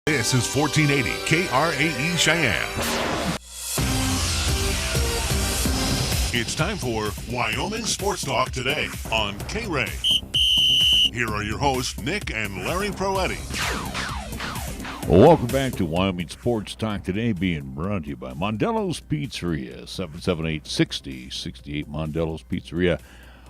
This is 1480 KRAE Cheyenne. It's time for Wyoming Sports Talk today on KRAE. Here are your hosts, Nick and Larry Proetti. Well, welcome back to Wyoming Sports Talk today, being brought to you by Mondello's Pizzeria, 778-6068 Mondello's Pizzeria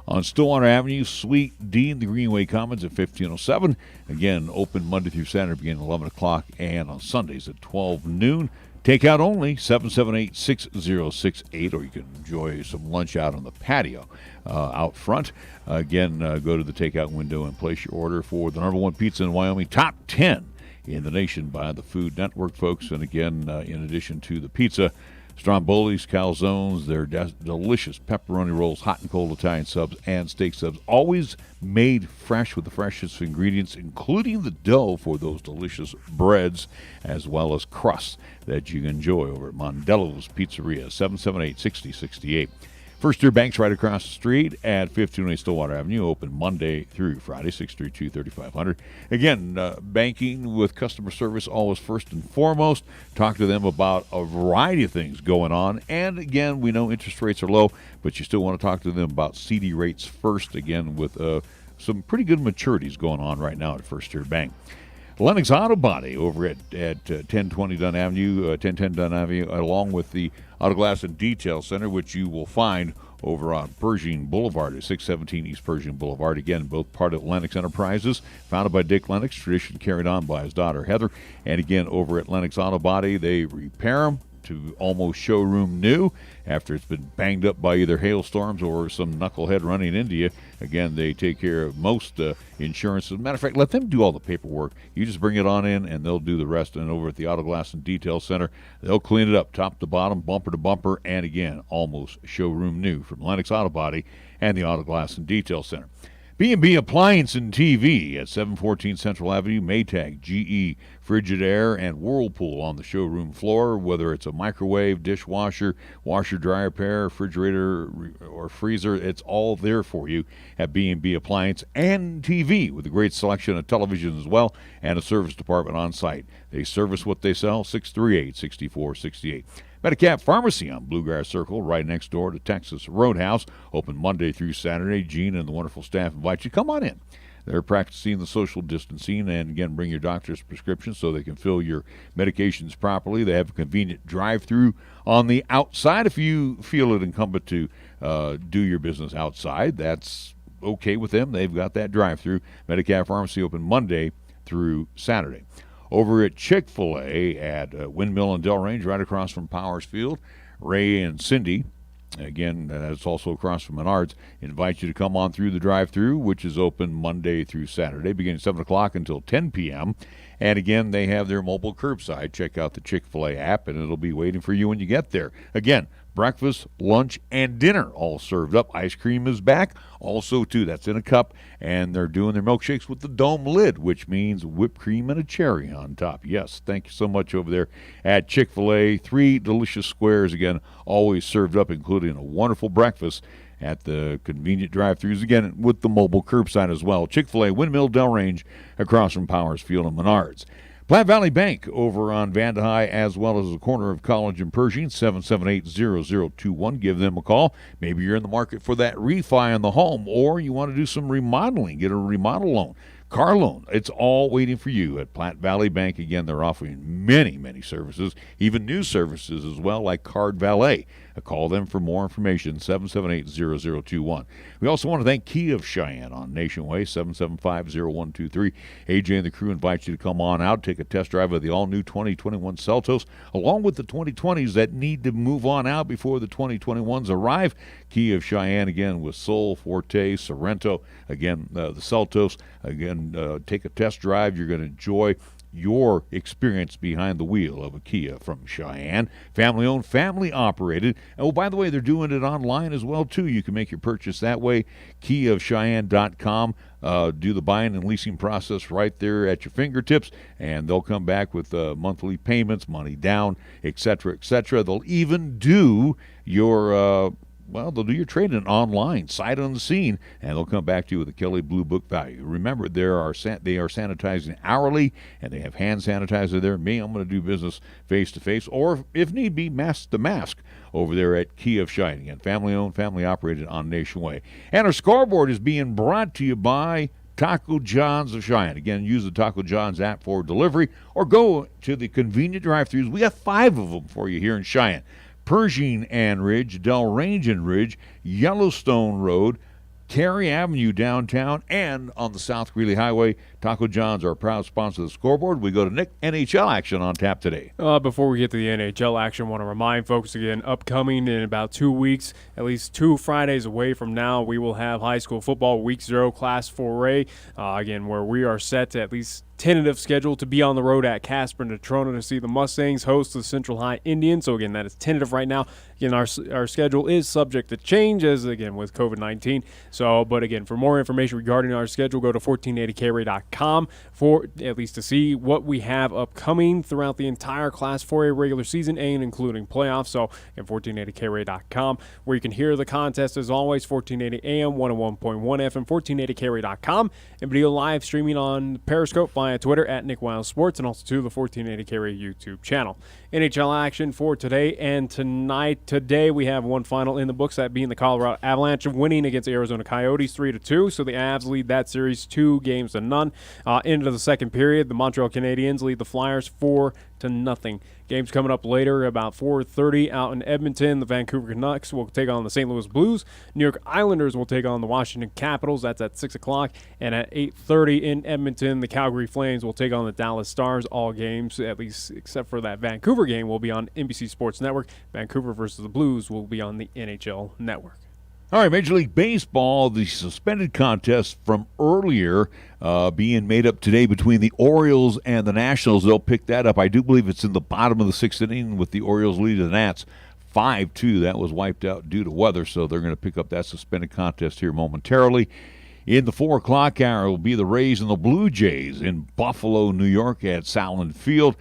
on Stillwater Avenue, Suite D in the Greenway Commons at 1507. Again, open Monday through Saturday beginning at 11 o'clock and on Sundays at 12 noon. Takeout only, 778-6068, or you can enjoy some lunch out on the patio out front. Again, go to the takeout window and place your order for the number one pizza in Wyoming, top 10 in the nation by the Food Network, folks. And again, in addition to the pizza, Strombolis, calzones, their delicious pepperoni rolls, hot and cold Italian subs, and steak subs, always made fresh with the freshest ingredients, including the dough for those delicious breads, as well as crusts that you can enjoy over at Mondello's Pizzeria, 778-6068. First Year Bank's right across the street at 1508 Stillwater Avenue, open Monday through Friday, 632-3500. Again, banking with customer service always first and foremost. Talk to them about a variety of things going on. And again, we know interest rates are low, but you still want to talk to them about CD rates first, again, with some pretty good maturities going on right now at First Year Bank. Lennox Auto Body over at 1020 Dunn Avenue, 1010 Dunn Avenue, along with the Auto Glass and Detail Center, which you will find over on Pershing Boulevard at 617 East Pershing Boulevard. Again, both part of Lennox Enterprises, founded by Dick Lennox, tradition carried on by his daughter Heather. And again, over at Lennox Auto Body, they repair them to almost showroom new after it's been banged up by either hailstorms or some knucklehead running into you. Again, they take care of most insurance. As a matter of fact, let them do all the paperwork. You just bring it on in, and they'll do the rest. And over at the Auto Glass and Detail Center, they'll clean it up top to bottom, bumper to bumper, and again, almost showroom new from Lennox Auto Body and the Auto Glass and Detail Center. B&B Appliance and TV at 714 Central Avenue, Maytag, GE, Frigidaire, and Whirlpool on the showroom floor. Whether it's a microwave, dishwasher, washer, dryer, repair, refrigerator, or freezer, it's all there for you at B&B Appliance and TV, with a great selection of televisions as well and a service department on site. They service what they sell, 638-6468. Medicap Pharmacy on Bluegrass Circle, right next door to Texas Roadhouse. Open Monday through Saturday. Gene and the wonderful staff invite you. Come on in. They're practicing the social distancing, and again, bring your doctor's prescription so they can fill your medications properly. They have a convenient drive-through on the outside. If you feel it incumbent to do your business outside, that's okay with them. They've got that drive-through. Medicap Pharmacy open Monday through Saturday. Over at Chick-fil-A at Windmill and Delrange, right across from Powers Field, Ray and Cindy, again, that's also across from Menards, invite you to come on through the drive-thru, which is open Monday through Saturday, beginning 7 o'clock until 10 p.m. And again, they have their mobile curbside. Check out the Chick-fil-A app, and it'll be waiting for you when you get there. Again, breakfast, lunch, and dinner all served up. Ice cream is back also, too. That's in a cup, and they're doing their milkshakes with the dome lid, which means whipped cream and a cherry on top. Yes, thank you so much over there at Chick-fil-A. 3 delicious squares, again, always served up, including a wonderful breakfast at the convenient drive-thrus, again, with the mobile curbside as well. Chick-fil-A, Windmill, Delrange, across from Powers Field and Menards. Platte Valley Bank over on Vanda High, as well as the corner of College and Pershing, 778-0021. Give them a call. Maybe you're in the market for that refi on the home, or you want to do some remodeling, get a remodel loan, car loan. It's all waiting for you at Platte Valley Bank. Again, they're offering many, many services, even new services as well, like card valet. Call them for more information, 778-0021. We also want to thank Key of Cheyenne on Nation Way, 775-0123. AJ and the crew invite you to come on out, take a test drive of the all-new 2021 Seltos, along with the 2020s that need to move on out before the 2021s arrive. Key of Cheyenne, again, with Soul, Forte, Sorrento, again, the Seltos. Again, take a test drive. You're going to enjoy your experience behind the wheel of a Kia from Cheyenne. Family-owned, family-operated. Oh, by the way, they're doing it online as well, too. You can make your purchase that way. KiaofCheyenne.com. Do the buying and leasing process right there at your fingertips, and they'll come back with monthly payments, money down, etc., etc. They'll even do your well, they'll do your trading online, sight unseen, and they'll come back to you with a Kelly Blue Book value. Remember, they are sanitizing hourly, and they have hand sanitizer there. Me, I'm going to do business face-to-face, or if need be, mask-to-mask over there at Key of Shine. Again, family-owned, family-operated on Nation Way. And our scoreboard is being brought to you by Taco John's of Cheyenne. Again, use the Taco John's app for delivery, or go to the convenient drive-thrus. We have 5 of them for you here in Cheyenne. Pershing and Ridge, Del Range and Ridge, Yellowstone Road, KRAE Avenue downtown, and on the South Greeley Highway. Taco John's are a proud sponsor of the scoreboard. We go to Nick. NHL action on tap today. Before we get to the NHL action, I want to remind folks again, upcoming in about 2 weeks, at least 2 Fridays away from now, we will have high school football Week 0 Class 4A, again, where we are set to at least tentative schedule to be on the road at Casper and Natrona to see the Mustangs host the Central High Indians. So, again, that is tentative right now. Again, our schedule is subject to change, as, again, with COVID-19. So, but, again, for more information regarding our schedule, go to 1480KRAE.com for at least to see what we have upcoming throughout the entire Class 4A regular season and including playoffs. So, again, 1480KRAE.com, where you can hear the contest, as always, 1480 AM, 101.1 FM, 1480KRAE.com, and video live streaming on Periscope via Twitter at Nick Wiles Sports, and also to the 1480 KRAE YouTube channel. NHL action for today and tonight. Today we have one final in the books, that being the Colorado Avalanche winning against Arizona Coyotes 3-2. So the Avs lead that series 2-0. Into the second period, the Montreal Canadiens lead the Flyers 4-0. Games coming up later, about 4:30 out in Edmonton. The Vancouver Canucks will take on the St. Louis Blues. New York Islanders will take on the Washington Capitals. That's at 6 o'clock. And at 8:30 in Edmonton, the Calgary Flames will take on the Dallas Stars. All games, at least except for that Vancouver game, will be on NBC Sports Network. Vancouver versus the Blues will be on the NHL Network. All right, Major League Baseball, the suspended contest from earlier being made up today between the Orioles and the Nationals. They'll pick that up. I do believe it's in the bottom of the 6th inning with the Orioles leading the Nats 5-2. That was wiped out due to weather, so they're going to pick up that suspended contest here momentarily. In the 4 o'clock hour will be the Rays and the Blue Jays in Buffalo, New York at Sowland Field.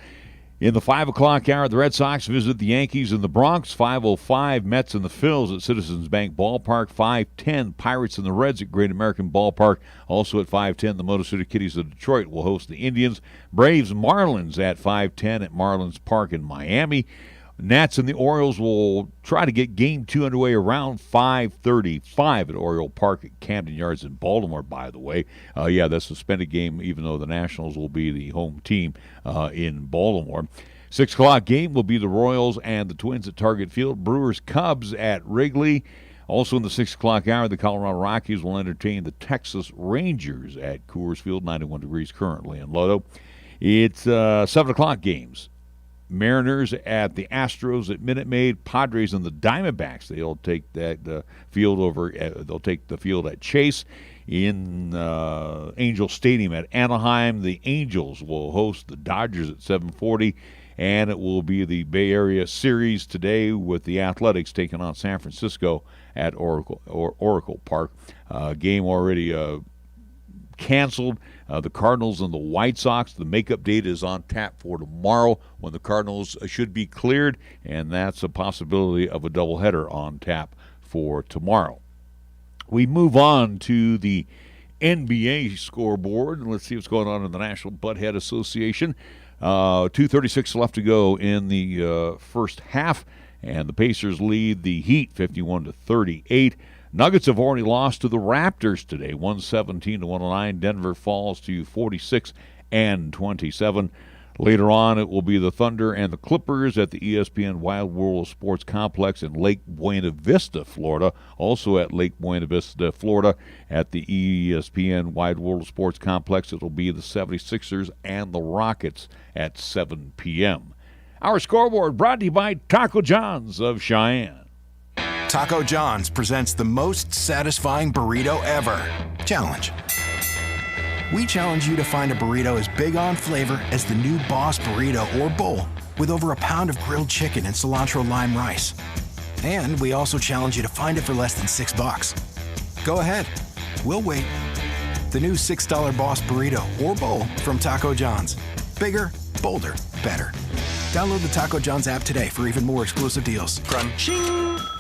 In the 5 o'clock hour, the Red Sox visit the Yankees in the Bronx. 5:05, Mets and the Phils at Citizens Bank Ballpark. 5:10, Pirates and the Reds at Great American Ballpark. Also at 5:10, the Motor City Kitties of Detroit will host the Indians. Braves Marlins at 5:10 at Marlins Park in Miami. Nats and the Orioles will try to get Game 2 underway around 5:35 at Oriole Park at Camden Yards in Baltimore, by the way. That's a suspended game, even though the Nationals will be the home team in Baltimore. 6 o'clock game will be the Royals and the Twins at Target Field. Brewers Cubs at Wrigley. Also in the 6 o'clock hour, the Colorado Rockies will entertain the Texas Rangers at Coors Field. 91 degrees currently in Lytle. It's 7 o'clock games. Mariners at the Astros at Minute Maid. Padres and the Diamondbacks. They'll take the field over. They'll take the field at Chase in Angel Stadium at Anaheim. The Angels will host the Dodgers at 7:40, and it will be the Bay Area Series today with the Athletics taking on San Francisco at Oracle Park. Game already canceled. The Cardinals and the White Sox, the makeup date is on tap for tomorrow when the Cardinals should be cleared, and that's a possibility of a doubleheader on tap for tomorrow. We move on to the NBA scoreboard, and let's see what's going on in the National Butthead Association. 2:36 left to go in the first half, and the Pacers lead the Heat 51-38. Nuggets have already lost to the Raptors today, 117-109. Denver falls to 46-27. Later on, it will be the Thunder and the Clippers at the ESPN Wild World of Sports Complex in Lake Buena Vista, Florida. Also at Lake Buena Vista, Florida, at the ESPN Wild World of Sports Complex, it will be the 76ers and the Rockets at 7 p.m. Our scoreboard brought to you by Taco John's of Cheyenne. Taco John's presents the most satisfying burrito ever. Challenge. We challenge you to find a burrito as big on flavor as the new Boss Burrito or Bowl, with over a pound of grilled chicken and cilantro lime rice. And we also challenge you to find it for less than $6. Go ahead. We'll wait. The new $6 Boss Burrito or Bowl from Taco John's. Bigger, bolder, better. Download the Taco John's app today for even more exclusive deals. Crunching.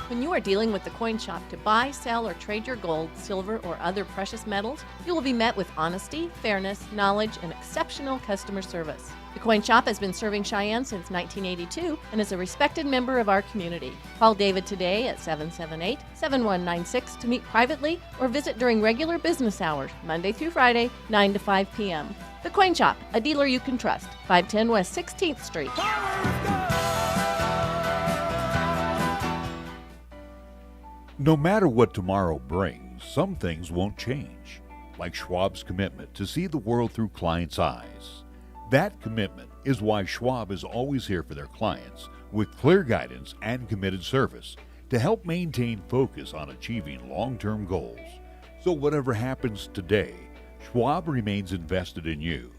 When you are dealing with the coin shop to buy, sell, or trade your gold, silver, or other precious metals, you will be met with honesty, fairness, knowledge, and exceptional customer service. The coin shop has been serving Cheyenne since 1982 and is a respected member of our community. Call David today at 778-7196 to meet privately or visit during regular business hours, Monday through Friday, 9 to 5 p.m. The Coin Shop, a dealer you can trust, 510 West 16th Street. No matter what tomorrow brings, some things won't change, like Schwab's commitment to see the world through clients' eyes. That commitment is why Schwab is always here for their clients with clear guidance and committed service to help maintain focus on achieving long-term goals. So whatever happens today, Schwab remains invested in you.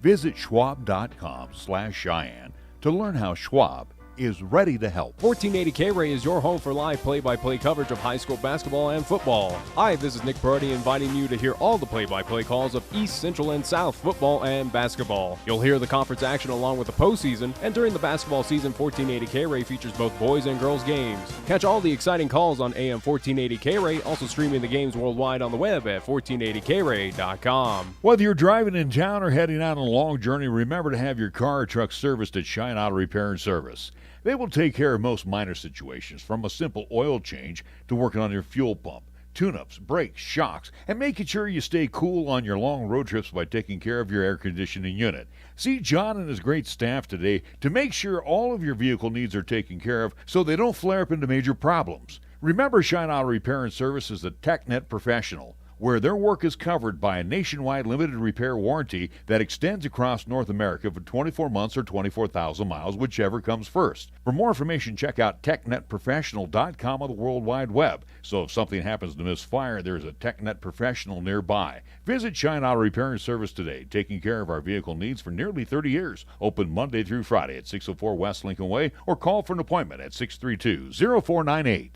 Visit schwab.com/Cheyenne to learn how Schwab is ready to help. 1480 KRAE is your home for live play-by-play coverage of high school basketball and football. Hi, this is Nick Brody inviting you to hear all the play-by-play calls of East, Central, and South football and basketball. You'll hear the conference action along with the postseason, and during the basketball season, 1480 KRAE features both boys and girls games. Catch all the exciting calls on AM 1480 KRAE, also streaming the games worldwide on the web at 1480KRAE.com. Whether you're driving in town or heading out on a long journey, remember to have your car or truck serviced at Shine Auto Repair and Service. They will take care of most minor situations, from a simple oil change to working on your fuel pump, tune-ups, brakes, shocks, and making sure you stay cool on your long road trips by taking care of your air conditioning unit. See John and his great staff today to make sure all of your vehicle needs are taken care of so they don't flare up into major problems. Remember, Shine Auto Repair and Service is a TechNet professional, where their work is covered by a nationwide limited repair warranty that extends across North America for 24 months or 24,000 miles, whichever comes first. For more information, check out TechNetProfessional.com on the World Wide Web. So if something happens to misfire, there's a TechNet professional nearby. Visit Shine Auto Repair and Service today, taking care of our vehicle needs for nearly 30 years. Open Monday through Friday at 604 West Lincoln Way, or call for an appointment at 632-0498.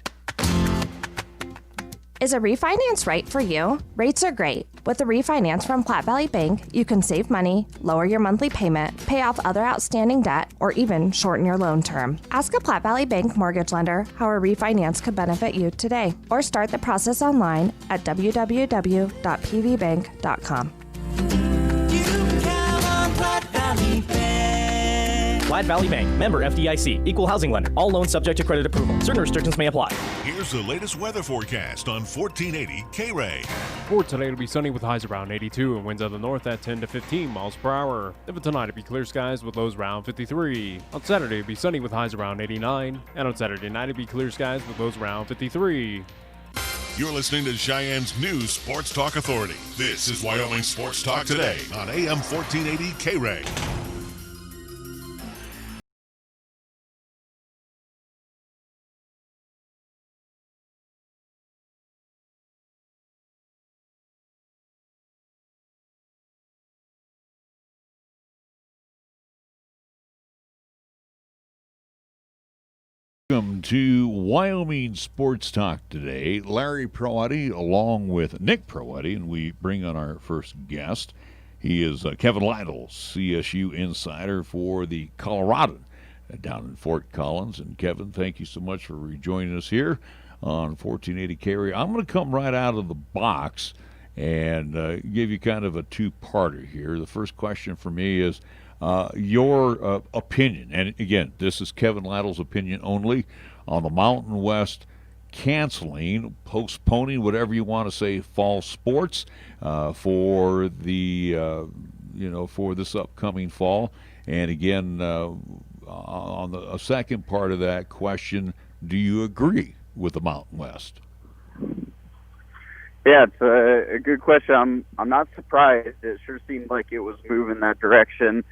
Is a refinance right for you? Rates are great. With a refinance from Platte Valley Bank, you can save money, lower your monthly payment, pay off other outstanding debt, or even shorten your loan term. Ask a Platte Valley Bank mortgage lender how a refinance could benefit you today, or start the process online at www.pvbank.com. Platte Valley Bank, member FDIC, equal housing lender. All loans subject to credit approval. Certain restrictions may apply. Here's the latest weather forecast on 1480 KRAE. For today, it'll be sunny with highs around 82 and winds out of the north at 10 to 15 miles per hour. Then for tonight, it'll be clear skies with lows around 53. On Saturday, it'll be sunny with highs around 89. And on Saturday night, it'll be clear skies with lows around 53. You're listening to Cheyenne's new Sports Talk Authority. This is Wyoming Sports Talk Today on AM 1480 KRAE. Welcome to Wyoming Sports Talk today. Larry Proetti along with Nick Proetti, and we bring on our first guest. He is Kevin Lytle, CSU insider for the Coloradoan down in Fort Collins. And Kevin, thank you so much for rejoining us here on 1480 KRAE. I'm going to come right out of the box and give you kind of a two-parter here. The first question for me is, your opinion, and again, this is Kevin Lytle's opinion only, on the Mountain West canceling, postponing, whatever you want to say, fall sports for the for this upcoming fall. And again, on the second part of that question, do you agree with the Mountain West? Yeah, it's a good question. I'm not surprised. It sure seemed like it was moving that direction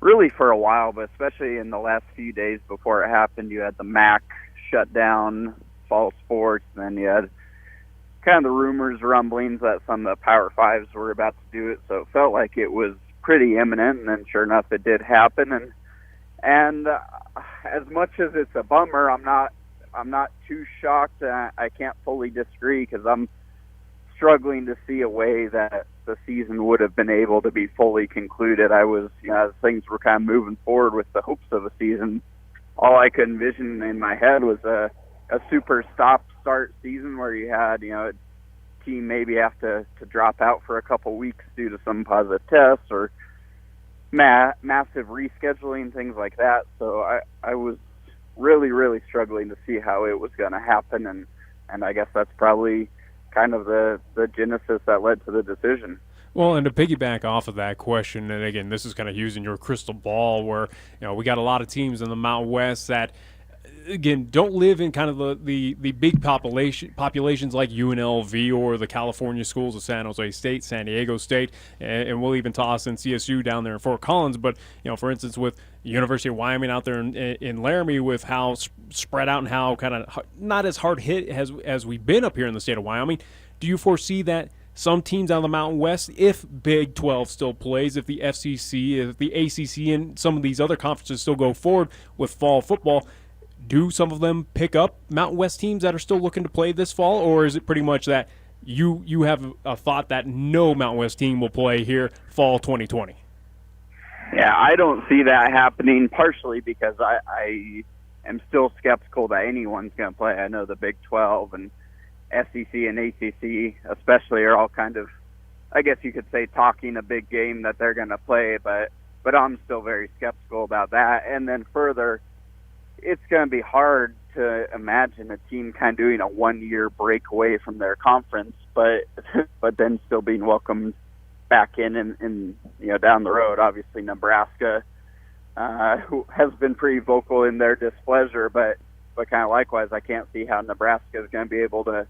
really for a while, but especially in the last few days before it happened. You had the MAC shut down fall sports, and then you had kind of the rumors, rumblings that some of the Power Fives were about to do it, so it felt like it was pretty imminent, and then sure enough it did happen. And as much as it's a bummer, I'm not too shocked. I can't fully disagree, because I'm struggling to see a way that the season would have been able to be fully concluded. I was, as things were kind of moving forward with the hopes of a season, all I could envision in my head was a super stop-start season where you had, a team maybe have to drop out for a couple weeks due to some positive tests or massive rescheduling, things like that. So I was really, really struggling to see how it was going to happen, and I guess that's probably kind of the genesis that led to the decision. Well, and to piggyback off of that question, and again, this is kind of using your crystal ball, where we got a lot of teams in the Mountain West that, again, don't live in kind of the big populations like UNLV or the California schools of San Jose State, San Diego State, and we'll even toss in CSU down there in Fort Collins. But for instance, with University of Wyoming out there in Laramie, with how spread out and how kind of not as hard hit as we've been up here in the state of Wyoming, do you foresee that some teams out of the Mountain West, if Big 12 still plays, if the FCC, if the ACC, and some of these other conferences still go forward with fall football, do some of them pick up Mountain West teams that are still looking to play this fall, or is it pretty much that you have a thought that no Mountain West team will play here fall 2020? Yeah, I don't see that happening, partially because I am still skeptical that anyone's going to play. I know the Big 12 and SEC and ACC especially are all kind of, I guess you could say, talking a big game that they're going to play, but I'm still very skeptical about that. And then further, it's going to be hard to imagine a team kind of doing a 1-year break away from their conference, but then still being welcomed back in down the road. Obviously, Nebraska who has been pretty vocal in their displeasure, but kind of likewise, I can't see how Nebraska is going to be able to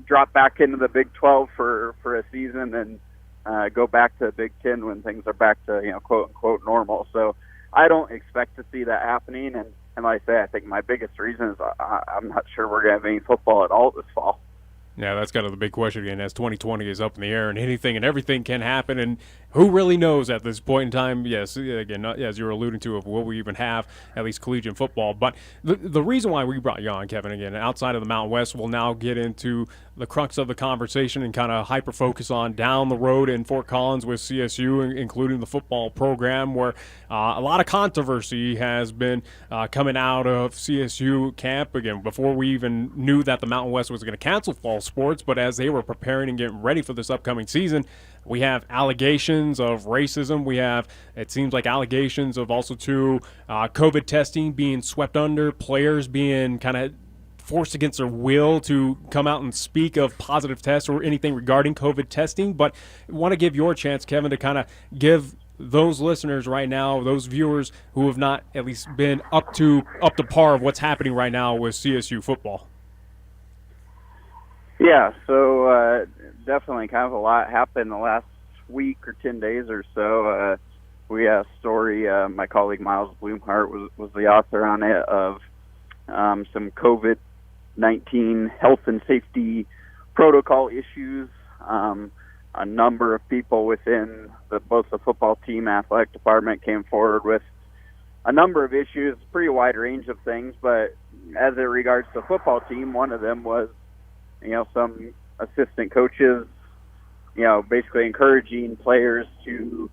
drop back into the Big 12 for a season and go back to the Big 10 when things are back to quote unquote normal. So I don't expect to see that happening. And like I say, I think my biggest reason is I'm not sure we're going to have any football at all this fall. Yeah, that's kind of the big question again, as 2020 is up in the air and anything and everything can happen, and who really knows at this point in time? Yes, again, as you were alluding to, of will we even have at least collegiate football? But the reason why we brought you on, Kevin, again, outside of the Mountain West, we'll now get into the crux of the conversation and kind of hyper-focus on down the road in Fort Collins with CSU, including the football program, where a lot of controversy has been coming out of CSU camp, again, before we even knew that the Mountain West was going to cancel fall sports, but as they were preparing and getting ready for this upcoming season, we have allegations of racism. We have, it seems like, allegations of also COVID testing being swept under, players being kind of forced against their will to come out and speak of positive tests or anything regarding COVID testing. But I want to give your chance, Kevin, to kind of give those listeners right now, those viewers who have not at least been up to par of what's happening right now with CSU football. Yeah, so definitely kind of a lot happened the last week or 10 days or so. We had a story, my colleague Miles Bloomhart was the author on it, of some COVID-19 health and safety protocol issues. A number of people within both the football team and athletic department came forward with a number of issues, a pretty wide range of things, but as it regards the football team, one of them was some assistant coaches, basically encouraging players to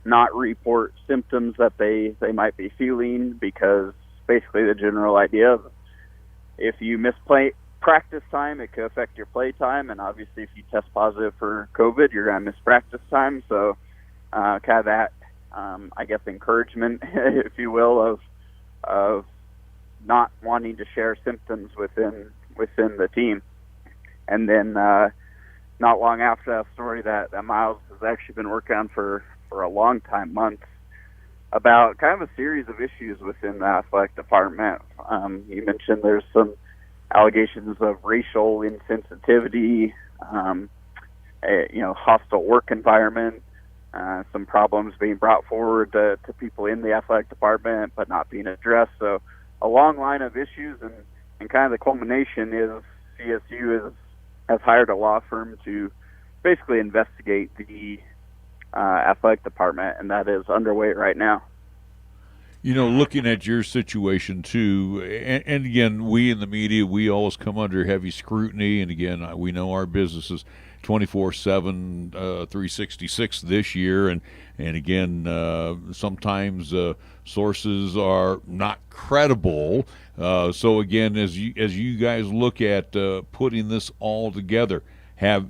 not report symptoms that they might be feeling, because basically the general idea of if you miss practice time, it could affect your play time, and obviously if you test positive for COVID, you're going to miss practice time. So kind of that, I guess, encouragement, if you will, of not wanting to share symptoms within the team. And then not long after that story that Miles has actually been working on for a long time, months, about kind of a series of issues within the athletic department. You mentioned there's some allegations of racial insensitivity, hostile work environment, some problems being brought forward to people in the athletic department but not being addressed. So a long line of issues, and kind of the culmination is CSU has hired a law firm to basically investigate the athletic department, and that is underway right now. looking at your situation too, and again, we in the media, we always come under heavy scrutiny. And again, we know our business is 24/7, 366 this year, and again, sometimes sources are not credible. So again, as you guys look at putting this all together, has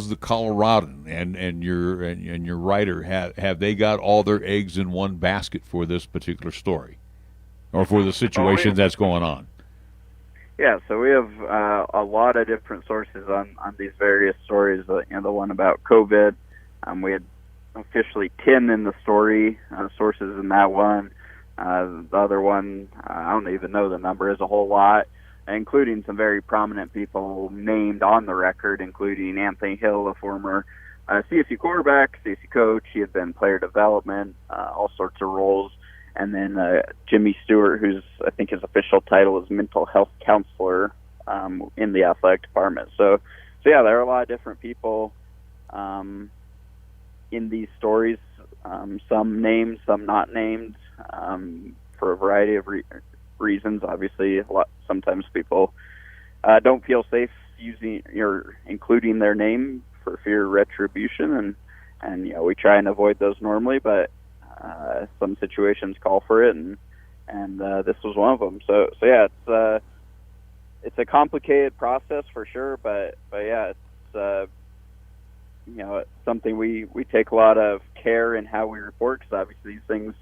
the Coloradoan and your writer have they got all their eggs in one basket for this particular story, or for the situation that's going on? Yeah, so we have a lot of different sources on these various stories. The one about COVID, we had officially 10 in the story, sources in that one. The other one, I don't even know the number, is a whole lot, including some very prominent people named on the record, including Anthony Hill, a former CSU quarterback, CSU coach. He had been player development, all sorts of roles. And then Jimmy Stewart, who's, I think his official title is mental health counselor in the athletic department. So yeah, there are a lot of different people in these stories, some named, some not named, for a variety of reasons. Obviously, sometimes people don't feel safe using or including their name for fear of retribution, and we try and avoid those normally, but some situations call for it, and this was one of them. So yeah, it's a complicated process for sure, but yeah, it's it's something we take a lot of care in how we report, because obviously these things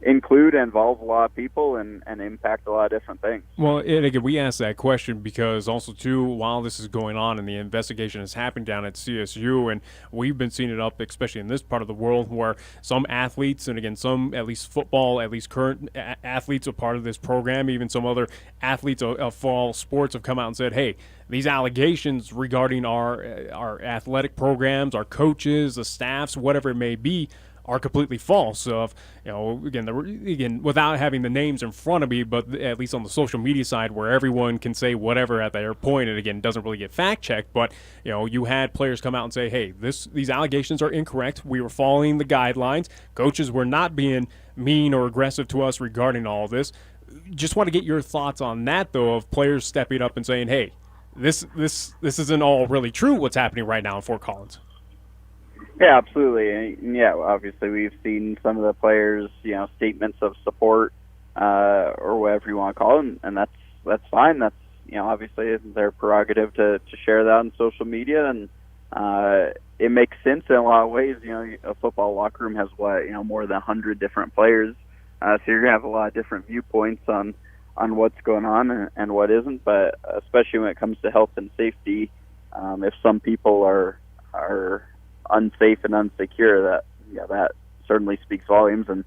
include and involve a lot of people and impact a lot of different things. Well, and again, we asked that question because also, too, while this is going on and the investigation is happening down at CSU, and we've been seeing it up, especially in this part of the world, where some athletes, and again, some at least football, at least current athletes are part of this program, even some other athletes of fall sports have come out and said, hey, these allegations regarding our athletic programs, our coaches, the staffs, whatever it may be, are completely false. So, again, without having the names in front of me, but at least on the social media side, where everyone can say whatever at their point, and again, doesn't really get fact checked. But you had players come out and say, "Hey, these allegations are incorrect. We were following the guidelines. Coaches were not being mean or aggressive to us regarding all of this." Just want to get your thoughts on that, though, of players stepping up and saying, "Hey, this isn't all really true. What's happening right now in Fort Collins?" Yeah, absolutely. And yeah, obviously we've seen some of the players, statements of support, or whatever you want to call it, and that's fine. That's obviously their prerogative to share that on social media, and it makes sense in a lot of ways. A football locker room has more than 100 different players, so you're gonna have a lot of different viewpoints on what's going on and what isn't. But especially when it comes to health and safety, if some people are unsafe and unsecure, that certainly speaks volumes, and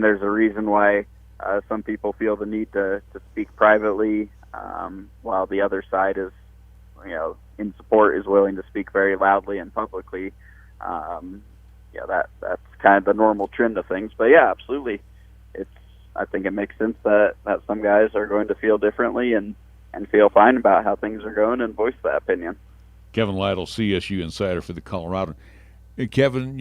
there's a reason why some people feel the need to speak privately, while the other side is in support, is willing to speak very loudly and publicly. That's kind of the normal trend of things. But yeah, absolutely, I think it makes sense that some guys are going to feel differently and feel fine about how things are going and voice that opinion. Kevin Lytle, CSU insider for the Coloradoan. Kevin,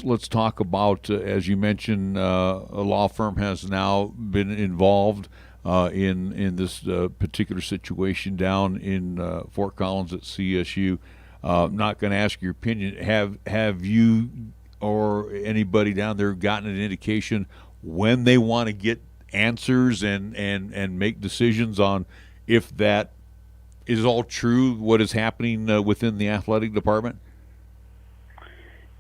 let's talk about, as you mentioned, a law firm has now been involved in this particular situation down in Fort Collins at CSU. Not going to ask your opinion. Have you or anybody down there gotten an indication when they want to get answers and make decisions on if that is all true, what is happening within the athletic department?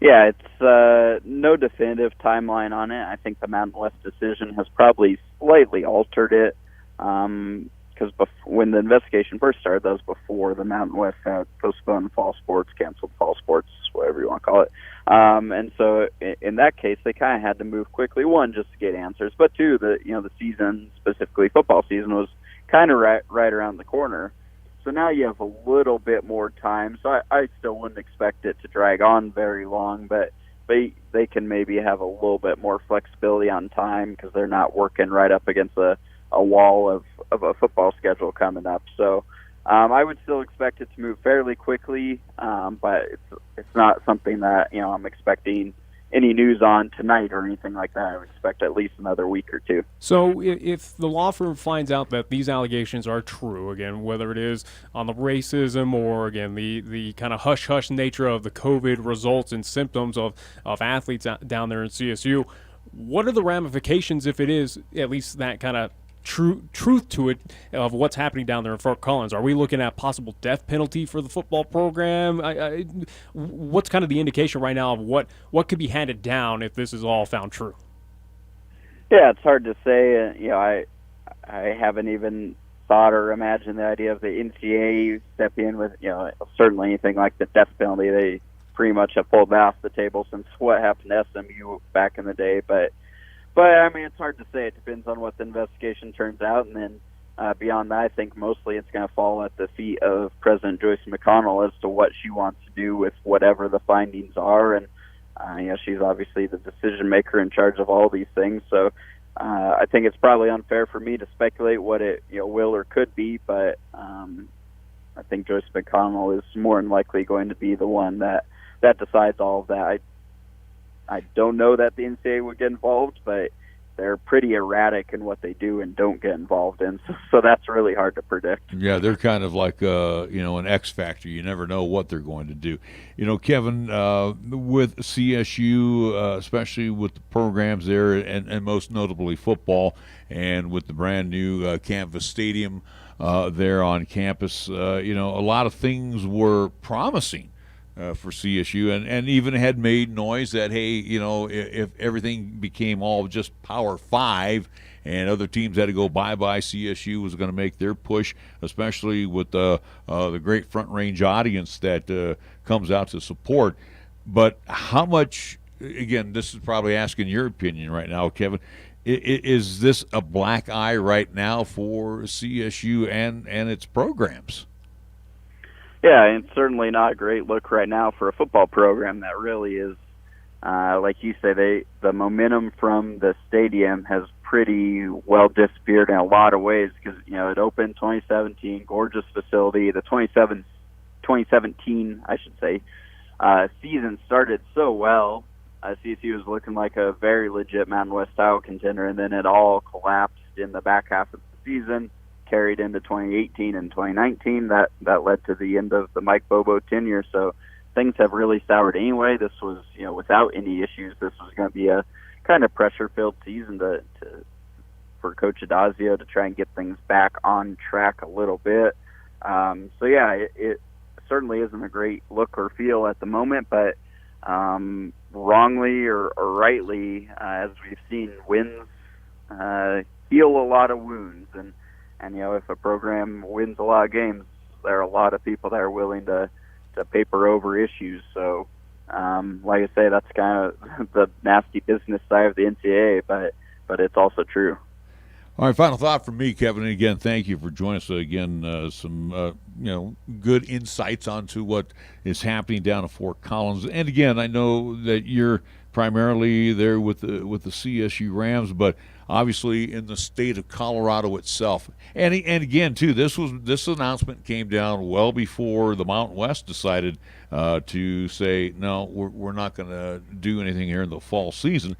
Yeah, it's no definitive timeline on it. I think the Mountain West decision has probably slightly altered it, because when the investigation first started, that was before the Mountain West had postponed fall sports, canceled fall sports, whatever you want to call it. And so in that case, they kind of had to move quickly, one, just to get answers, but two, the season, specifically football season, was kind of right around the corner. So now you have a little bit more time. So I still wouldn't expect it to drag on very long, but they can maybe have a little bit more flexibility on time, because they're not working right up against a wall of a football schedule coming up. So I would still expect it to move fairly quickly, but it's not something that I'm expecting any news on tonight or anything like that. I would expect at least another week or two. So if the law firm finds out that these allegations are true, again, whether it is on the racism or, again, the kind of hush-hush nature of the COVID results and symptoms of athletes down there in CSU, what are the ramifications if it is at least that kind of truth to it of what's happening down there in Fort Collins? Are we looking at possible death penalty for the football program? What's kind of the indication right now of what could be handed down if this is all found true? Yeah, it's hard to say. I haven't even thought or imagined the idea of the NCAA stepping in with, certainly anything like the death penalty. They pretty much have pulled that off the table since what happened to SMU back in the day. But I mean, it's hard to say. It depends on what the investigation turns out, and then beyond that, I think mostly it's going to fall at the feet of President Joyce McConnell as to what she wants to do with whatever the findings are. And she's obviously the decision maker in charge of all these things. So I think it's probably unfair for me to speculate what it will or could be, but I think Joyce McConnell is more than likely going to be the one that decides all of that. I don't know that the NCAA would get involved, but they're pretty erratic in what they do and don't get involved in. So that's really hard to predict. Yeah, they're kind of like an X factor. You never know what they're going to do. Kevin, with CSU, especially with the programs there, and most notably football, and with the brand new Canvas Stadium there on campus, a lot of things were promising for CSU, and even had made noise that, hey, if everything became all just Power 5 and other teams had to go bye-bye, CSU was going to make their push, especially with the great Front Range audience that comes out to support. But how much, again, this is probably asking your opinion right now, Kevin, is this a black eye right now for CSU and its programs? Yeah, it's certainly not a great look right now for a football program that really is, like you say, the momentum from the stadium has pretty well disappeared in a lot of ways because, it opened 2017, gorgeous facility. The 2017, I should say, season started so well. CSU was looking like a very legit Mountain West title contender, and then it all collapsed in the back half of the season. Carried into 2018 and 2019. That led to the end of the Mike Bobo tenure. So things have really soured anyway. This was, without any issues, this was going to be a kind of pressure-filled season for Coach Adazio to try and get things back on track a little bit. It certainly isn't a great look or feel at the moment, but wrongly or rightly, as we've seen, wins heal a lot of wounds. And if a program wins a lot of games, there are a lot of people that are willing to paper over issues. So, like I say, that's kind of the nasty business side of the NCAA, but it's also true. All right, final thought from me, Kevin. And again, thank you for joining us. Again, some good insights onto what is happening down at Fort Collins. And again, I know that you're primarily there with the CSU Rams, but obviously in the state of Colorado itself. And again, too, this announcement came down well before the Mountain West decided to say, no, we're not going to do anything here in the fall season.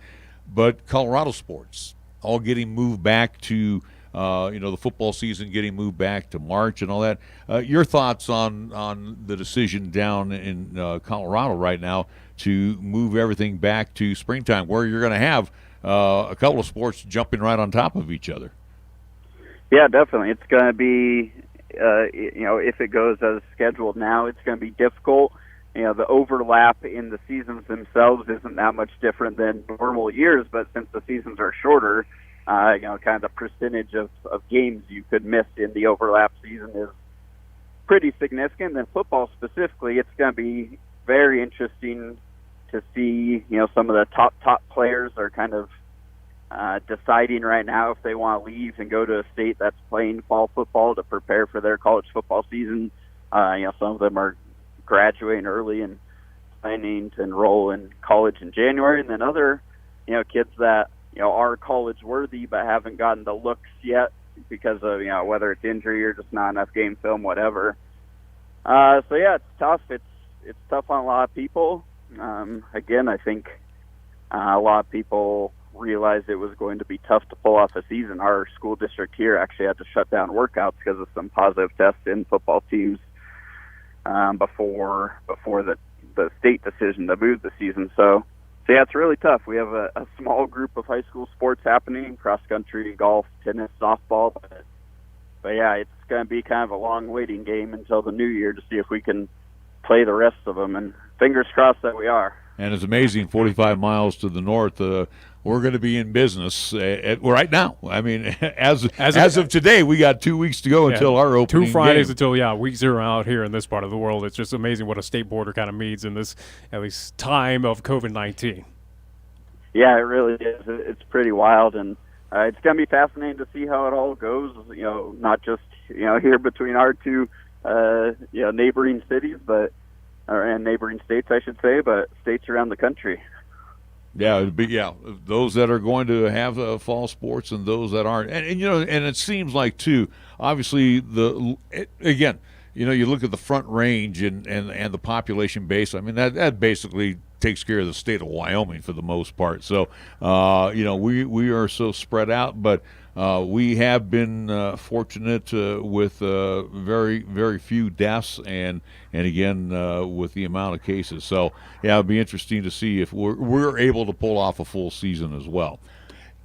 But Colorado sports all getting moved back to the football season getting moved back to March and all that. Your thoughts on the decision down in Colorado right now to move everything back to springtime, where you're going to have a couple of sports jumping right on top of each other? Yeah, definitely. It's going to be, if it goes as scheduled now, it's going to be difficult. The overlap in the seasons themselves isn't that much different than normal years, but since the seasons are shorter, kind of the percentage of games you could miss in the overlap season is pretty significant. And football specifically, it's going to be very interesting to see, some of the top players are kind of deciding right now if they want to leave and go to a state that's playing fall football to prepare for their college football season. Some of them are graduating early and planning to enroll in college in January, and then other, kids that, are college worthy but haven't gotten the looks yet because of, whether it's injury or just not enough game film, whatever. It's tough. It's tough on a lot of people. Again, I think A lot of people realized it was going to be tough to pull off a season. Our school district here actually had to shut down workouts because of some positive tests in football teams before the state decision to move the season. So yeah, it's really tough. We have a small group of high school sports happening: cross country, golf, tennis, softball. But yeah, it's going to be kind of a long waiting game until the new year to see if we can play the rest of them. And fingers crossed that we are. And it's amazing, 45 miles to the north, we're going to be in business right now. I mean, as of today, we got 2 weeks to go until our opening 2 Fridays game. until, week 0 out here in this part of the world. It's just amazing what a state border kind of means in this, at least, time of COVID-19. Yeah, it really is. It's pretty wild, and it's going to be fascinating to see how it all goes, not just, here between our two, neighboring cities, and neighboring states, I should say, but states around the country. Yeah, those that are going to have fall sports and those that aren't. And it seems like, too, obviously, you look at the Front Range and the population base. I mean, that basically takes care of the state of Wyoming for the most part. So, we are so spread out, but we have been fortunate with very, very few deaths and again with the amount of cases. So, yeah, it'll be interesting to see if we're able to pull off a full season as well.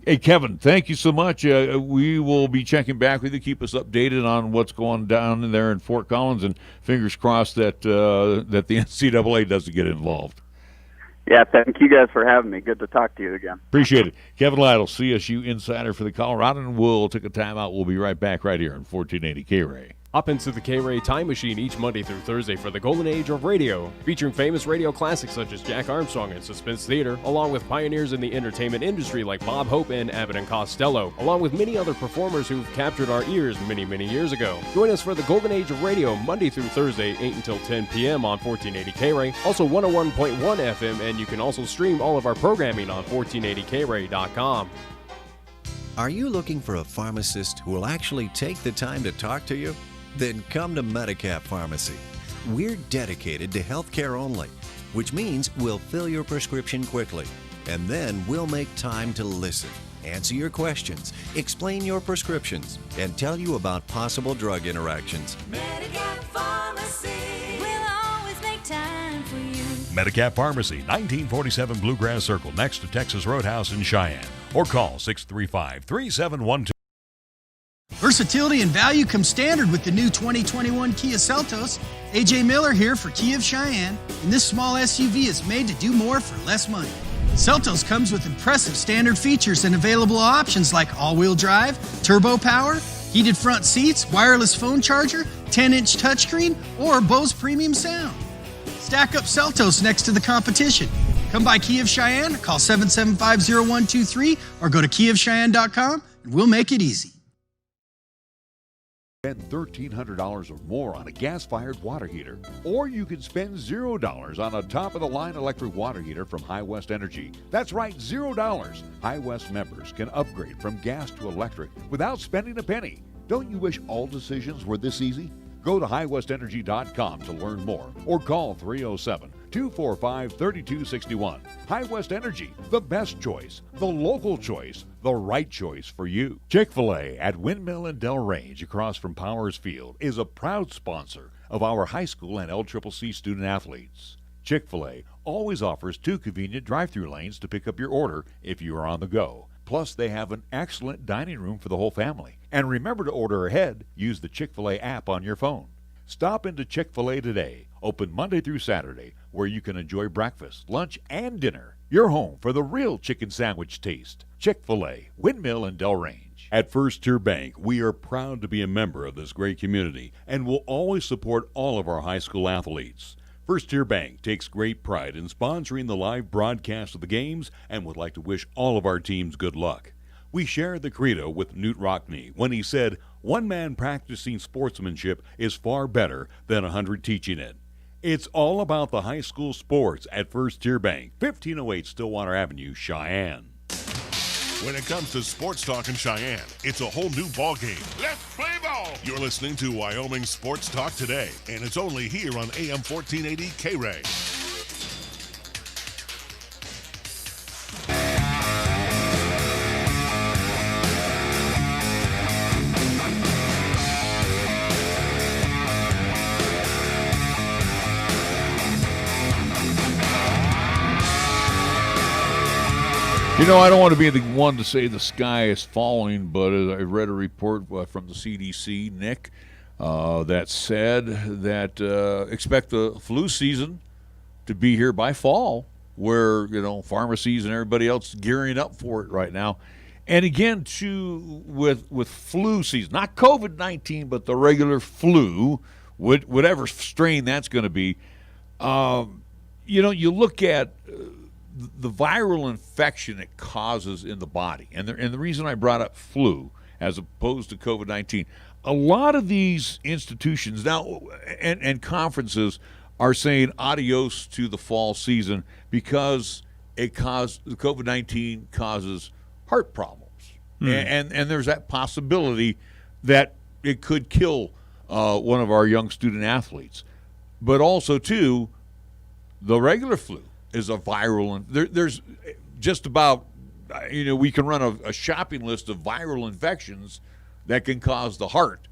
Hey, Kevin, thank you so much. We will be checking back with you. Keep us updated on what's going down in there in Fort Collins, and fingers crossed that the NCAA doesn't get involved. Yeah, thank you guys for having me. Good to talk to you again. Appreciate it. Kevin Lytle, CSU insider for the Coloradoan. We'll take a timeout. We'll be right back right here on 1480 KRAE. Hop into the KRAE Time Machine each Monday through Thursday for the golden age of radio, featuring famous radio classics such as Jack Armstrong and Suspense Theater, along with pioneers in the entertainment industry like Bob Hope and Abbott and Costello, along with many other performers who've captured our ears many, many years ago. Join us for the golden age of radio Monday through Thursday, 8 until 10 p.m. on 1480 KRAE, also 101.1 FM, and you can also stream all of our programming on 1480krae.com. Are you looking for a pharmacist who will actually take the time to talk to you? Then come to Medicap Pharmacy. We're dedicated to healthcare only, which means we'll fill your prescription quickly, and then we'll make time to listen, answer your questions, explain your prescriptions, and tell you about possible drug interactions. Medicap Pharmacy will always make time for you. Medicap Pharmacy, 1947 Bluegrass Circle, next to Texas Roadhouse in Cheyenne. Or call 635-3712. Versatility and value come standard with the new 2021 Kia Seltos. AJ Miller here for Kia of Cheyenne, and this small SUV is made to do more for less money. Seltos comes with impressive standard features and available options like all-wheel drive, turbo power, heated front seats, wireless phone charger, 10-inch touchscreen, or Bose premium sound. Stack up Seltos next to the competition. Come by Kia of Cheyenne, call 775-0123, or go to KiaofCheyenne.com, and we'll make it easy. Spend $1,300 or more on a gas-fired water heater, or you can spend $0 on a top-of-the-line electric water heater from High West Energy. That's right, $0. High West members can upgrade from gas to electric without spending a penny. Don't you wish all decisions were this easy? Go to highwestenergy.com to learn more, or call 307-245-3261. High West Energy, the best choice, the local choice, the right choice for you. Chick-fil-A at Windmill and Del Range across from Powers Field is a proud sponsor of our high school and LCCC student athletes. Chick-fil-A always offers 2 convenient drive-through lanes to pick up your order if you are on the go. Plus, they have an excellent dining room for the whole family. And remember to order ahead. Use the Chick-fil-A app on your phone. Stop into Chick-fil-A today, open Monday through Saturday, where you can enjoy breakfast, lunch, and dinner. Your home for the real chicken sandwich taste. Chick-fil-A, Windmill and Del Range. At First Tier Bank, we are proud to be a member of this great community and will always support all of our high school athletes. First Tier Bank takes great pride in sponsoring the live broadcast of the games and would like to wish all of our teams good luck. We share the credo with Newt Rockney when he said, "One man practicing sportsmanship is far better than 100 teaching it." It's all about the high school sports at First Tier Bank, 1508 Stillwater Avenue, Cheyenne. When it comes to sports talk in Cheyenne, it's a whole new ballgame. Let's play ball! You're listening to Wyoming Sports Talk today, and it's only here on AM 1480 KRAE. You know, I don't want to be the one to say the sky is falling, but I read a report from the CDC, Nick, that said that expect the flu season to be here by fall, where, pharmacies and everybody else gearing up for it right now. And again, with flu season, not COVID-19, but the regular flu, whatever strain that's going to be, you look at the viral infection it causes in the body. And the reason I brought up flu as opposed to COVID-19, a lot of these institutions now and conferences are saying adios to the fall season because COVID-19 causes heart problems. And there's that possibility that it could kill one of our young student athletes. But also, too, the regular flu is a viral, and there's just about, we can run a shopping list of viral infections that can cause the heart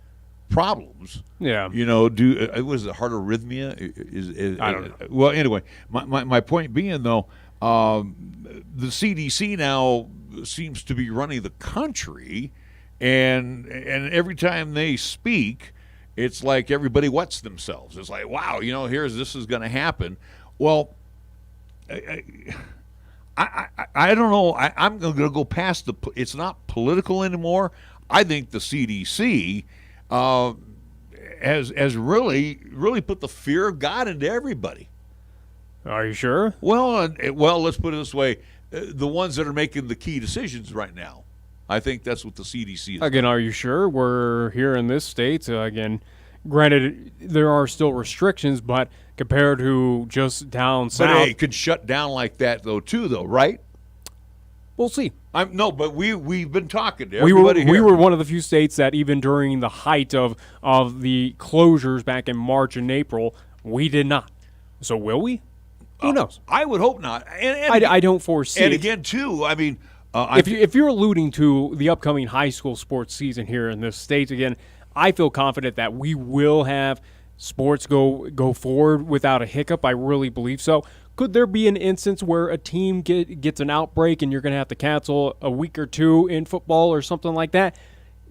problems. Yeah. Was it heart arrhythmia? I don't know. Well, anyway, my point being, though, the CDC now seems to be running the country, and every time they speak, it's like everybody wets themselves. It's like, wow, this is going to happen. Well, I don't know. I'm going to go past it's not political anymore. I think the CDC has really put the fear of God into everybody. Are you sure? Well, let's put it this way: the ones that are making the key decisions right now, I think that's what the CDC is. Again, are you sure? We're here in this state. Again, granted, there are still restrictions, but compared to just down south, but it could shut down like that though, right? We'll see. But we've been talking to everybody. We were one of the few states that even during the height of the closures back in March and April, we did not. So will we? Who knows? I would hope not. And I don't foresee. And it. Again, too, I mean, if you're alluding to the upcoming high school sports season here in this state, again, I feel confident that we will have sports go forward without a hiccup. I really believe so. Could there be an instance where a team gets an outbreak and you're going to have to cancel a week or two in football or something like that?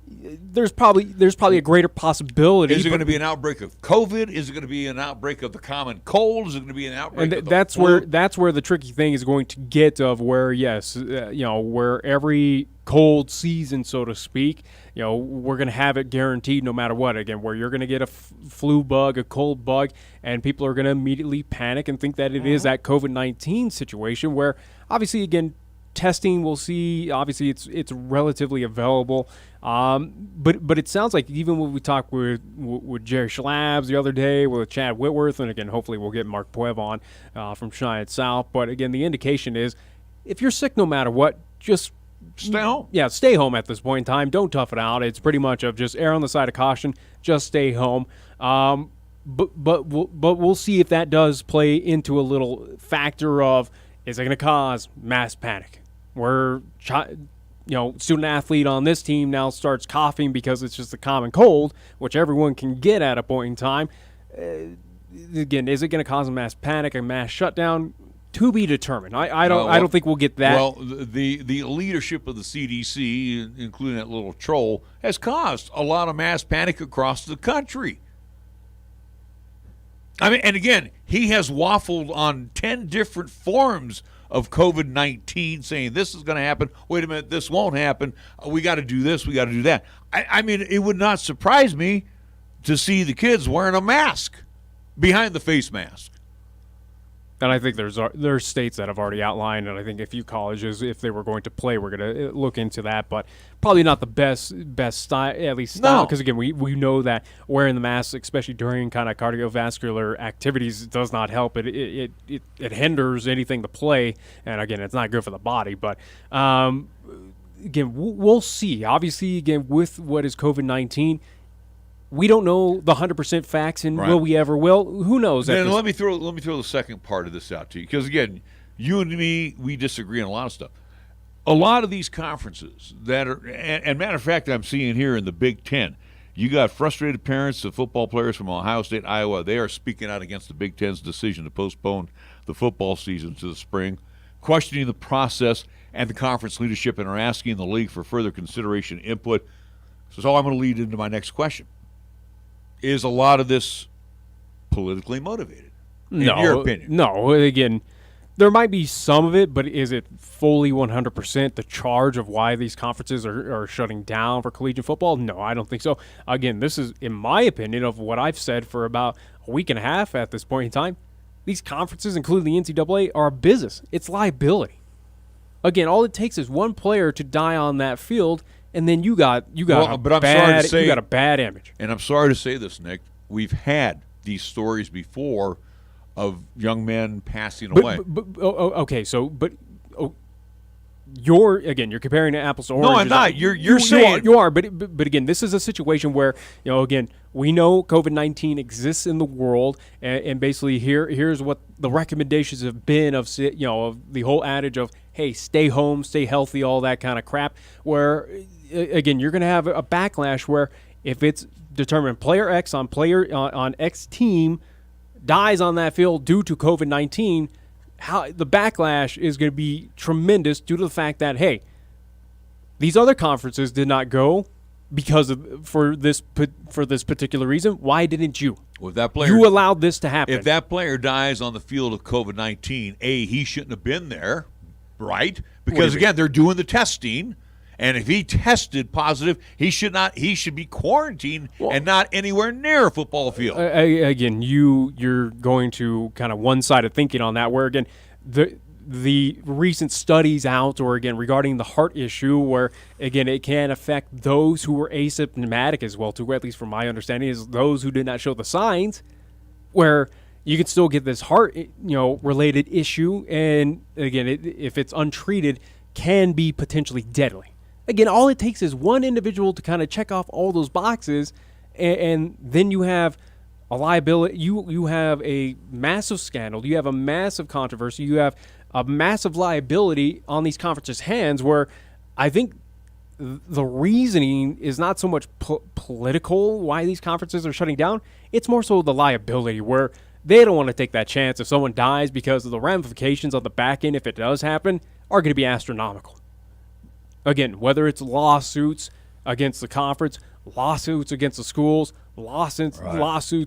There's probably a greater possibility. Is it going to be an outbreak of COVID? Is it going to be an outbreak of the common cold? Is it going to be an outbreak of the flu? That's where the tricky thing is going to get of where, yes, where every cold season, so to speak, we're going to have it guaranteed no matter what. Again, where you're going to get a flu bug, a cold bug, and people are going to immediately panic and think that it is that COVID-19 situation where, obviously, again, testing, we'll see. Obviously, it's relatively available. But it sounds like even when we talked with Jerry Schlabs the other day, with Chad Whitworth, and again, hopefully we'll get Mark Puev on from Cheyenne South. But again, the indication is if you're sick no matter what, just stay home. Yeah, stay home at this point in time. Don't tough it out. It's pretty much of just err on the side of caution. Just stay home. But we'll see if that does play into a little factor of, is it going to cause mass panic? Where student athlete on this team now starts coughing because it's just a common cold, which everyone can get at a point in time. Again, is it going to cause a mass panic, a mass shutdown? To be determined. I don't think we'll get that. Well, the leadership of the CDC, including that little troll, has caused a lot of mass panic across the country. I mean, and again, he has waffled on 10 different forms of COVID-19, saying this is going to happen. Wait a minute, this won't happen. We got to do this. We got to do that. I mean, it would not surprise me to see the kids wearing a mask behind the face mask. And I think there's states that have already outlined, and I think a few colleges, if they were going to play, we're going to look into that. But probably not the best style, at least style, because again, we know that wearing the mask, especially during kind of cardiovascular activities, does not help. It hinders anything to play, and again, it's not good for the body. But again, we'll see. Obviously, again, with what is COVID-19. We don't know the 100% facts, and will we ever? Will, who knows? And let me throw the second part of this out to you, because again, you and me, we disagree on a lot of stuff. A lot of these conferences that are, and matter of fact, I'm seeing here in the Big Ten, you got frustrated parents of football players from Ohio State, Iowa. They are speaking out against the Big Ten's decision to postpone the football season to the spring, questioning the process and the conference leadership and are asking the league for further consideration and input. So I'm going to lead into my next question. Is a lot of this politically motivated, in your opinion? No. Again, there might be some of it, but is it fully 100% the charge of why these conferences are shutting down for collegiate football? No, I don't think so. Again, this is, in my opinion, of what I've said for about a week and a half at this point in time. These conferences, including the NCAA, are a business. It's liability. Again, all it takes is one player to die on that field, and then you got a bad image. And I'm sorry to say this, Nick. We've had these stories before of young men passing away. You're comparing apples to oranges. No, I'm not. You're saying you are, but again, this is a situation where, again, we know COVID-19 exists in the world, and basically here's what the recommendations have been of the whole adage of, hey, stay home, stay healthy, all that kind of crap. Where again, you're going to have a backlash where if it's determined player X on X team dies on that field due to COVID-19, how the backlash is going to be tremendous due to the fact that, hey, these other conferences did not go for this particular reason. Why didn't you? Well, if that player, you allowed this to happen. If that player dies on the field of COVID-19, he shouldn't have been there, right? Because again, they're doing the testing. And if he tested positive, he should be quarantined and not anywhere near a football field. Again, you're going to kind of one-sided thinking on that, where again the recent studies out, or again regarding the heart issue, where again it can affect those who were asymptomatic as well too. At least from my understanding, is those who did not show the signs, where you can still get this heart related issue, and again if it's untreated, can be potentially deadly. Again, all it takes is one individual to kind of check off all those boxes, and then you have a liability. You have a massive scandal. You have a massive controversy. You have a massive liability on these conferences' hands, where I think the reasoning is not so much political, why these conferences are shutting down. It's more so the liability, where they don't want to take that chance if someone dies, because of the ramifications on the back end, if it does happen, are going to be astronomical. Again, whether it's lawsuits against the conference, lawsuits against the schools, lawsuits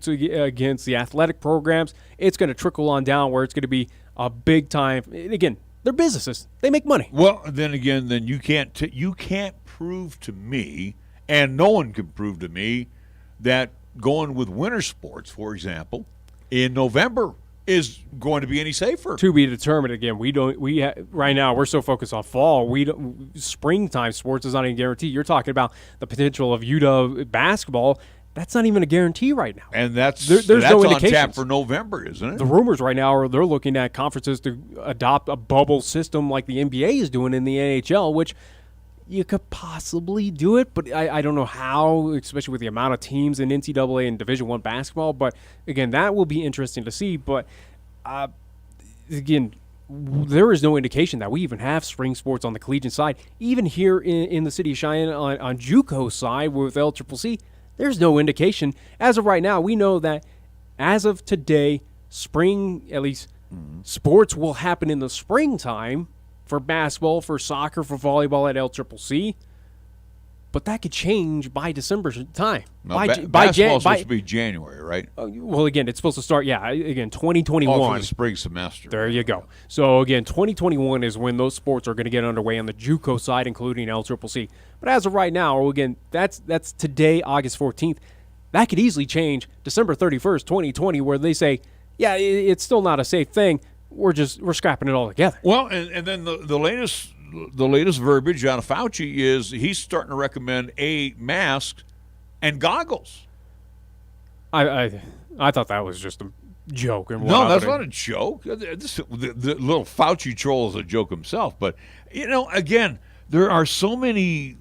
against the athletic programs, it's going to trickle on down, where it's going to be a big time. And again, they're businesses; they make money. Well, then you can't prove to me, and no one can prove to me, that going with winter sports, for example, in November is going to be any safer. To be determined. Again, right now we're so focused on fall. Springtime sports is not even guaranteed. You're talking about the potential of UW basketball. That's not even a guarantee right now. And that's no on tap for November, isn't it? The rumors right now are they're looking at conferences to adopt a bubble system like the NBA is doing in the NHL, which you could possibly do it, but I don't know how, especially with the amount of teams in NCAA and Division I basketball. But again, that will be interesting to see. But again, there is no indication that we even have spring sports on the collegiate side. Even here in the city of Cheyenne on JUCO side with LCCC, there's no indication. As of right now, we know that as of today, spring, at least sports will happen in the springtime, for basketball, for soccer, for volleyball at LCCC, but that could change by December time. No, basketball's supposed to be January, right? Well, again, it's supposed to start, 2021. For the spring semester. There you go. So, again, 2021 is when those sports are going to get underway on the JUCO side, including LCCC. But as of right now, again, that's today, August 14th. That could easily change December 31st, 2020, where they say, it's still not a safe thing. We're scrapping it all together. Well, and then the latest verbiage out of Fauci is he's starting to recommend masks and goggles. I thought that was just a joke. No, that's not a joke. The little Fauci troll is a joke himself. But again, there are so many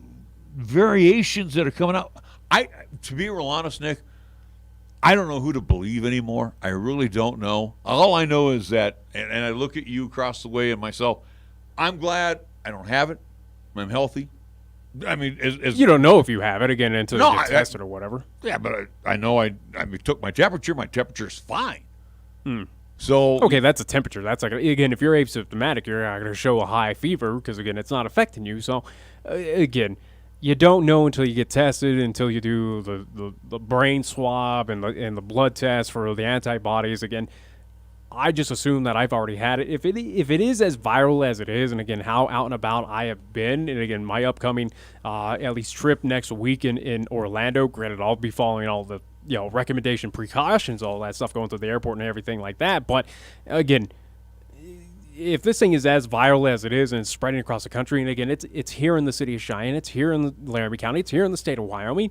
variations that are coming out. To be real honest, Nick, I don't know who to believe anymore. I really don't know. All I know is that, and I look at you across the way and myself, I'm glad I don't have it. I'm healthy. I mean, you don't know if you have it again until you get tested or whatever. Yeah, but I know I took my temperature. My temperature's fine. So okay, that's a temperature. That's like, again, if you're asymptomatic, you're not going to show a high fever because, again, it's not affecting you. So, again, you don't know until you get tested, until you do the brain swab and the blood test for the antibodies. Again, I just assume that I've already had it. If it is as viral as it is, and again, how out and about I have been, and again, my upcoming at least trip next week in Orlando, granted, I'll be following all the recommendation precautions, all that stuff going through the airport and everything like that. But again, if this thing is as viral as it is and it's spreading across the country, and again, it's here in the city of Cheyenne, it's here in Laramie County, it's here in the state of Wyoming,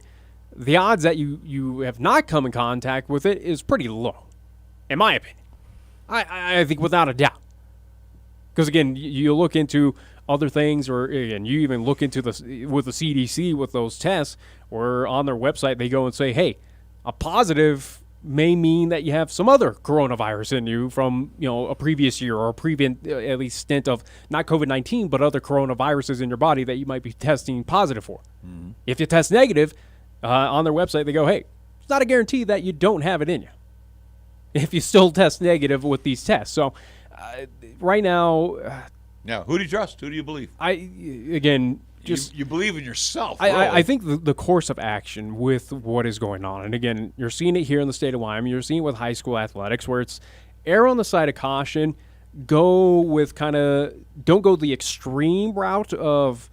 the odds that you have not come in contact with it is pretty low, in my opinion. I think without a doubt. Because, again, you look into other things, or, again, you even look into with the CDC with those tests, or on their website they go and say, hey, a positive may mean that you have some other coronavirus in you from, a previous year or a previous, at least, stint of not COVID-19, but other coronaviruses in your body that you might be testing positive for. Mm-hmm. If you test negative, on their website they go, hey, it's not a guarantee that you don't have it in you if you still test negative with these tests. So right now... now, who do you trust? Who do you believe? You believe in yourself. I think the course of action with what is going on, and again, you're seeing it here in the state of Wyoming, you're seeing it with high school athletics, where it's err on the side of caution, don't go the extreme route of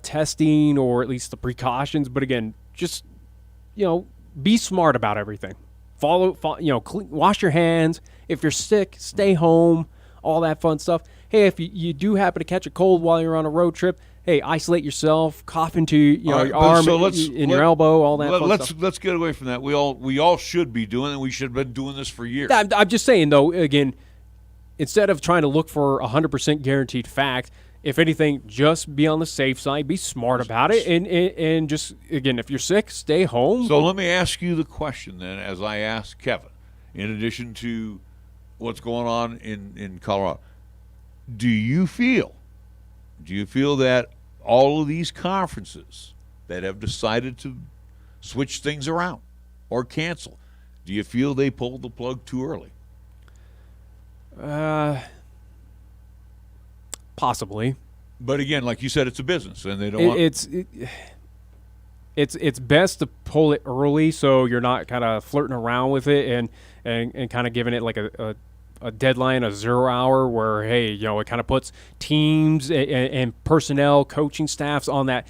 testing, or at least the precautions, but again, just, be smart about everything. Wash your hands. If you're sick, stay home, all that fun stuff. Hey, if you do happen to catch a cold while you're on a road trip, hey, isolate yourself, cough into your arm, your elbow, all that fun stuff. Let's get away from that. We all should be doing it. We should have been doing this for years. I'm just saying, though, again, instead of trying to look for 100% guaranteed fact, if anything, just be on the safe side, be smart about it, and just, again, if you're sick, stay home. So let me ask you the question then, as I asked Kevin, in addition to what's going on in Colorado. Do you feel that all of these conferences that have decided to switch things around or cancel, do you feel they pulled the plug too early? Possibly. But again, like you said, it's a business, and they don't want... It's best to pull it early so you're not kind of flirting around with it and kind of giving it like a deadline, a 0 hour, where, hey, it kind of puts teams and personnel, coaching staffs on that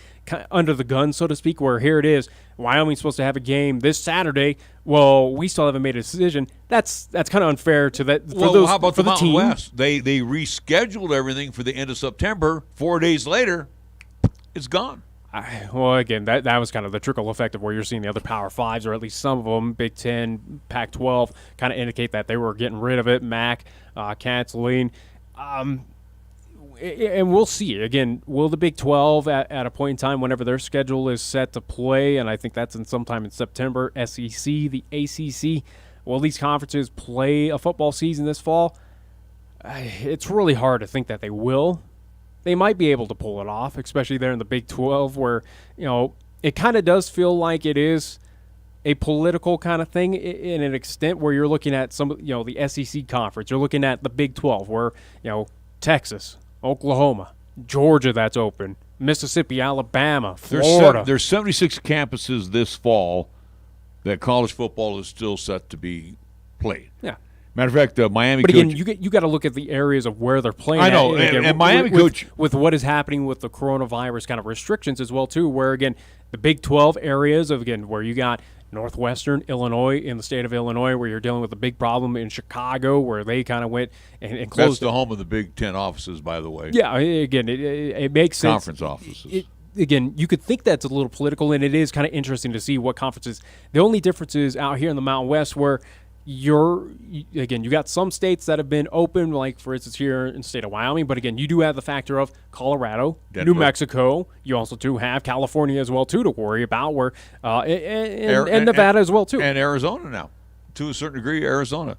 under the gun, so to speak, where here it is, Wyoming's supposed to have a game this Saturday. Well, we still haven't made a decision. That's kind of unfair to that. How about the Mountain West? They rescheduled everything for the end of September. 4 days later, it's gone. Again, that was kind of the trickle effect of where you're seeing the other Power Fives, or at least some of them, Big Ten, Pac-12, kind of indicate that they were getting rid of it. MAC canceling. And we'll see. Again, will the Big 12 at a point in time, whenever their schedule is set to play, and I think that's sometime in September, SEC, the ACC, will these conferences play a football season this fall? It's really hard to think that they will. They might be able to pull it off, especially there in the Big 12, where, it kind of does feel like it is a political kind of thing in an extent, where you're looking at the SEC conference. You're looking at the Big 12, where, Texas, Oklahoma, Georgia, that's open, Mississippi, Alabama, Florida. There's 76 campuses this fall that college football is still set to be played. Yeah. Matter of fact, Miami. But again, you got to look at the areas of where they're playing. I know, and Miami coach with what is happening with the coronavirus kind of restrictions as well too. Where again, the Big 12 areas of where you got Northwestern Illinois in the state of Illinois, where you're dealing with a big problem in Chicago, where they kind of went and closed. That's the home of the Big Ten offices, by the way. Yeah, again, it makes sense. Conference offices. Again, you could think that's a little political, and it is kind of interesting to see what conferences. The only difference is out here in the Mountain West, where you got some states that have been open, like, for instance, here in the state of Wyoming. But, again, you do have the factor of Colorado, Denver, New Mexico. You also, too, have California as well, too, to worry about, where and Nevada as well, too. And Arizona now, to a certain degree, Arizona.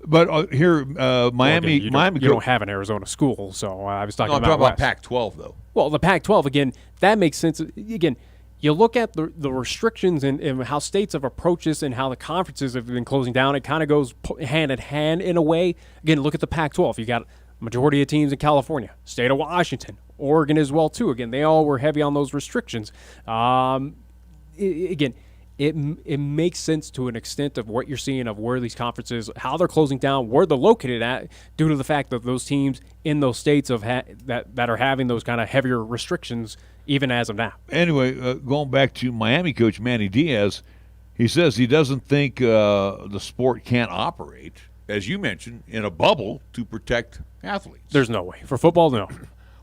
But here, Miami, you don't have an Arizona school, so I was talking about Pac-12, though. Well, the Pac-12, again, that makes sense. Again, you look at the restrictions and how states have approached this and how the conferences have been closing down. It kind of goes hand in hand in a way. Again, look at the Pac-12. You got a majority of teams in California, state of Washington, Oregon as well too. Again, they all were heavy on those restrictions. It makes sense to an extent of what you're seeing of where these conferences, how they're closing down, where they're located at, due to the fact that those teams in those states that are having those kind of heavier restrictions, even as of now. Anyway, going back to Miami coach Manny Diaz, he says he doesn't think the sport can't operate, as you mentioned, in a bubble to protect athletes. There's no way. For football, no.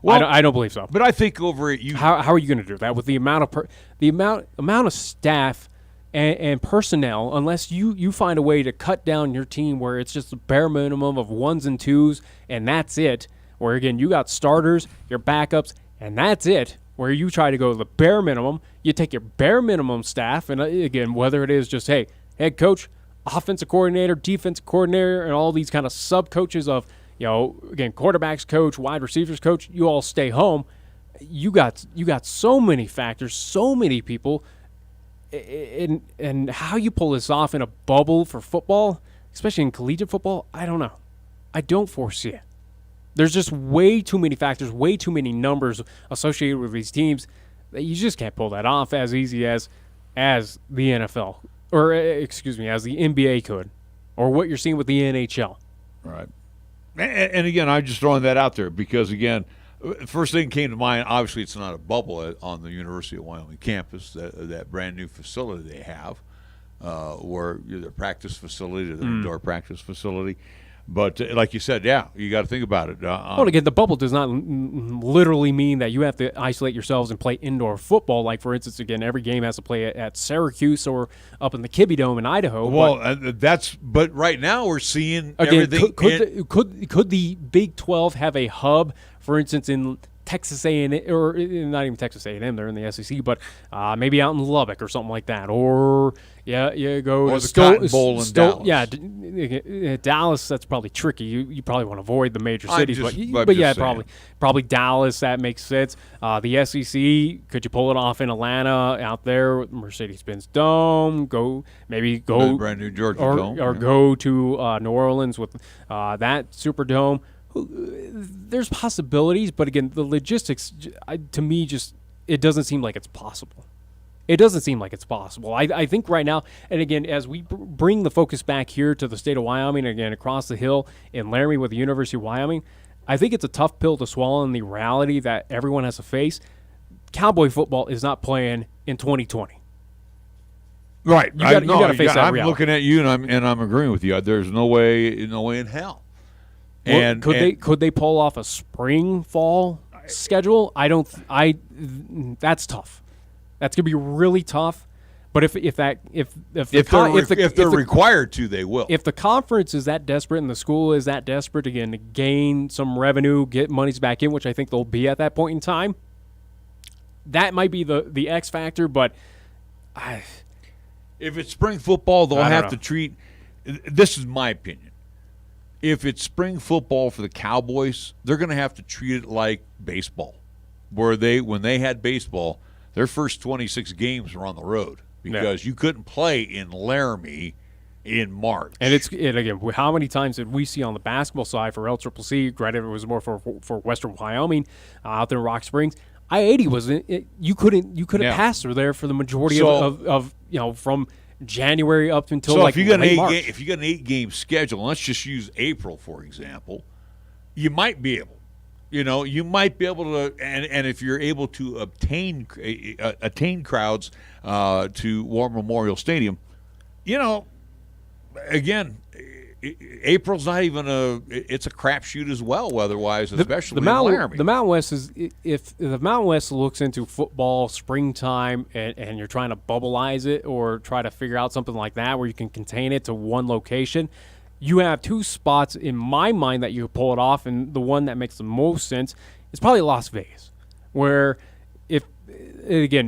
Well, I don't believe so. But I think over at how are you going to do that with the amount of staff and personnel, unless you find a way to cut down your team where it's just a bare minimum of ones and twos and that's it, where again you got starters, your backups, and that's it, where you try to go the bare minimum, you take your bare minimum staff, and again, whether it is just, hey, head coach, offensive coordinator, defensive coordinator, and all these kind of sub-coaches of, again, quarterbacks coach, wide receivers coach, you all stay home. You got so many factors, so many people. And how you pull this off in a bubble for football, especially in collegiate football, I don't know. I don't foresee it. There's just way too many factors, way too many numbers associated with these teams that you just can't pull that off as easy as the NFL, or as the NBA could, or what you're seeing with the NHL. Right. And again, I'm just throwing that out there because, again, first thing came to mind, obviously it's not a bubble on the University of Wyoming campus, that brand new facility they have, where their practice facility, their indoor practice facility. But like you said, yeah, you got to think about it. Well, again, the bubble does not literally mean that you have to isolate yourselves and play indoor football. Like, for instance, again, every game has to play at Syracuse or up in the Kibbe Dome in Idaho. Well, but right now we're seeing everything. Could the Big 12 have a hub, for instance, in Texas A&M, or not even Texas A&M, they're in the SEC, but maybe out in Lubbock or something like that, or you go or to the Cotton Bowl in Dallas. Yeah, Dallas. That's probably tricky. You probably want to avoid the major cities, but yeah, probably Dallas. That makes sense. The SEC, could you pull it off in Atlanta out there with Mercedes-Benz Dome? Go the brand new Georgia Dome, or go to New Orleans with that Superdome. There's possibilities, but again, the logistics, to me, just it doesn't seem like it's possible. It doesn't seem like it's possible. I think right now, and again, as we bring the focus back here to the state of Wyoming, again, across the hill in Laramie with the University of Wyoming, I think it's a tough pill to swallow in the reality that everyone has to face. Cowboy football is not playing in 2020. Right. You got to face that reality. I'm looking at you, and I'm agreeing with you. There's no way in hell. And could they pull off a spring fall schedule? That's tough. That's gonna be really tough. But if they're required to, they will. If the conference is that desperate and the school is that desperate again to gain some revenue, get monies back in, which I think they'll be at that point in time, that might be the X factor. But if it's spring football, they'll have to treat. This is my opinion. If it's spring football for the Cowboys, they're going to have to treat it like baseball, where when they had baseball, their first 26 games were on the road because you couldn't play in Laramie in March. And again, how many times did we see on the basketball side for LCCC? Granted, it was more for Western Wyoming out there in Rock Springs. I-80 was you couldn't pass through there for the majority of from January up until so like if you got March. If you got an 8-game schedule, and let's just use April for example, you might be able, to, and if you're able to attain crowds to War Memorial Stadium, again, April's not even it's a crapshoot as well weather-wise, especially in Laramie. The Mountain West is, if the Mountain West looks into football springtime and you're trying to bubbleize it or try to figure out something like that where you can contain it to one location, you have two spots in my mind that you pull it off, and the one that makes the most sense is probably Las Vegas, where in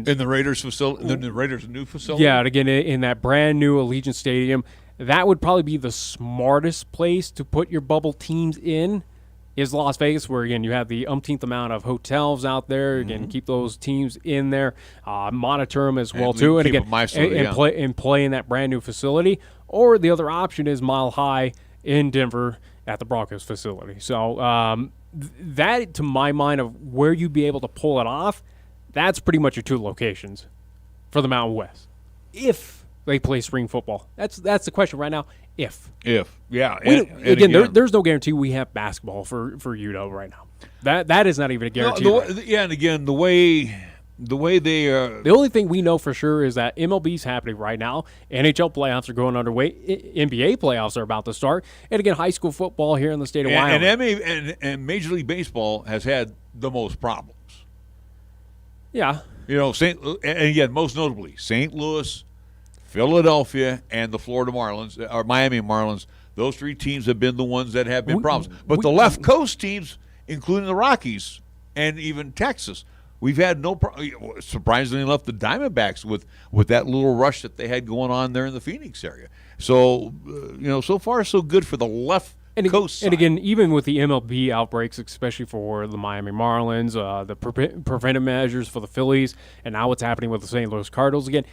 the Raiders facility, the Raiders' new facility. Yeah, and again in that brand new Allegiant Stadium. That would probably be the smartest place to put your bubble teams in is Las Vegas, where, again, you have the umpteenth amount of hotels out there. Again, keep those teams in there, monitor them as well, too. And again, play in that brand new facility. Or the other option is Mile High in Denver at the Broncos facility. So that, to my mind, of where you'd be able to pull it off, that's pretty much your two locations for the Mountain West. If they play spring football. That's the question right now. If. Yeah. Again, there's no guarantee we have basketball for UW right now. That is not even a guarantee. And again, the way they the only thing we know for sure is that MLB is happening right now. NHL playoffs are going underway. NBA playoffs are about to start. And again, high school football here in the state of Wyoming. And Major League Baseball has had the most problems. Yeah. And again, most notably, St. Louis, Philadelphia, and the Florida Marlins, or Miami Marlins. Those three teams have been the ones that have been problems. But the left coast teams, including the Rockies and even Texas, we've had no problem. Surprisingly enough, the Diamondbacks with that little rush that they had going on there in the Phoenix area. So, so far so good for the left coast side. And again, even with the MLB outbreaks, especially for the Miami Marlins, the preventive measures for the Phillies, and now what's happening with the St. Louis Cardinals again,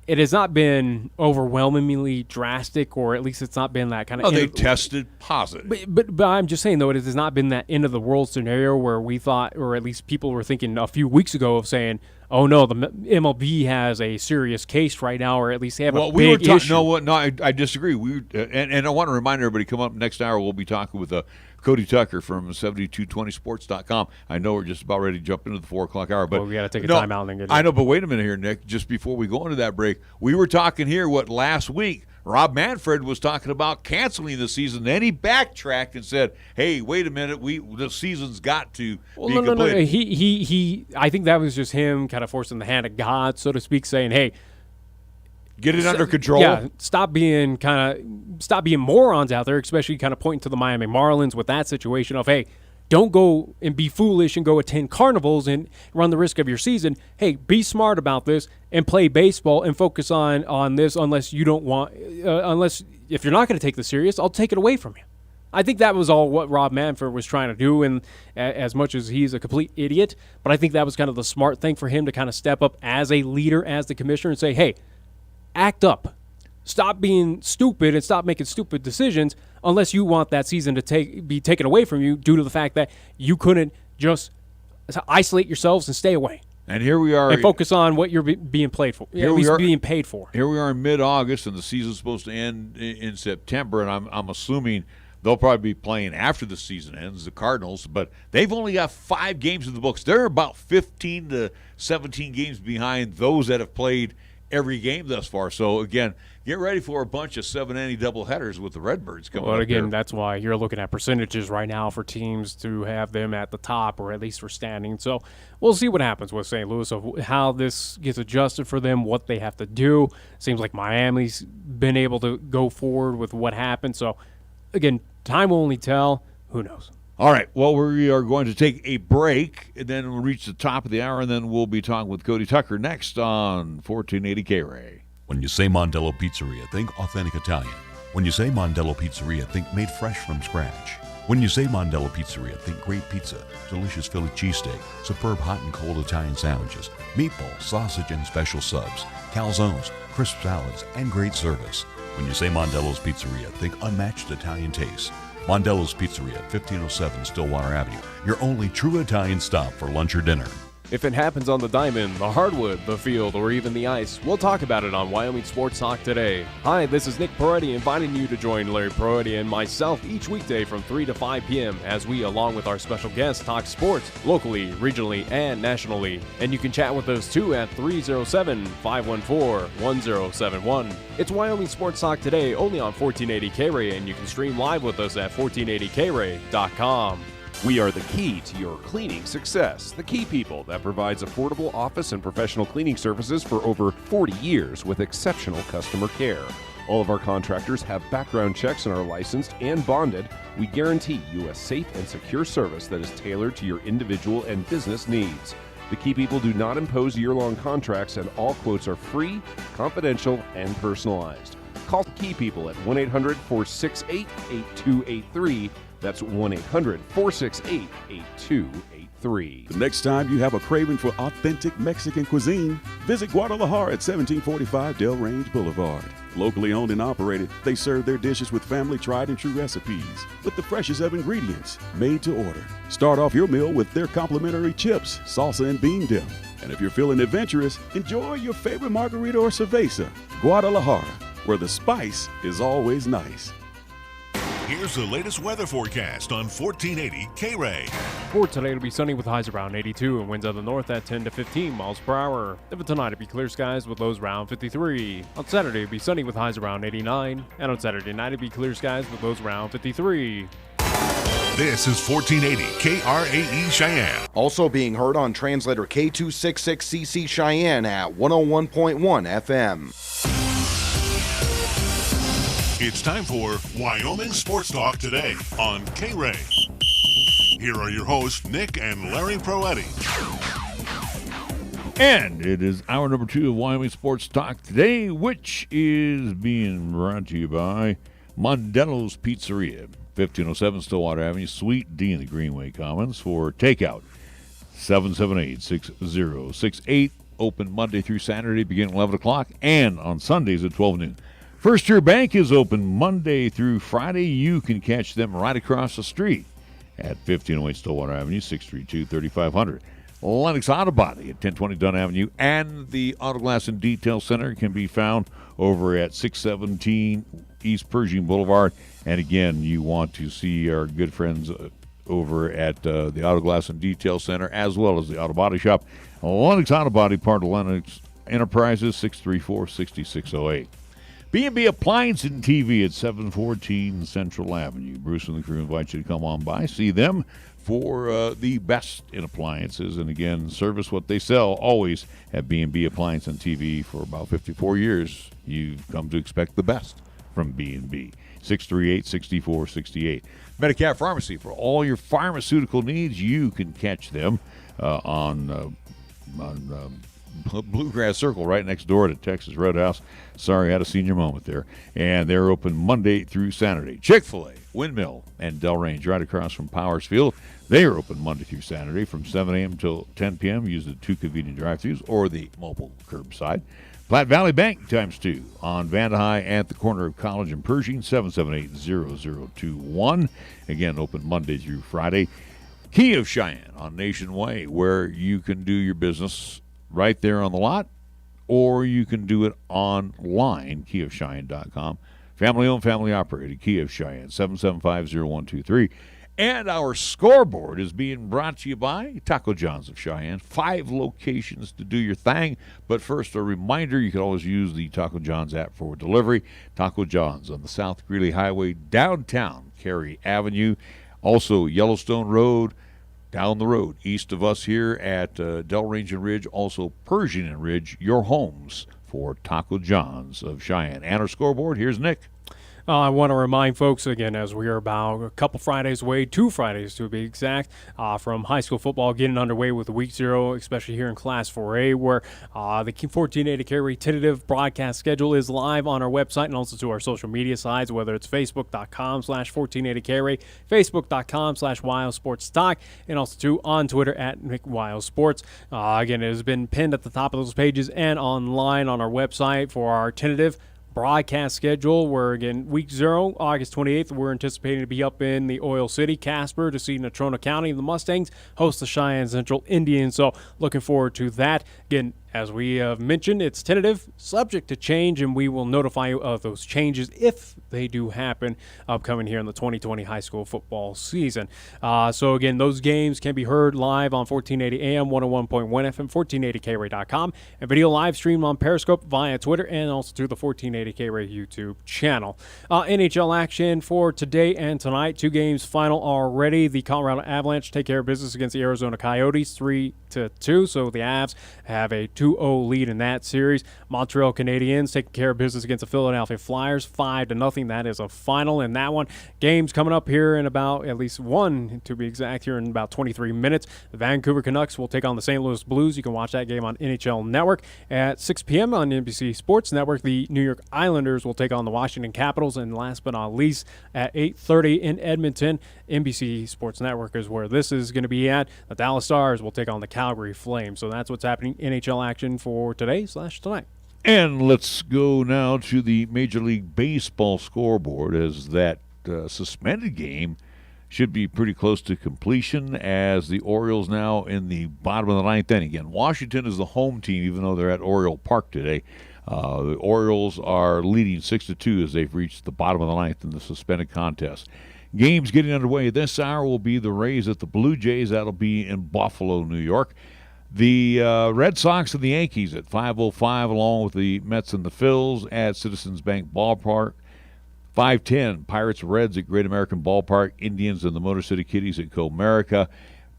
it has not been overwhelmingly drastic, or at least it's not been that kind of. They tested positive. But I'm just saying, though, it has not been that end of the world scenario where we thought, or at least people were thinking a few weeks ago of saying, "Oh no, the MLB has a serious case right now," or at least they have a big issue. No, I disagree. And I want to remind everybody, come up next hour, we'll be talking with Cody Tucker from 7220sports.com. I know we're just about ready to jump into the 4 o'clock hour, but we got to take a time out and then get. I know, but wait a minute here, Nick. Just before we go into that break, we were talking here last week. Rob Manfred was talking about canceling the season. Then he backtracked and said, "Hey, wait a minute. The season's got to be completed." No. He. I think that was just him kind of forcing the hand of God, so to speak, saying, "Hey, get it under control." Yeah, stop being morons out there, especially kind of pointing to the Miami Marlins with that situation of, hey, don't go and be foolish and go attend carnivals and run the risk of your season. Hey, be smart about this and play baseball and focus on this unless you don't want if you're not going to take this serious, I'll take it away from you. I think that was all what Rob Manfred was trying to do, and as much as he's a complete idiot, but I think that was kind of the smart thing for him to kind of step up as a leader, as the commissioner, and say, hey, act up. Stop being stupid and stop making stupid decisions unless you want that season to be taken away from you due to the fact that you couldn't just isolate yourselves and stay away. And here we are. And focus on what you're being paid for. Being paid for. Here we are in mid-August, and the season's supposed to end in September, and I'm assuming they'll probably be playing after the season ends, the Cardinals, but they've only got 5 games in the books. They're about 15 to 17 games behind those that have played every game thus far. So, again, get ready for a bunch of 7-inning doubleheaders with the Redbirds coming up. Well, again, that's why you're looking at percentages right now for teams to have them at the top, or at least for standing. So we'll see what happens with St. Louis, of how this gets adjusted for them, what they have to do. Seems like Miami's been able to go forward with what happened. So, again, time will only tell. Who knows? All right, well, we are going to take a break, and then we'll reach the top of the hour, and then we'll be talking with Cody Tucker next on 1480 KRAE. When you say Mondello Pizzeria, think authentic Italian. When you say Mondello Pizzeria, think made fresh from scratch. When you say Mondello Pizzeria, think great pizza, delicious Philly cheesesteak, superb hot and cold Italian sandwiches, meatballs, sausage, and special subs, calzones, crisp salads, and great service. When you say Mondello's Pizzeria, think unmatched Italian taste. Mondello's Pizzeria, 1507 Stillwater Avenue, your only true Italian stop for lunch or dinner. If it happens on the diamond, the hardwood, the field, or even the ice, we'll talk about it on Wyoming Sports Talk today. Hi, this is Nick Peretti, inviting you to join Larry Peretti and myself each weekday from 3 to 5 p.m. as we, along with our special guests, talk sports locally, regionally, and nationally. And you can chat with us too at 307-514-1071. It's Wyoming Sports Talk today, only on 1480 KRAE, and you can stream live with us at 1480krae.com. We are the key to your cleaning success. The Key People that provides affordable office and professional cleaning services for over 40 years with exceptional customer care. All of our contractors have background checks and are licensed and bonded. We guarantee you a safe and secure service that is tailored to your individual and business needs. The Key People do not impose year-long contracts, and all quotes are free, confidential, and personalized. Call the Key People at 1-800-468-8283. That's 1-800-468-8283. The next time you have a craving for authentic Mexican cuisine, visit Guadalajara at 1745 Del Range Boulevard. Locally owned and operated, they serve their dishes with family tried and true recipes with the freshest of ingredients, made to order. Start off your meal with their complimentary chips, salsa, and bean dip. And if you're feeling adventurous, enjoy your favorite margarita or cerveza. Guadalajara, where the spice is always nice. Here's the latest weather forecast on 1480 KRAE. For today, it'll be sunny with highs around 82 and winds out of the north at 10 to 15 miles per hour. Then for tonight, it'll be clear skies with lows around 53. On Saturday, it'll be sunny with highs around 89. And on Saturday night, it'll be clear skies with lows around 53. This is 1480 KRAE Cheyenne. Also being heard on translator K266CC Cheyenne at 101.1 FM. It's time for Wyoming Sports Talk today on KRAE. Here are your hosts, Nick and Larry Proetti. And it is hour number 2 of Wyoming Sports Talk today, which is being brought to you by Mondello's Pizzeria, 1507 Stillwater Avenue, Suite D in the Greenway Commons for takeout. 778-6068. Open Monday through Saturday, beginning at 11 o'clock, and on Sundays at 12 noon. First Year Bank is open Monday through Friday. You can catch them right across the street at 1508 Stillwater Avenue, 632-3500. Lennox Auto Body at 1020 Dunn Avenue, and the Auto Glass and Detail Center can be found over at 617 East Pershing Boulevard. And again, you want to see our good friends over at the Auto Glass and Detail Center, as well as the Auto Body Shop. Lennox Auto Body, part of Lennox Enterprises, 634-6608. B&B Appliance and TV at 714 Central Avenue. Bruce and the crew invite you to come on by, see them for the best in appliances, and again, service what they sell always at B&B Appliance and TV. For about 54 years, you've come to expect the best from B&B. 638-6468. Medicare Pharmacy, for all your pharmaceutical needs, you can catch them on Bluegrass Circle, right next door to Texas Roadhouse. Sorry, I had a senior moment there. And they're open Monday through Saturday. Chick-fil-A, Windmill, and Delrange, right across from Powers Field. They are open Monday through Saturday from 7 a.m. till 10 p.m. Use the 2 convenient drive-thrus or the mobile curbside. Platte Valley Bank ×2 on Vandehigh at the corner of College and Pershing, 778-0021. Again, open Monday through Friday. Key of Cheyenne on Nation Way, where you can do your business right there on the lot, or you can do it online, keyofcheyenne.com. Family-owned, family-operated, Key of Cheyenne, 775-0123. And our scoreboard is being brought to you by Taco John's of Cheyenne. 5 locations to do your thing. But first, a reminder, you can always use the Taco John's app for delivery. Taco John's on the South Greeley Highway, downtown KRAE Avenue. Also, Yellowstone Road, down the road, east of us here at Delrange and Ridge, also Pershing and Ridge, your homes for Taco John's of Cheyenne. And our scoreboard, here's Nick. I want to remind folks again, as we are about a couple Fridays away, 2 Fridays to be exact, from high school football getting underway with week 0, especially here in Class 4A, where the 1480 KRAE tentative broadcast schedule is live on our website and also to our social media sites, whether it's facebook.com/1480 KRAE, facebook.com/WyoSportsTalk, and also on Twitter at NickWyoSports. Again, it has been pinned at the top of those pages and online on our website for our tentative broadcast schedule, where again week 0, August 28th, we're anticipating to be up in the Oil City, Casper, to see Natrona County. The Mustangs host the Cheyenne Central Indians, so looking forward to that. Again, as we have mentioned, it's tentative, subject to change, and we will notify you of those changes if they do happen upcoming here in the 2020 high school football season. So again, those games can be heard live on 1480 AM, 101.1 FM, 1480KRAE.com, and video live streamed on Periscope via Twitter and also through the 1480 KRAE YouTube channel. NHL action for today and tonight. 2 games final already. The Colorado Avalanche take care of business against the Arizona Coyotes 3-2. So the Avs have a 2-0 lead in that series. Montreal Canadiens taking care of business against the Philadelphia Flyers, 5-0. That is a final in that one. Games coming up here in about, at least one to be exact, here in about 23 minutes. The Vancouver Canucks will take on the St. Louis Blues. You can watch that game on NHL Network. At 6 p.m. on NBC Sports Network, the New York Islanders will take on the Washington Capitals. And last but not least, at 8:30 in Edmonton, NBC Sports Network is where this is going to be at. The Dallas Stars will take on the Calgary Flames. So that's what's happening NHL action for today/tonight. And let's go now to the Major League Baseball scoreboard, as that suspended game should be pretty close to completion, as the Orioles now in the bottom of the ninth inning. Again, Washington is the home team, even though they're at Oriole Park today. The Orioles are leading 6-2 as they've reached the bottom of the ninth in the suspended contest. Games getting underway this hour will be the Rays at the Blue Jays. That'll be in Buffalo, New York. The Red Sox and the Yankees at 5:05, along with the Mets and the Phils at Citizens Bank Ballpark. 5:10, Pirates Reds at Great American Ballpark. Indians and the Motor City Kitties at Comerica.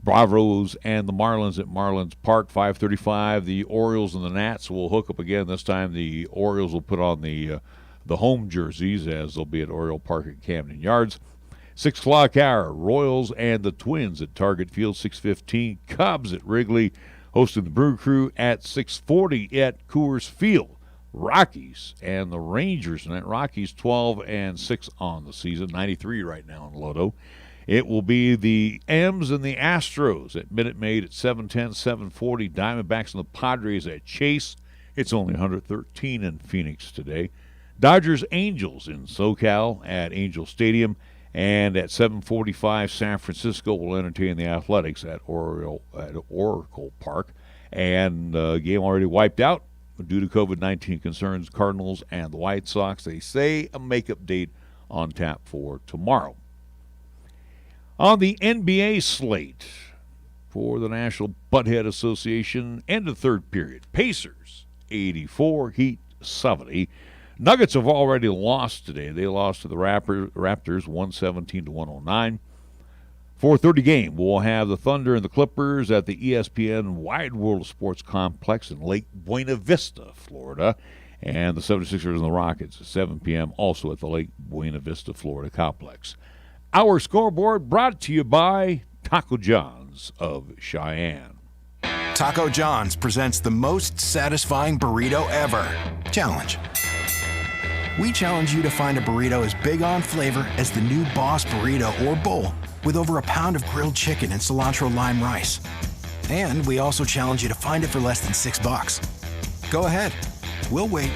Bravos and the Marlins at Marlins Park. 5:35, the Orioles and the Nats will hook up again. This time the Orioles will put on the home jerseys, as they'll be at Oriole Park at Camden Yards. 6 o'clock hour, Royals and the Twins at Target Field. 6:15, Cubs at Wrigley hosting the Brew Crew at 6:40 at Coors Field. Rockies and the Rangers, and that Rockies 12-6 on the season, 93 right now in Lotto. It will be the M's and the Astros at Minute Maid at 7:10, 7:40. Diamondbacks and the Padres at Chase. It's only 113 in Phoenix today. Dodgers Angels in SoCal at Angel Stadium. And at 7:45, San Francisco will entertain the Athletics at Oracle Park. And game already wiped out due to COVID-19 concerns. Cardinals and the White Sox, they say a makeup date on tap for tomorrow. On the NBA slate for the National Butthead Association, end of third period, Pacers 84, Heat 70. Nuggets have already lost today. They lost to the Raptors 117-109. 4:30 game, we'll have the Thunder and the Clippers at the ESPN Wide World of Sports Complex in Lake Buena Vista, Florida. And the 76ers and the Rockets at 7 p.m. also at the Lake Buena Vista, Florida Complex. Our scoreboard brought to you by Taco John's of Cheyenne. Taco John's presents the most satisfying burrito ever. Challenge. We challenge you to find a burrito as big on flavor as the new Boss Burrito or Bowl, with over a pound of grilled chicken and cilantro lime rice. And we also challenge you to find it for less than $6. Go ahead. We'll wait.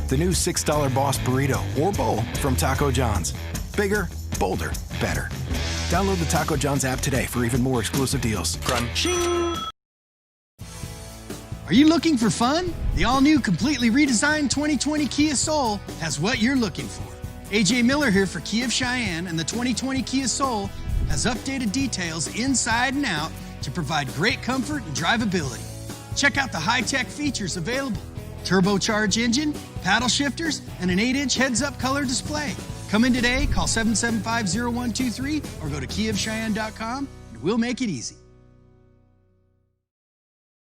The new $6 Boss Burrito or Bowl from Taco John's. Bigger, bolder, better. Download the Taco John's app today for even more exclusive deals. Crunching. Are you looking for fun? The all-new, completely redesigned 2020 Kia Soul has what you're looking for. AJ Miller here for Kia of Cheyenne, and the 2020 Kia Soul has updated details inside and out to provide great comfort and drivability. Check out the high-tech features available. Turbocharged engine, paddle shifters, and an 8-inch heads-up color display. Come in today, call 775-0123, or go to KiaofCheyenne.com, and we'll make it easy.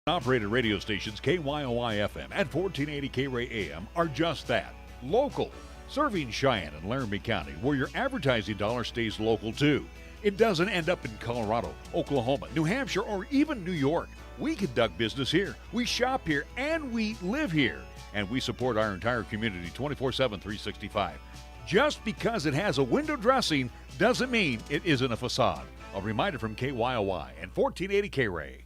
Operated radio stations KYOI-FM and 1480 KRAE AM are just that, local. Serving Cheyenne and Laramie County, where your advertising dollar stays local too. It doesn't end up in Colorado, Oklahoma, New Hampshire, or even New York. We conduct business here, we shop here, and we live here. And we support our entire community 24/7, 365. Just because it has a window dressing doesn't mean it isn't a facade. A reminder from KYOI and 1480 KRAE.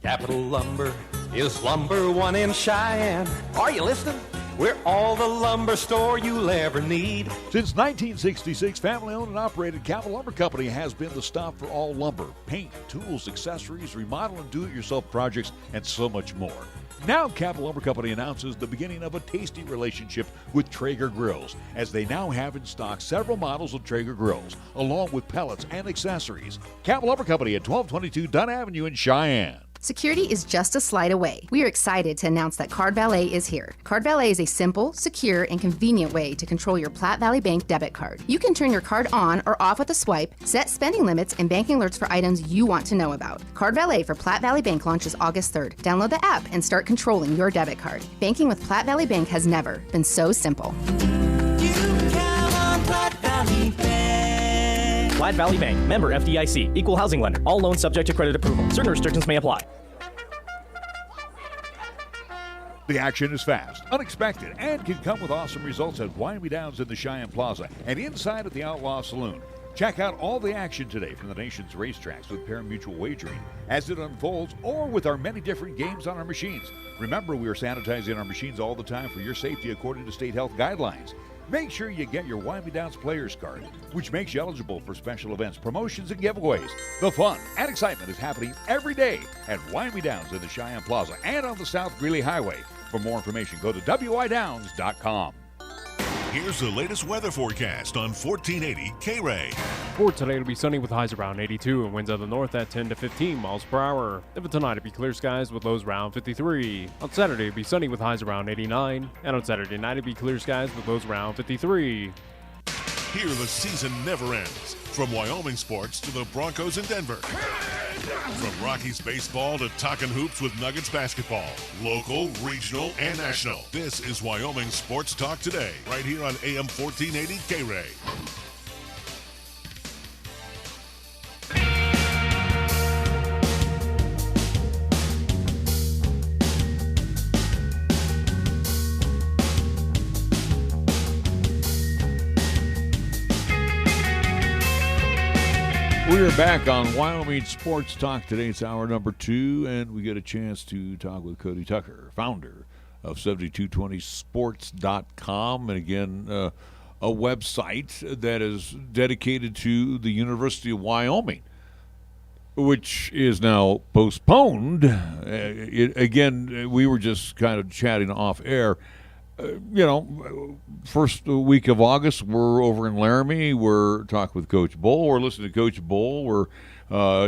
Capital Lumber is number one in Cheyenne. Are you listening? We're all the lumber store you'll ever need. Since 1966, family-owned and operated Capital Lumber Company has been the stop for all lumber, paint, tools, accessories, remodel and do-it-yourself projects, and so much more. Now, Capital Lumber Company announces the beginning of a tasty relationship with Traeger Grills, as they now have in stock several models of Traeger Grills, along with pellets and accessories. Capital Lumber Company at 1222 Dunn Avenue in Cheyenne. Security is just a slide away. We are excited to announce that Card Valet is here. Card Valet is a simple, secure, and convenient way to control your Platte Valley Bank debit card. You can turn your card on or off with a swipe, set spending limits, and banking alerts for items you want to know about. Card Valet for Platte Valley Bank launches August 3rd. Download the app and start controlling your debit card. Banking with Platte Valley Bank has never been so simple. Platte Valley Bank, member FDIC, equal housing lender. All loans subject to credit approval. Certain restrictions may apply. The action is fast, unexpected, and can come with awesome results at Wyoming Downs in the Cheyenne Plaza and inside at the Outlaw Saloon. Check out all the action today from the nation's racetracks with pari-mutuel wagering as it unfolds or with our many different games on our machines. Remember, we are sanitizing our machines all the time for your safety according to state health guidelines. Make sure you get your Wyoming Downs Players Card, which makes you eligible for special events, promotions, and giveaways. The fun and excitement is happening every day at Wyoming Downs in the Cheyenne Plaza and on the South Greeley Highway. For more information, go to WIDowns.com. Here's the latest weather forecast on 1480 KRAE. For today, it'll be sunny with highs around 82 and winds out of the north at 10 to 15 miles per hour. Then for tonight, it'll be clear skies with lows around 53. On Saturday, it'll be sunny with highs around 89. And on Saturday night, it'll be clear skies with lows around 53. Here, the season never ends. From Wyoming sports to the Broncos in Denver. From Rockies baseball to talking hoops with Nuggets basketball. Local, regional, and national. This is Wyoming Sports Talk Today, right here on AM 1480 KRAE. We are back on Wyoming Sports Talk today. It's hour number 2, and we get a chance to talk with Cody Tucker, founder of 7220sports.com, and again, a website that is dedicated to the University of Wyoming, which is now postponed. Again, we were just kind of chatting off air. First week of August, we're over in Laramie. We're talking with Coach Bull. We're listening to Coach Bull. We're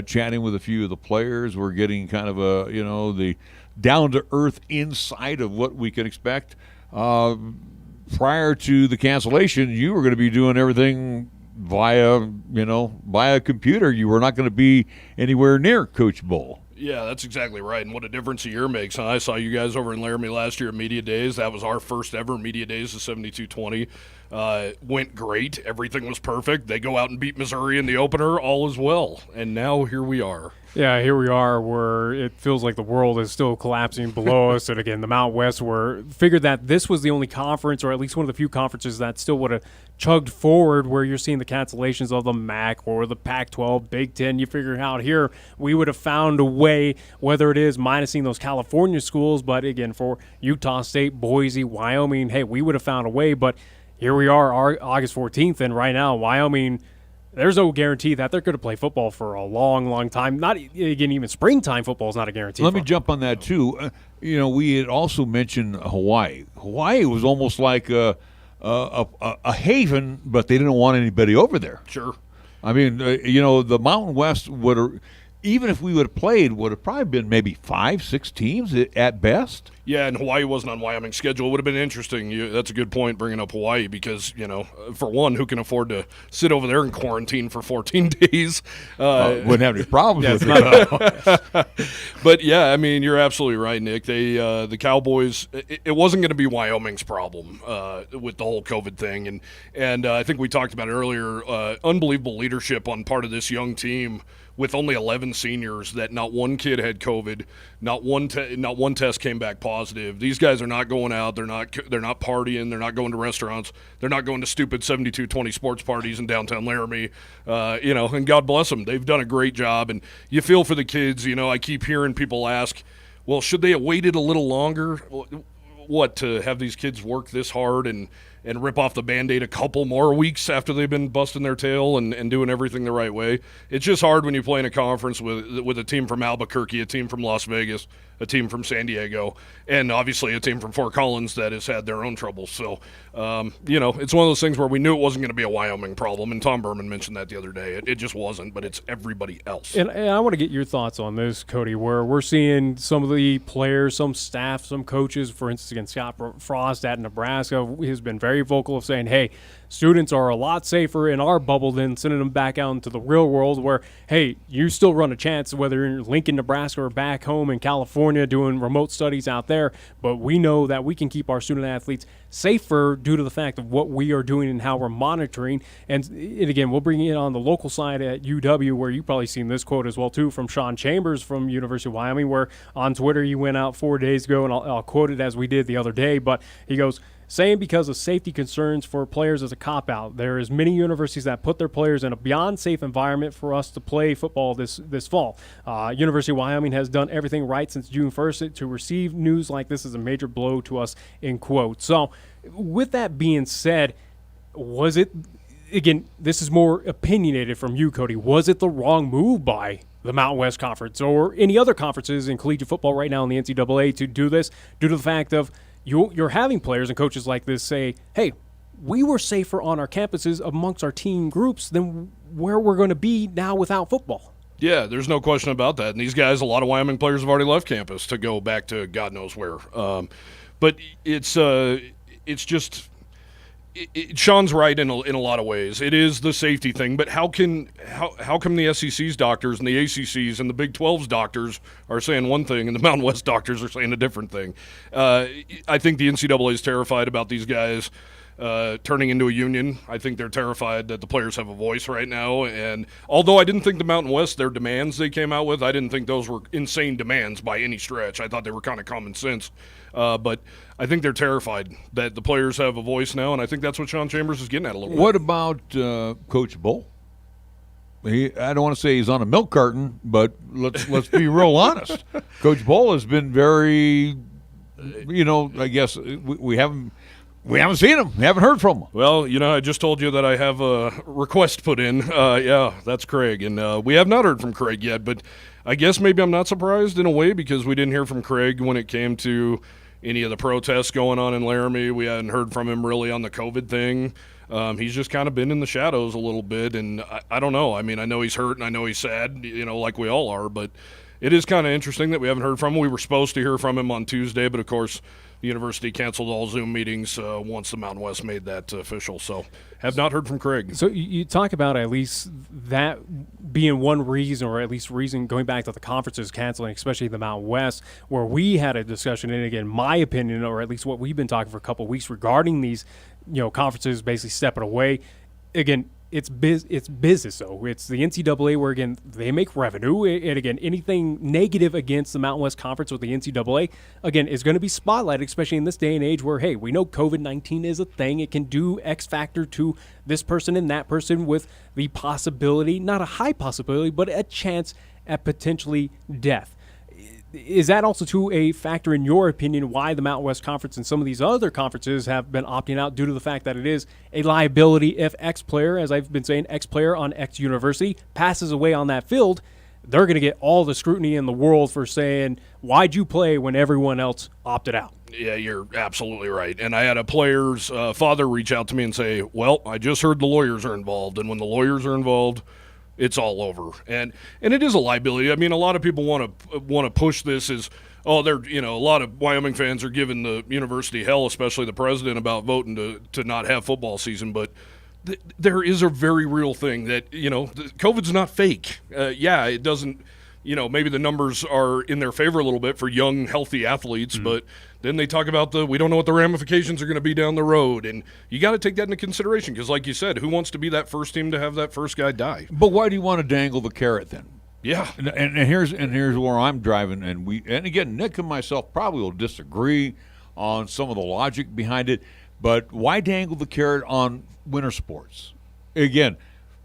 chatting with a few of the players. We're getting kind of the down-to-earth insight of what we can expect. Prior to the cancellation, you were going to be doing everything via computer. You were not going to be anywhere near Coach Bull. Yeah, that's exactly right. And what a difference a year makes. I saw you guys over in Laramie last year at Media Days. That was our first ever Media Days of 7220. Went great. Everything was perfect. They go out and beat Missouri in the opener. All is well. And now here we are. Yeah, here we are where it feels like the world is still collapsing below us. And again, the Mountain West figured that this was the only conference, or at least one of the few conferences that still would have chugged forward, where you're seeing the cancellations of the MAC or the Pac-12, Big Ten. You figure out here we would have found a way, whether it is minusing those California schools, but again, for Utah State, Boise, Wyoming, hey, we would have found a way. But here we are, August 14th, and right now, Wyoming, there's no guarantee that they're going to play football for a long, long time. Not again, even springtime football is not a guarantee. Let me jump on that too. We had also mentioned Hawaii. Hawaii was almost like a haven, but they didn't want anybody over there. Sure. I mean, the Mountain West would have, even if we would have played, would have probably been maybe 5-6 teams at best. Yeah, and Hawaii wasn't on Wyoming's schedule. It would have been interesting. That's a good point, bringing up Hawaii, because, for one, who can afford to sit over there in quarantine for 14 days? Wouldn't have any problems with it. But, yeah, I mean, you're absolutely right, Nick. The Cowboys, it wasn't going to be Wyoming's problem with the whole COVID thing. And I think we talked about it earlier, unbelievable leadership on part of this young team with only 11 seniors, that not one kid had COVID, not one test came back positive. These guys are not going out. They're not partying. They're not going to restaurants. They're not going to stupid 7220 sports parties in downtown Laramie. And God bless them. They've done a great job. And you feel for the kids. I keep hearing people ask, well, should they have waited a little longer? What, to have these kids work this hard and and rip off the Band-Aid a couple more weeks after they've been busting their tail and doing everything the right way. It's just hard when you play in a conference with a team from Albuquerque, a team from Las Vegas, a team from San Diego, and obviously a team from Fort Collins that has had their own troubles. So, it's one of those things where we knew it wasn't going to be a Wyoming problem, and Tom Berman mentioned that the other day. It just wasn't, but it's everybody else. And I want to get your thoughts on this, Cody, where we're seeing some of the players, some staff, some coaches, for instance, again, Scott Frost at Nebraska has been very vocal of saying, hey, students are a lot safer in our bubble than sending them back out into the real world where, hey, you still run a chance whether you're in Lincoln, Nebraska or back home in California doing remote studies out there, but we know that we can keep our student athletes safer due to the fact of what we are doing and how we're monitoring. And again, we'll bring it on the local side at UW where you've probably seen this quote as well too from Sean Chambers from University of Wyoming, where on Twitter he went out 4 days ago, and I'll quote it as we did the other day, but he goes, saying because of safety concerns for players is a cop-out. There is many universities that put their players in a beyond safe environment for us to play football this fall. University of Wyoming has done everything right since June 1st. To receive news like this is a major blow to us, end quote. So with that being said, was it, again, this is more opinionated from you, Cody, was it the wrong move by the Mountain West Conference or any other conferences in collegiate football right now in the NCAA to do this due to the fact of you're having players and coaches like this say, hey, we were safer on our campuses amongst our team groups than where we're going to be now without football? Yeah, there's no question about that. And these guys, a lot of Wyoming players have already left campus to go back to God knows where. But it's just Sean's right in a lot of ways. It is the safety thing, but how come the SEC's doctors and the ACC's and the Big 12's doctors are saying one thing and the Mountain West doctors are saying a different thing? I think the NCAA is terrified about these guys turning into a union. I think they're terrified that the players have a voice right now. And although I didn't think the Mountain West, their demands they came out with, I didn't think those were insane demands by any stretch. I thought they were kind of common sense. But I think they're terrified that the players have a voice now, and I think that's what Sean Chambers is getting at a little bit. What about Coach Bull? I don't want to say he's on a milk carton, but let's be real honest. Coach Bull has been very, I guess we haven't seen him. We haven't heard from him. Well, I just told you that I have a request put in. Yeah, that's Craig. And we have not heard from Craig yet, but I guess maybe I'm not surprised in a way because we didn't hear from Craig when it came to any of the protests going on in Laramie. We hadn't heard from him really on the COVID thing. He's just kind of been in the shadows a little bit, and I don't know. I mean, I know he's hurt and I know he's sad, like we all are, but it is kind of interesting that we haven't heard from him. We were supposed to hear from him on Tuesday, but of course the university canceled all Zoom meetings once the Mountain West made that official. So have not heard from Craig. So you talk about at least that being one reason, or at least reason going back to the conferences canceling, especially the Mountain West, where we had a discussion, and again, my opinion, or at least what we've been talking for a couple of weeks regarding these, conferences basically stepping away. Again, it's business, though. It's the NCAA where, again, they make revenue. And, again, anything negative against the Mountain West Conference with the NCAA, again, is going to be spotlighted, especially in this day and age where, hey, we know COVID-19 is a thing. It can do X factor to this person and that person with the possibility, not a high possibility, but a chance at potentially death. Is that also to a factor, in your opinion, why the Mountain West Conference and some of these other conferences have been opting out due to the fact that it is a liability if X player, as I've been saying, X player on X university passes away on that field? They're going to get all the scrutiny in the world for saying, why'd you play when everyone else opted out? Yeah, you're absolutely right. And I had a player's father reach out to me and say, well, I just heard the lawyers are involved. And when the lawyers are involved, it's all over. And it is a liability. I mean, a lot of people want to push this as, a lot of Wyoming fans are giving the university hell, especially the president, about voting to not have football season. But there is a very real thing that, COVID's not fake. It doesn't, maybe the numbers are in their favor a little bit for young, healthy athletes, but then they talk about we don't know what the ramifications are going to be down the road. And you got to take that into consideration because, like you said, who wants to be that first team to have that first guy die? But why do you want to dangle the carrot then? Yeah. And here's where I'm driving, and again, Nick and myself probably will disagree on some of the logic behind it, but why dangle the carrot on winter sports? Again,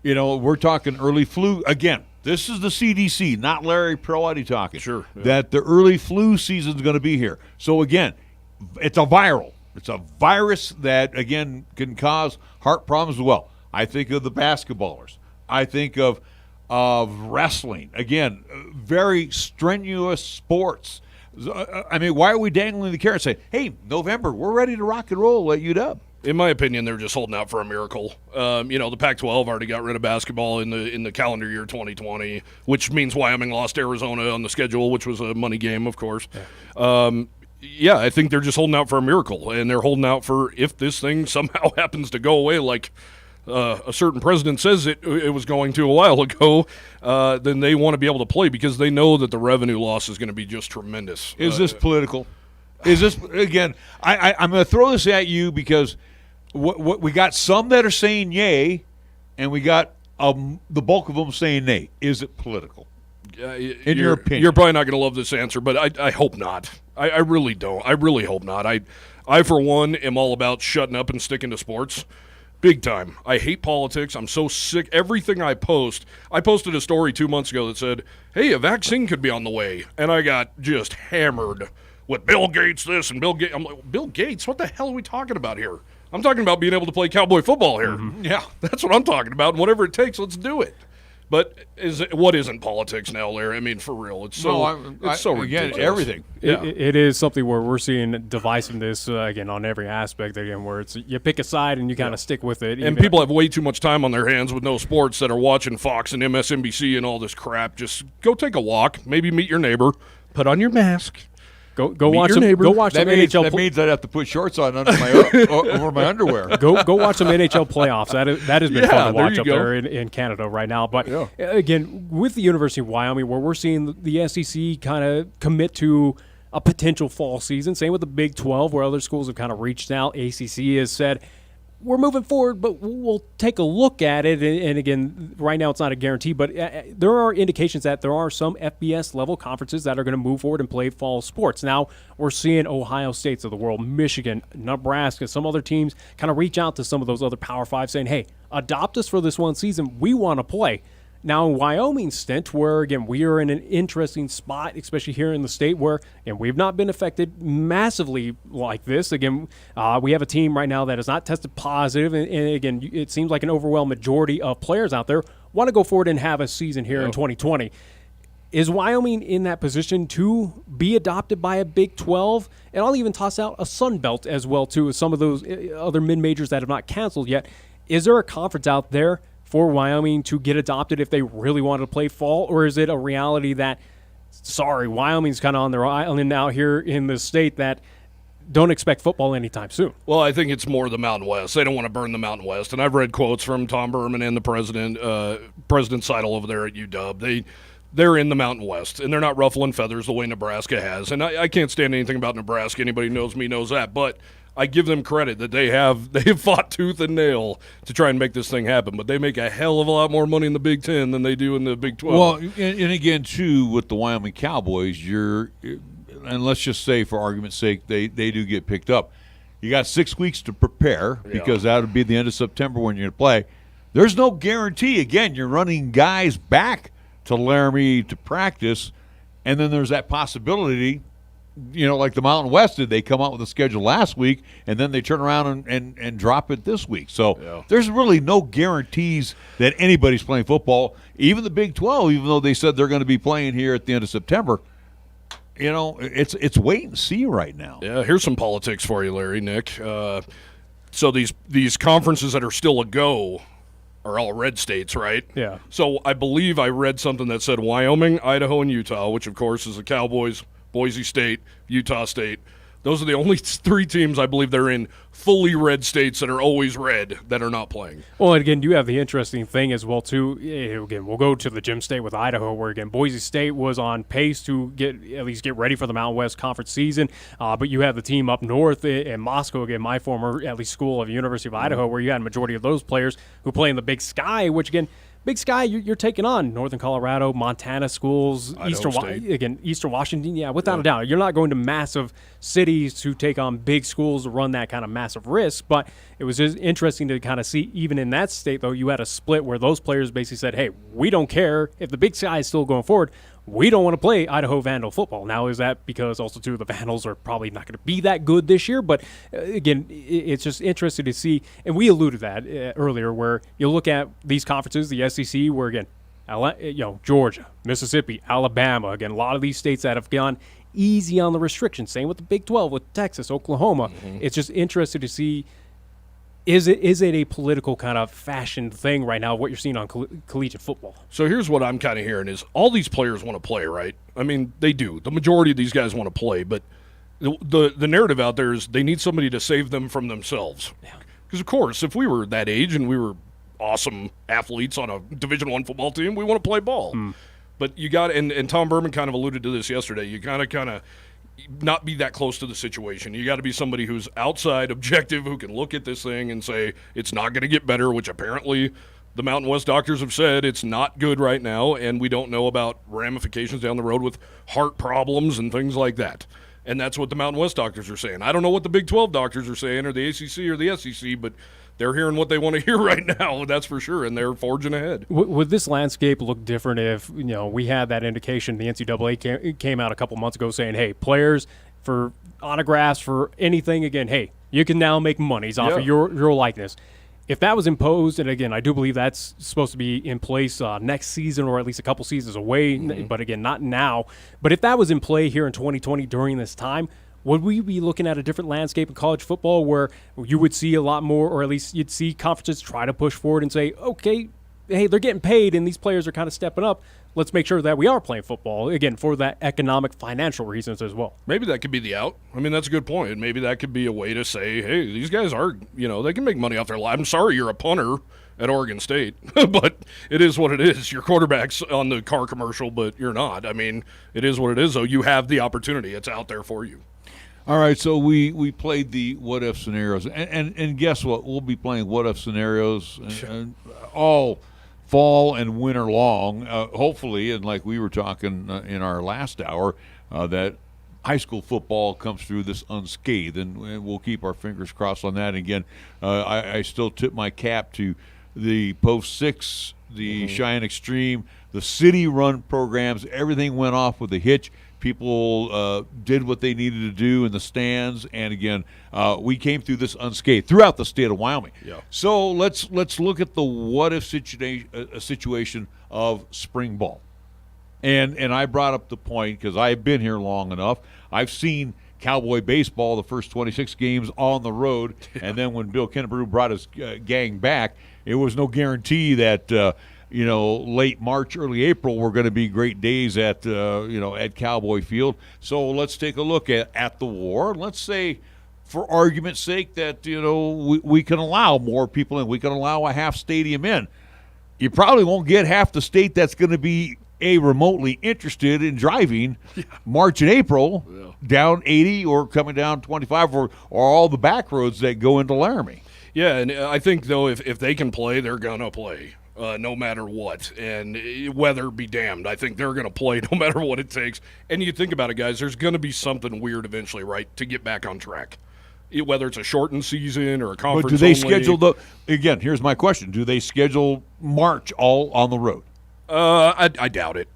we're talking early flu. Again, this is the CDC, not Larry Peroletti talking. Sure. Yeah. That the early flu season is going to be here. So, again, it's a viral. It's a virus that, again, can cause heart problems as well. I think of the basketballers. I think of wrestling. Again, very strenuous sports. I mean, why are we dangling the carrot saying, hey, November, we're ready to rock and roll at UW? In my opinion, they're just holding out for a miracle. The Pac-12 already got rid of basketball in the calendar year 2020, which means Wyoming lost Arizona on the schedule, which was a money game, of course. Yeah. I think they're just holding out for a miracle, and they're holding out for if this thing somehow happens to go away like a certain president says it was going to a while ago, then they want to be able to play because they know that the revenue loss is going to be just tremendous. Is this political? Is this, again, I'm going to throw this at you because what we got some that are saying yay, and we got the bulk of them saying nay. Is it political? In your opinion? You're probably not going to love this answer, but I hope not. I really don't. I really hope not. I, for one, am all about shutting up and sticking to sports. Big time. I hate politics. I'm so sick. Everything I posted a story 2 months ago that said, hey, a vaccine could be on the way. And I got just hammered with Bill Gates this and Bill Gates. I'm like, Bill Gates? What the hell are we talking about here? I'm talking about being able to play cowboy football here. Mm-hmm. Yeah, that's what I'm talking about. And whatever it takes, let's do it. But what isn't politics now, Larry? I mean, for real, it's so ridiculous. Again, everything. Yeah. It is something where we're seeing divisiveness again on every aspect again, where it's you pick a side and you kind of stick with it. And people have way too much time on their hands with no sports that are watching Fox and MSNBC and all this crap. Just go take a walk, maybe meet your neighbor, put on your mask. Go watch some NHL. That means I'd have to put shorts on under my over my underwear. Go watch some NHL playoffs. That has been fun to watch up there in Canada right now. But again, with the University of Wyoming, where we're seeing the SEC kind of commit to a potential fall season. Same with the Big 12, where other schools have kind of reached out. ACC has said, we're moving forward, but we'll take a look at it. And again, right now it's not a guarantee, but there are indications that there are some FBS level conferences that are going to move forward and play fall sports. Now we're seeing Ohio States of the world, Michigan, Nebraska, some other teams kind of reach out to some of those other Power 5 saying, hey, adopt us for this one season. We want to play. Now, in Wyoming's stint, where, again, we are in an interesting spot, especially here in the state where, and we've not been affected massively like this. Again, we have a team right now that has not tested positive, and again, it seems like an overwhelming majority of players out there want to go forward and have a season here in 2020. Is Wyoming in that position to be adopted by a Big 12? And I'll even toss out a Sun Belt as well, too, as some of those other mid-majors that have not canceled yet. Is there a conference out there for Wyoming to get adopted if they really wanted to play fall, or is it a reality that, sorry, Wyoming's kind of on their island out here in the state that don't expect football anytime soon? Well, I think it's more the Mountain West. They don't want to burn the Mountain West, and I've read quotes from Tom Berman and the President Seidel over there at UW. They're in the Mountain West, and they're not ruffling feathers the way Nebraska has. And I can't stand anything about Nebraska. Anybody who knows me knows that, but I give them credit that they have fought tooth and nail to try and make this thing happen, but they make a hell of a lot more money in the Big 10 than they do in the Big 12. Well, and again, too, with the Wyoming Cowboys, and let's just say for argument's sake, they do get picked up. You got 6 weeks to prepare because that would be the end of September when you're going to play. There's no guarantee. Again, you're running guys back to Laramie to practice, and then there's that possibility, like the Mountain West did. They come out with a schedule last week, and then they turn around and drop it this week. So there's really no guarantees that anybody's playing football. Even the Big 12, even though they said they're going to be playing here at the end of September, it's wait and see right now. Yeah, here's some politics for you, Larry, Nick. So these conferences that are still a go are all red states, right? Yeah. So I believe I read something that said Wyoming, Idaho, and Utah, which, of course, is the Cowboys, Boise State, Utah State. Those are the only 3 teams I believe they're in fully red states that are always red that are not playing. Well, and again, you have the interesting thing as well, too. Again, we'll go to the Gem State with Idaho, where, again, Boise State was on pace to at least get ready for the Mountain West Conference season. But you have the team up north in Moscow, again, my former, at least, school of University of Idaho, where you had a majority of those players who play in the Big Sky, which, again, Big Sky, you're taking on Northern Colorado, Montana schools, Eastern Washington. Yeah, without a doubt. You're not going to massive cities to take on big schools to run that kind of massive risk. But it was just interesting to kind of see, even in that state, though, you had a split where those players basically said, hey, we don't care if the Big Sky is still going forward. we don't want to play Idaho Vandal football. Now, is that because also, too, the Vandals are probably not going to be that good this year? But, again, it's just interesting to see. And we alluded to that earlier, where you look at these conferences, the SEC, where, again, Georgia, Mississippi, Alabama, again, a lot of these states that have gone easy on the restrictions. Same with the Big 12, with Texas, Oklahoma. Mm-hmm. It's just interesting to see, is it a political kind of fashion thing right now, what you're seeing on collegiate football? So here's what I'm kind of hearing is all these players want to play, right? I mean, they do. The majority of these guys want to play, but the narrative out there is they need somebody to save them from themselves. Because, of course, if we were that age and we were awesome athletes on a Division I football team, we want to play ball. But you got, and Tom Berman kind of alluded to this yesterday, you kind of not be that close to the situation. You got to be somebody who's outside, objective, who can look at this thing and say it's not going to get better, which apparently the Mountain West doctors have said it's not good right now, and we don't know about ramifications down the road with heart problems and things like that. And that's what the Mountain West doctors are saying. I don't know what the Big 12 doctors are saying, or the ACC or the SEC, but they're hearing what they want to hear right now, that's for sure, and they're forging ahead. Would this landscape look different if, we had that indication, the NCAA came out a couple months ago saying, hey, players for autographs, for anything, again, hey, you can now make monies off of your likeness. If that was imposed, and again, I do believe that's supposed to be in place next season or at least a couple seasons away, but again, not now. But if that was in play here in 2020 during this time, would we be looking at a different landscape in college football where you would see a lot more, or at least you'd see conferences try to push forward and say, okay, hey, they're getting paid and these players are kind of stepping up. Let's make sure that we are playing football, again, for that economic, financial reasons as well. Maybe that could be the out. I mean, that's a good point. Maybe that could be a way to say, hey, these guys are, they can make money off their lives. I'm sorry you're a punter at Oregon State, but it is what it is. Your quarterback's on the car commercial, but you're not. I mean, it is what it is, though. You have the opportunity. It's out there for you. All right, so we played the what-if scenarios. And guess what? We'll be playing what-if scenarios and all fall and winter long, hopefully, and like we were talking in our last hour, that high school football comes through this unscathed, and we'll keep our fingers crossed on that. Again, I still tip my cap to the Post 6, the Cheyenne Extreme, the city-run programs. Everything went off with a hitch. People did what they needed to do in the stands, and again, we came through this unscathed throughout the state of Wyoming. Yeah. So let's look at the what-if situation of spring ball, and I brought up the point because I've been here long enough. I've seen Cowboy baseball the first 26 games on the road, and then when Bill Kennebrew brought his gang back, it was no guarantee that. Late March, early April were going to be great days at Cowboy Field. So let's take a look at the war. Let's say, for argument's sake, that, we can allow more people in. We can allow a half stadium in. You probably won't get half the state that's going to be remotely interested in driving March and April down 80 or coming down 25 or all the back roads that go into Laramie. Yeah, and I think, though, if they can play, they're going to play. No matter what, and weather be damned. I think they're going to play no matter what it takes. And you think about it, guys, there's going to be something weird eventually, right, to get back on track, whether it's a shortened season or a conference. But do they schedule again, here's my question. Do they schedule March all on the road? I doubt it.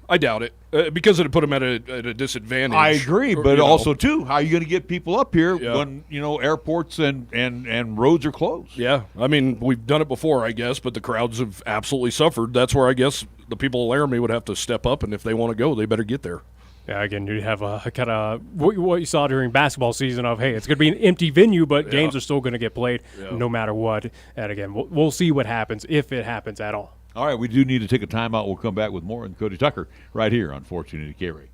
I doubt it. Because it would put them at a disadvantage. I agree, but also, too, how are you going to get people up here when, airports and roads are closed? Yeah. I mean, we've done it before, I guess, but the crowds have absolutely suffered. That's where I guess the people of Laramie would have to step up, and if they want to go, they better get there. Yeah, again, you have a kind of what you saw during basketball season of, hey, it's going to be an empty venue, but games are still going to get played no matter what. And, again, we'll see what happens, if it happens at all. All right, we do need to take a timeout. We'll come back with more in Cody Tucker right here on 1480 KRAE.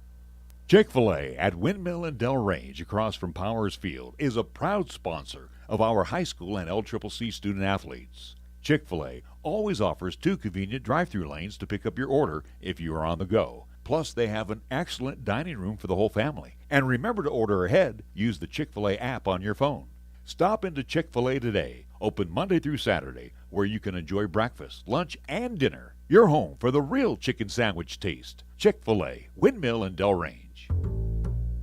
Chick-fil-A at Windmill and Del Range across from Powers Field is a proud sponsor of our high school and LCCC student athletes. Chick-fil-A always offers 2 convenient drive-through lanes to pick up your order if you are on the go. Plus, they have an excellent dining room for the whole family. And remember to order ahead. Use the Chick-fil-A app on your phone. Stop into Chick-fil-A today, open Monday through Saturday, where you can enjoy breakfast, lunch, and dinner. Your home for the real chicken sandwich taste. Chick-fil-A, Windmill and Del Range.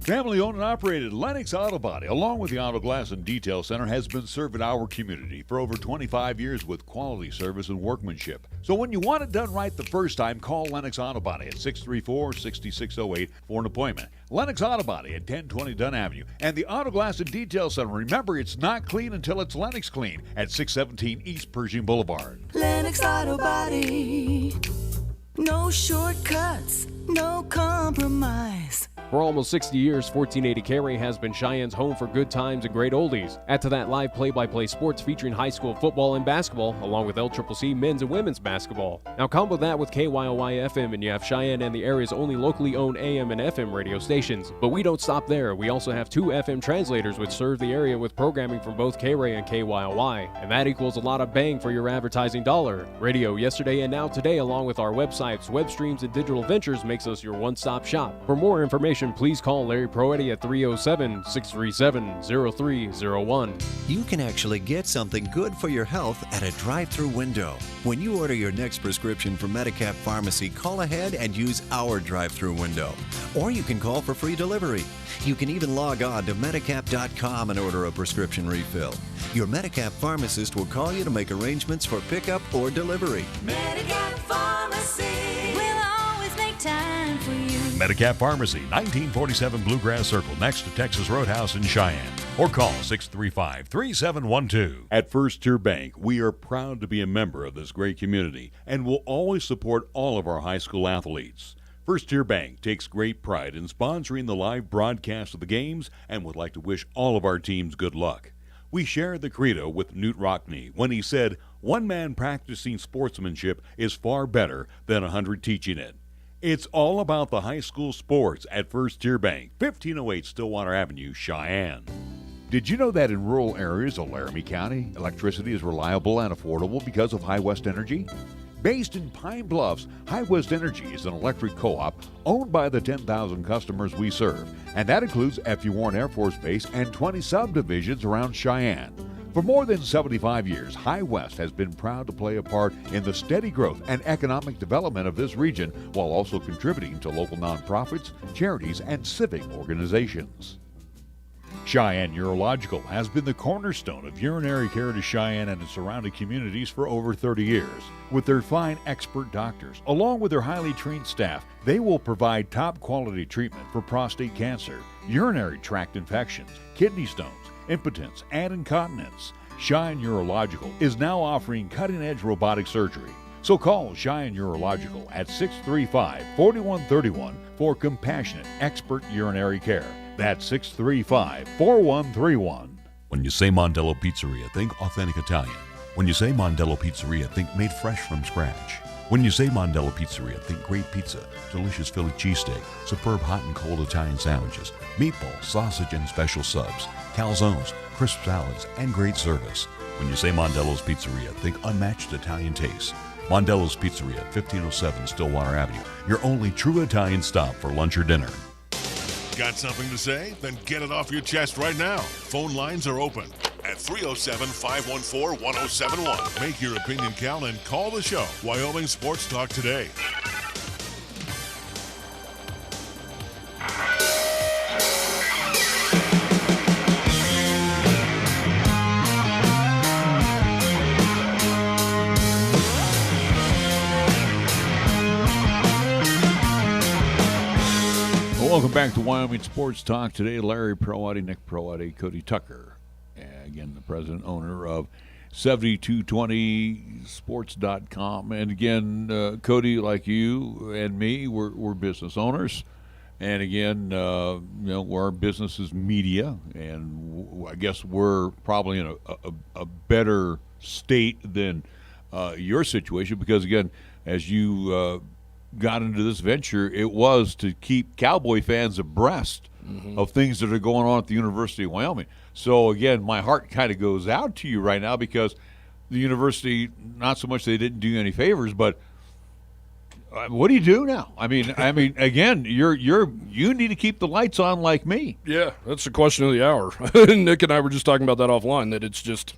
Family-owned and operated Lennox Auto Body, along with the Auto Glass and Detail Center, has been serving our community for over 25 years with quality service and workmanship. So when you want it done right the first time, call Lennox Auto Body at 634-6608 for an appointment. Lennox Auto Body at 1020 Dunn Avenue. And the Auto Glass and Detail Center, remember, it's not clean until it's Lennox clean at 617 East Pershing Boulevard. Lennox Auto Body. No shortcuts, no compromise. For almost 60 years, 1480 KRAE has been Cheyenne's home for good times and great oldies. Add to that live play-by-play sports featuring high school football and basketball, along with LCCC men's and women's basketball. Now combo that with KYOY-FM and you have Cheyenne and the area's only locally owned AM and FM radio stations. But we don't stop there. We also have 2 FM translators which serve the area with programming from both KRAE and KYOY. And that equals a lot of bang for your advertising dollar. Radio yesterday and now today, along with our websites, web streams, and digital ventures makes us your one-stop shop. For more information, please call Larry Proetti at 307-637-0301. You can actually get something good for your health at a drive-thru window. When you order your next prescription from Medicap Pharmacy, call ahead and use our drive-thru window. Or you can call for free delivery. You can even log on to Medicap.com and order a prescription refill. Your Medicap pharmacist will call you to make arrangements for pickup or delivery. Medicap Pharmacy will always make time for you. Medicap Pharmacy, 1947 Bluegrass Circle, next to Texas Roadhouse in Cheyenne. Or call 635-3712. At First Tier Bank, we are proud to be a member of this great community and will always support all of our high school athletes. First Tier Bank takes great pride in sponsoring the live broadcast of the games and would like to wish all of our teams good luck. We share the credo with Newt Rockney when he said, "One man practicing sportsmanship is far better than 100 teaching it." It's all about the high school sports at First Tier Bank, 1508 Stillwater Avenue, Cheyenne. Did you know that in rural areas of Laramie County, electricity is reliable and affordable because of High West Energy? Based in Pine Bluffs, High West Energy is an electric co-op owned by the 10,000 customers we serve, and that includes F.U. Warren Air Force Base and 20 subdivisions around Cheyenne. For more than 75 years, High West has been proud to play a part in the steady growth and economic development of this region while also contributing to local nonprofits, charities, and civic organizations. Cheyenne Urological has been the cornerstone of urinary care to Cheyenne and its surrounding communities for over 30 years. With their fine expert doctors, along with their highly trained staff, they will provide top quality treatment for prostate cancer, urinary tract infections, kidney stones, impotence, and incontinence. Cheyenne Urological is now offering cutting-edge robotic surgery. So call Cheyenne Urological at 635-4131 for compassionate expert urinary care. That's 635-4131. When you say Mondello Pizzeria, think authentic Italian. When you say Mondello Pizzeria, think made fresh from scratch. When you say Mondello Pizzeria, think great pizza, delicious Philly cheesesteak, superb hot and cold Italian sandwiches, meatballs, sausage, and special subs, calzones, crisp salads, and great service. When you say Mondello's Pizzeria, think unmatched Italian taste. Mondello's Pizzeria, 1507 Stillwater Avenue, your only true Italian stop for lunch or dinner. Got something to say? Then get it off your chest right now. Phone lines are open at 307-514-1071. Make your opinion count and call the show. Wyoming Sports Talk today. Welcome back to Wyoming Sports Talk today. Larry Proetti, Nick Proetti, Cody Tucker. Again, the president, owner of 7220sports.com. And again, Cody, like you and me, we're business owners. And again, our business is media. And I guess we're probably in a better state than your situation because, again, as you got into this venture, it was to keep Cowboy fans abreast of things that are going on at the University of Wyoming. So, again, my heart kind of goes out to you right now because the university, not so much they didn't do you any favors, but what do you do now? I mean, again, you need to keep the lights on like me. Yeah, that's the question of the hour. Nick and I were just talking about that offline, that it's just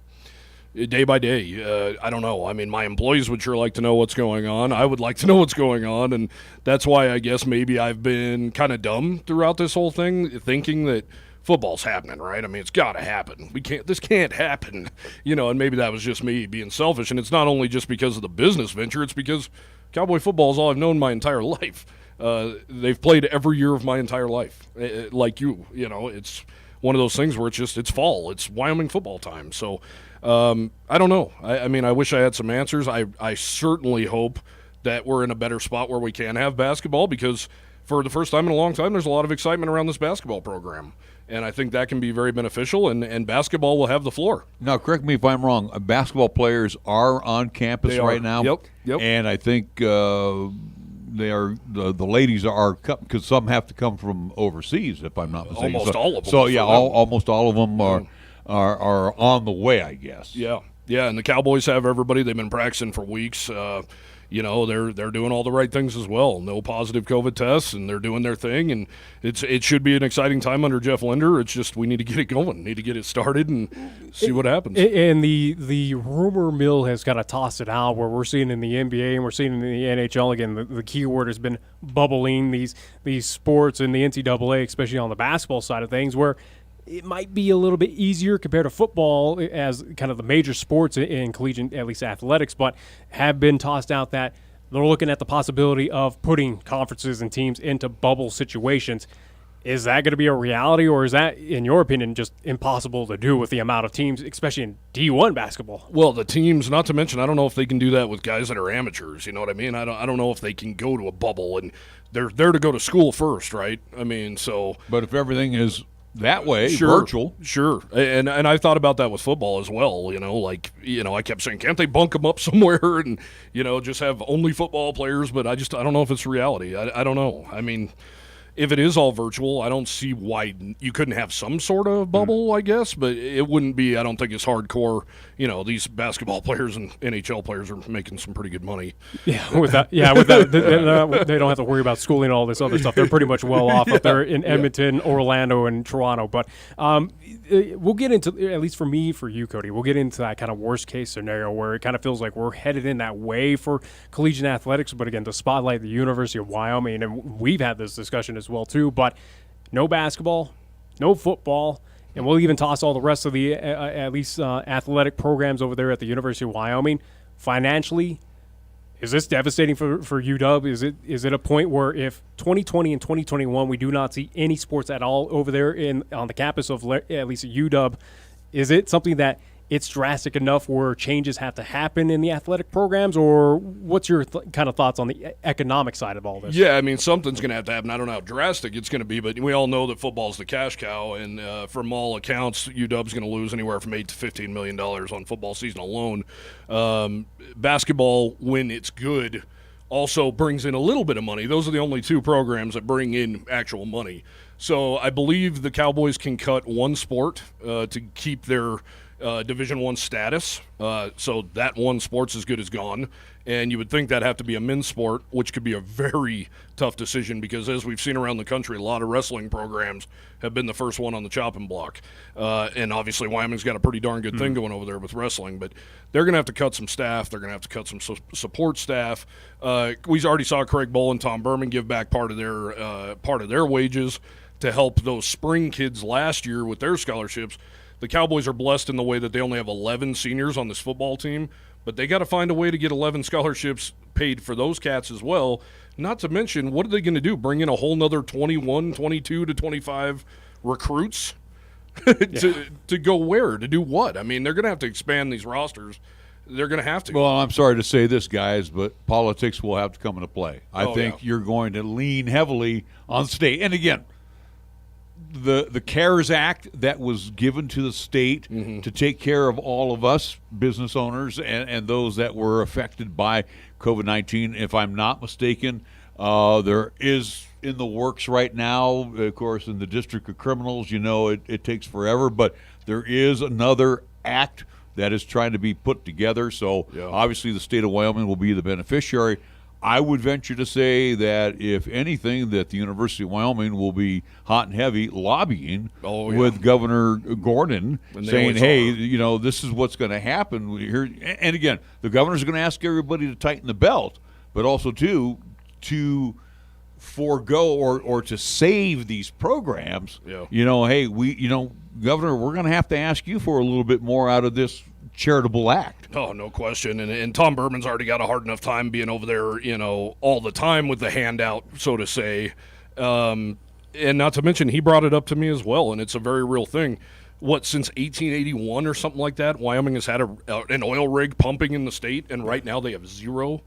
day by day. I don't know. I mean, my employees would sure like to know what's going on. I would like to know what's going on, and that's why I guess maybe I've been kind of dumb throughout this whole thing, thinking that football's happening, right? I mean, it's got to happen. This can't happen, and maybe that was just me being selfish. And it's not only just because of the business venture, it's because Cowboy football is all I've known my entire life. They've played every year of my entire life. Like it's one of those things where it's fall. It's Wyoming football time. So I don't know. I mean, I wish I had some answers. I certainly hope that we're in a better spot where we can have basketball, because for the first time in a long time, there's a lot of excitement around this basketball program. And I think that can be very beneficial, and basketball will have the floor. Now, correct me if I'm wrong. Basketball players are on campus right now. Yep. And I think they are the ladies are, because some have to come from overseas, if I'm not mistaken. Almost all of them. So yeah, almost all of them are on the way, I guess. Yeah. And the Cowboys have everybody. They've been practicing for weeks. They're doing all the right things as well. No positive COVID tests, and they're doing their thing. And it should be an exciting time under Jeff Linder. It's just we need to get it going, need to get it started, and see what happens. And the rumor mill has kind of tossed it out, where we're seeing in the NBA and we're seeing in the NHL again. The key word has been bubbling. These sports and the NCAA, especially on the basketball side of things, where it might be a little bit easier compared to football as kind of the major sports in collegiate, at least athletics, but have been tossed out that they're looking at the possibility of putting conferences and teams into bubble situations. Is that going to be a reality, or is that, in your opinion, just impossible to do with the amount of teams, especially in D1 basketball? Well, the teams, not to mention, I don't know if they can do that with guys that are amateurs. You know what I mean? I don't know if they can go to a bubble, and they're there to go to school first, right? I mean, so. But if everything is that way, sure, virtual. Sure. And I thought about that with football as well. I kept saying, can't they bunk them up somewhere and, just have only football players? But I don't know if it's reality. I don't know. I mean, if it is all virtual, I don't see why you couldn't have some sort of bubble, I guess, but it wouldn't be, I don't think, as hardcore. These basketball players and NHL players are making some pretty good money. With that, they don't have to worry about schooling and all this other stuff. They're pretty much well off up there in Edmonton, Orlando, and Toronto. But we'll get into, at least for me, for you, Cody, we'll get into that kind of worst case scenario where it kind of feels like we're headed in that way for collegiate athletics. But again, to spotlight the University of Wyoming, and we've had this discussion as well too, but no basketball, no football, and we'll even toss all the rest of the at least athletic programs over there at the University of Wyoming. Financially, is this devastating for UW? Is it a point where if 2020 and 2021 we do not see any sports at all over there on the campus of at least UW, is it something that it's drastic enough where changes have to happen in the athletic programs, or what's your kind of thoughts on the economic side of all this? Yeah, I mean, something's going to have to happen. I don't know how drastic it's going to be, but we all know that football's the cash cow, and from all accounts, UW's going to lose anywhere from $8 to $15 million on football season alone. Basketball, when it's good, also brings in a little bit of money. Those are the only two programs that bring in actual money. So I believe the Cowboys can cut one sport to keep their Division I status, so that one sport's as good as gone, and you would think that'd have to be a men's sport, which could be a very tough decision because, as we've seen around the country, a lot of wrestling programs have been the first one on the chopping block, and obviously Wyoming's got a pretty darn good thing going over there with wrestling, but they're going to have to cut some staff. They're going to have to cut some support staff. We already saw Craig Bowl and Tom Berman give back part of their wages to help those spring kids last year with their scholarships. The Cowboys are blessed in the way that they only have 11 seniors on this football team, but they got to find a way to get 11 scholarships paid for those cats as well. Not to mention, what are they going to do? Bring in a whole nother 21, 22 to 25 recruits to go where? To do what? I mean, they're going to have to expand these rosters. They're going to have to. Well, I'm sorry to say this, guys, but politics will have to come into play. I think you're going to lean heavily on state. And again, the CARES Act that was given to the state to take care of all of us business owners and those that were affected by COVID-19, if I'm not mistaken, there is in the works right now, of course, in the District of Criminals, it takes forever, but there is another act that is trying to be put together. So obviously the state of Wyoming will be the beneficiary. I would venture to say that, if anything, that the University of Wyoming will be hot and heavy lobbying with Governor Gordon, saying, hey, this is what's going to happen here. And again, the governor's going to ask everybody to tighten the belt, but also, to forego or to save these programs. Hey, Governor, we're going to have to ask you for a little bit more out of this charitable act. Oh, no question. And Tom Berman's already got a hard enough time being over there, all the time with the handout, so to say. And not to mention, he brought it up to me as well, and it's a very real thing. Since 1881 or something like that, Wyoming has had an oil rig pumping in the state, and right now they have zero.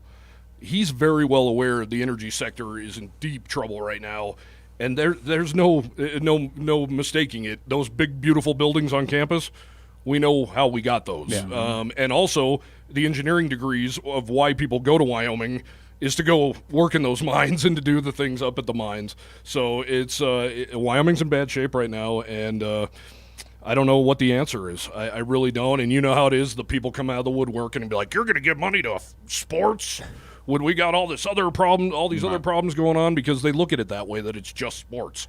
He's very well aware the energy sector is in deep trouble right now, and there's no mistaking it. Those big, beautiful buildings on campus, we know how we got those. Yeah. And also, the engineering degrees of why people go to Wyoming is to go work in those mines and to do the things up at the mines. So Wyoming's in bad shape right now, and I don't know what the answer is. I really don't. And you know how it is. The people come out of the woodwork and be like, you're going to give money to sports when we got all this other problem, all these other problems going on, because they look at it that way, that it's just sports.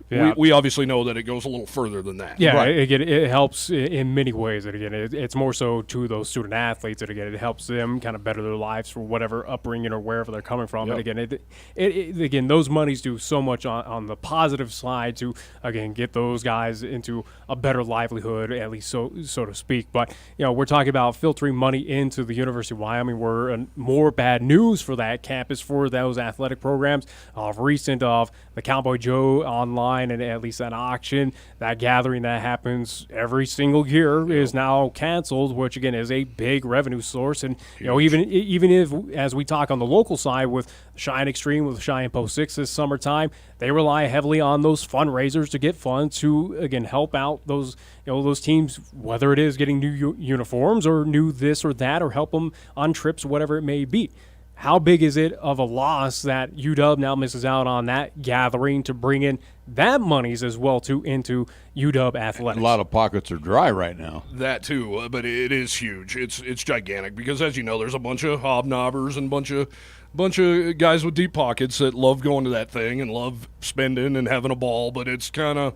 Yeah. We obviously know that it goes a little further than that. Yeah, right. Again, it helps in many ways. And again, it's more so to those student athletes. And again, it helps them kind of better their lives for whatever upbringing or wherever they're coming from. Yep. And again, again, those monies do so much on the positive side to, again, get those guys into a better livelihood, at least so to speak. But, we're talking about filtering money into the University of Wyoming, where more bad news for that campus, for those athletic programs of the Cowboy Joe online, and at least that auction, that gathering that happens every single year is now canceled, which again is a big revenue source. And even if, as we talk on the local side with Cheyenne Extreme, with Cheyenne Post 6 this summertime, they rely heavily on those fundraisers to get funds to again help out those those teams, whether it is getting new uniforms or new this or that, or help them on trips, whatever it may be. How big is it of a loss that UW now misses out on that gathering to bring in that monies as well into UW athletics? A lot of pockets are dry right now. That too, but it is huge. It's gigantic because, as you know, there's a bunch of hobnobbers and bunch of guys with deep pockets that love going to that thing and love spending and having a ball. But it's kind of,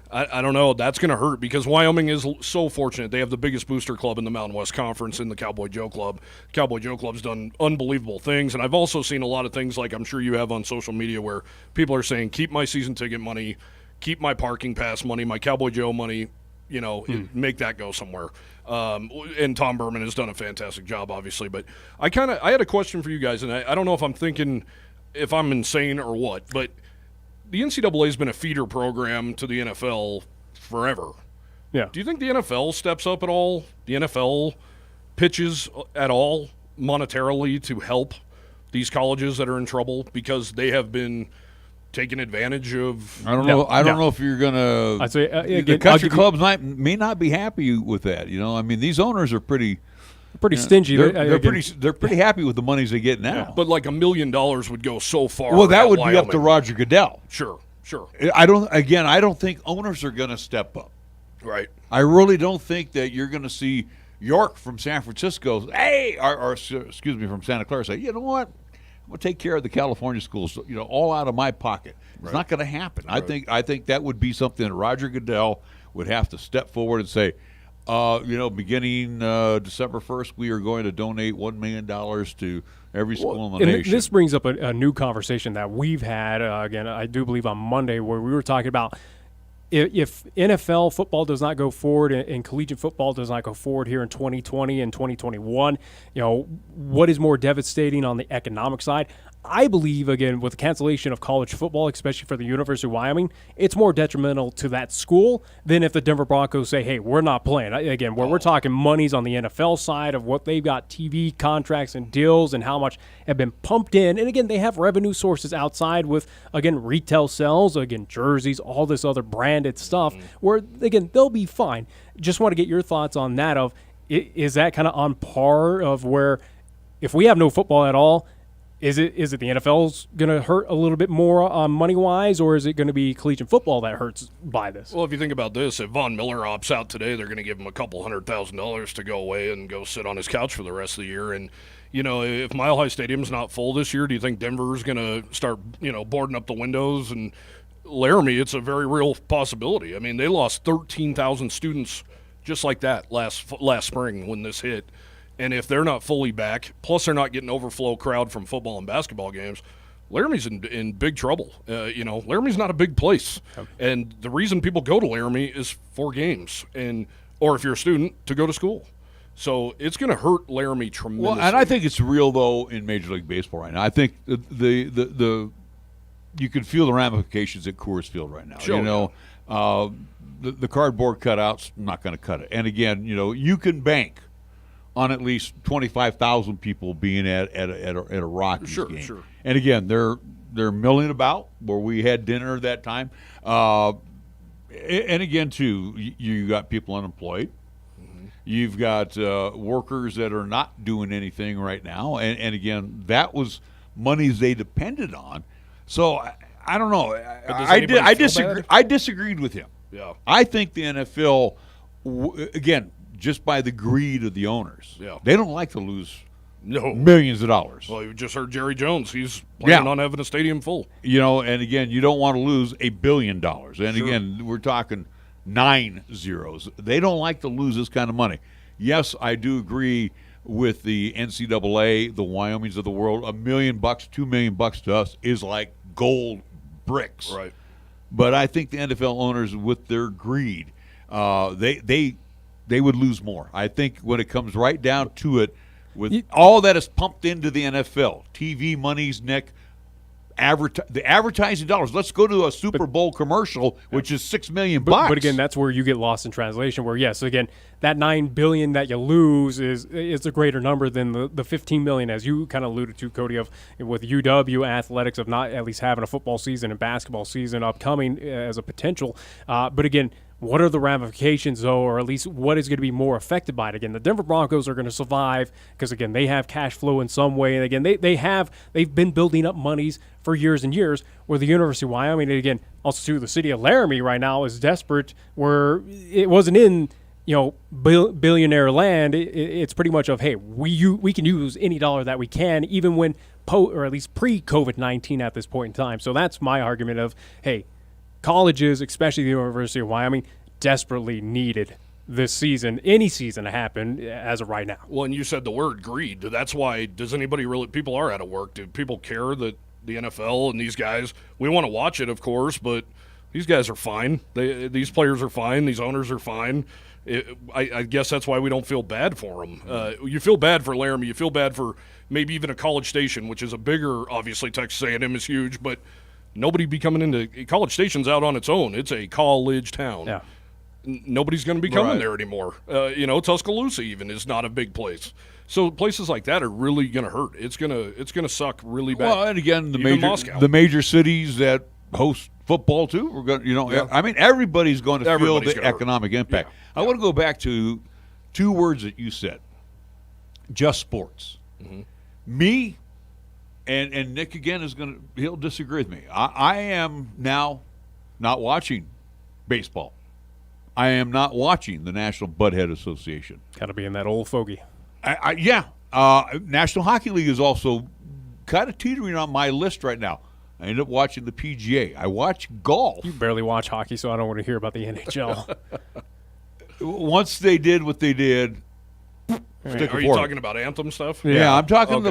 I don't know, that's going to hurt because Wyoming is so fortunate. They have the biggest booster club in the Mountain West Conference in the Cowboy Joe Club. Cowboy Joe Club's done unbelievable things, and I've also seen a lot of things like I'm sure you have on social media where people are saying, keep my season ticket money, keep my parking pass money, my Cowboy Joe money, make that go somewhere. And Tom Berman has done a fantastic job, obviously. But I had a question for you guys, and I don't know if I'm insane or what, but the NCAA has been a feeder program to the NFL forever. Yeah. Do you think the NFL steps up at all? The NFL pitches at all monetarily to help these colleges that are in trouble because they have been taking advantage of? I don't know. I don't know if you're gonna. I'd say the country clubs may not be happy with that. I mean, these owners are pretty stingy. They're pretty happy with the monies they get now. Yeah, but like $1 million would go so far. Well, that would Wyoming. be up to Roger Goodell. Sure. I don't think owners are going to step up. Right. I really don't think that you're going to see York from San Francisco, or from Santa Clara say, you know what, I'm going to take care of the California schools, all out of my pocket. It's not going to happen. Right. I think that would be something that Roger Goodell would have to step forward and say, beginning December 1st, we are going to donate $1 million to every school in the nation. This brings up a new conversation that we've had, again, I do believe on Monday, where we were talking about if NFL football does not go forward and collegiate football does not go forward here in 2020 and 2021, what is more devastating on the economic side? I believe, again, with the cancellation of college football, especially for the University of Wyoming, it's more detrimental to that school than if the Denver Broncos say, hey, we're not playing. Again, where we're talking monies on the NFL side of what they've got, TV contracts and deals and how much have been pumped in. And, again, they have revenue sources outside with, again, retail sales, again, jerseys, all this other branded stuff where, again, they'll be fine. Just want to get your thoughts on that of, is that kind of on par of where if we have no football at all, Is it the NFL's going to hurt a little bit more money-wise, or is it going to be collegiate football that hurts by this? Well, if you think about this, if Von Miller opts out today, they're going to give him a couple $100,000 to go away and go sit on his couch for the rest of the year. And, if Mile High Stadium's not full this year, do you think Denver's going to start, boarding up the windows? And Laramie, it's a very real possibility. I mean, they lost 13,000 students just like that last spring when this hit. And if they're not fully back, plus they're not getting overflow crowd from football and basketball games, Laramie's in big trouble. Laramie's not a big place. Okay. And the reason people go to Laramie is for games, or if you're a student, to go to school. So it's going to hurt Laramie tremendously. Well, and I think it's real, though, in Major League Baseball right now. I think the you can feel the ramifications at Coors Field right now. Sure, the cardboard cutouts, not going to cut it. And, again, you can bank on at least 25,000 people being at a Rockies game. Sure. And again, they're milling about where we had dinner that time. And again, too, you got people unemployed. Mm-hmm. You've got workers that are not doing anything right now. And again, that was monies they depended on. So I don't know. I disagreed with him. Yeah. I think the NFL, again, just by the greed of the owners. Yeah. They don't like to lose millions of dollars. Well, you just heard Jerry Jones. He's planning on having a stadium full. And again, you don't want to lose $1 billion. And sure. Again, we're talking 9 zeros. They don't like to lose this kind of money. Yes, I do agree with the NCAA, the Wyomings of the world. $1 million, $2 million to us is like gold bricks. Right. But I think the NFL owners, with their greed, they would lose more. I think when it comes right down to it, with all that is pumped into the NFL, TV monies, Nick, the advertising dollars. Let's go to a Super Bowl commercial, which is $6 million. But again, that's where you get lost in translation. Where yes, again, that $9 billion that you lose is a greater number than the $15 million, as you kind of alluded to, Cody, of with UW athletics of not at least having a football season and basketball season upcoming as a potential. But again, what are the ramifications, though, or at least what is going to be more affected by it? Again, the Denver Broncos are going to survive because, again, they have cash flow in some way. And, again, they've been building up monies for years and years, where the University of Wyoming, and, again, also too, the city of Laramie right now is desperate, where it wasn't in, billionaire land. It's pretty much of, hey, we can use any dollar that we can, even when or at least pre-COVID-19 at this point in time. So that's my argument of, hey, colleges, especially the University of Wyoming, desperately needed this season, any season to happen as of right now. Well, and you said the word greed. That's why, people are out of work. Do people care that the NFL and these guys, we want to watch it, of course, but these guys are fine. These players are fine. These owners are fine. I guess that's why we don't feel bad for them. You feel bad for Laramie. You feel bad for maybe even a College Station, which is a bigger, obviously Texas A&M is huge, but nobody be coming into College Station's out on its own. It's a college town. Yeah. Nobody's going to be coming there anymore. Tuscaloosa even is not a big place. So places like that are really going to hurt. It's going to suck really bad. Well, and again, the major cities that host football too, we're going. I mean, everybody's going to feel the economic impact. Yeah. I want to go back to 2 words that you said. Just sports. Mm-hmm. Me. And Nick, again, he'll disagree with me. I am now not watching baseball. I am not watching the National Butthead Association. Got to be in that old fogey. National Hockey League is also kind of teetering on my list right now. I end up watching the PGA. I watch golf. You barely watch hockey, so I don't want to hear about the NHL. Once they did what they did, are you talking about anthem stuff? Yeah, I'm talking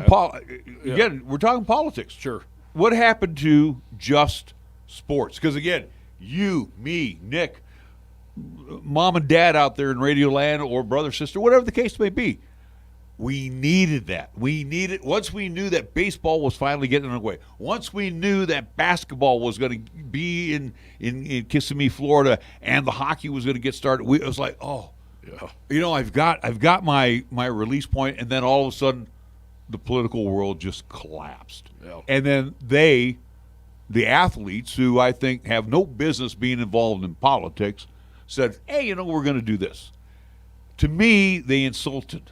again, we're talking politics. Sure. What happened to just sports? Because, again, you, me, Nick, mom and dad out there in Radio Land, or brother, sister, whatever the case may be, we needed that. Once we knew that baseball was finally getting underway, once we knew that basketball was going to be in Kissimmee, Florida, and the hockey was going to get started, it was like, oh, yeah. I've got my release point, and then all of a sudden, the political world just collapsed. Yeah. And then the athletes, who I think have no business being involved in politics, said, hey, we're going to do this. To me, they insulted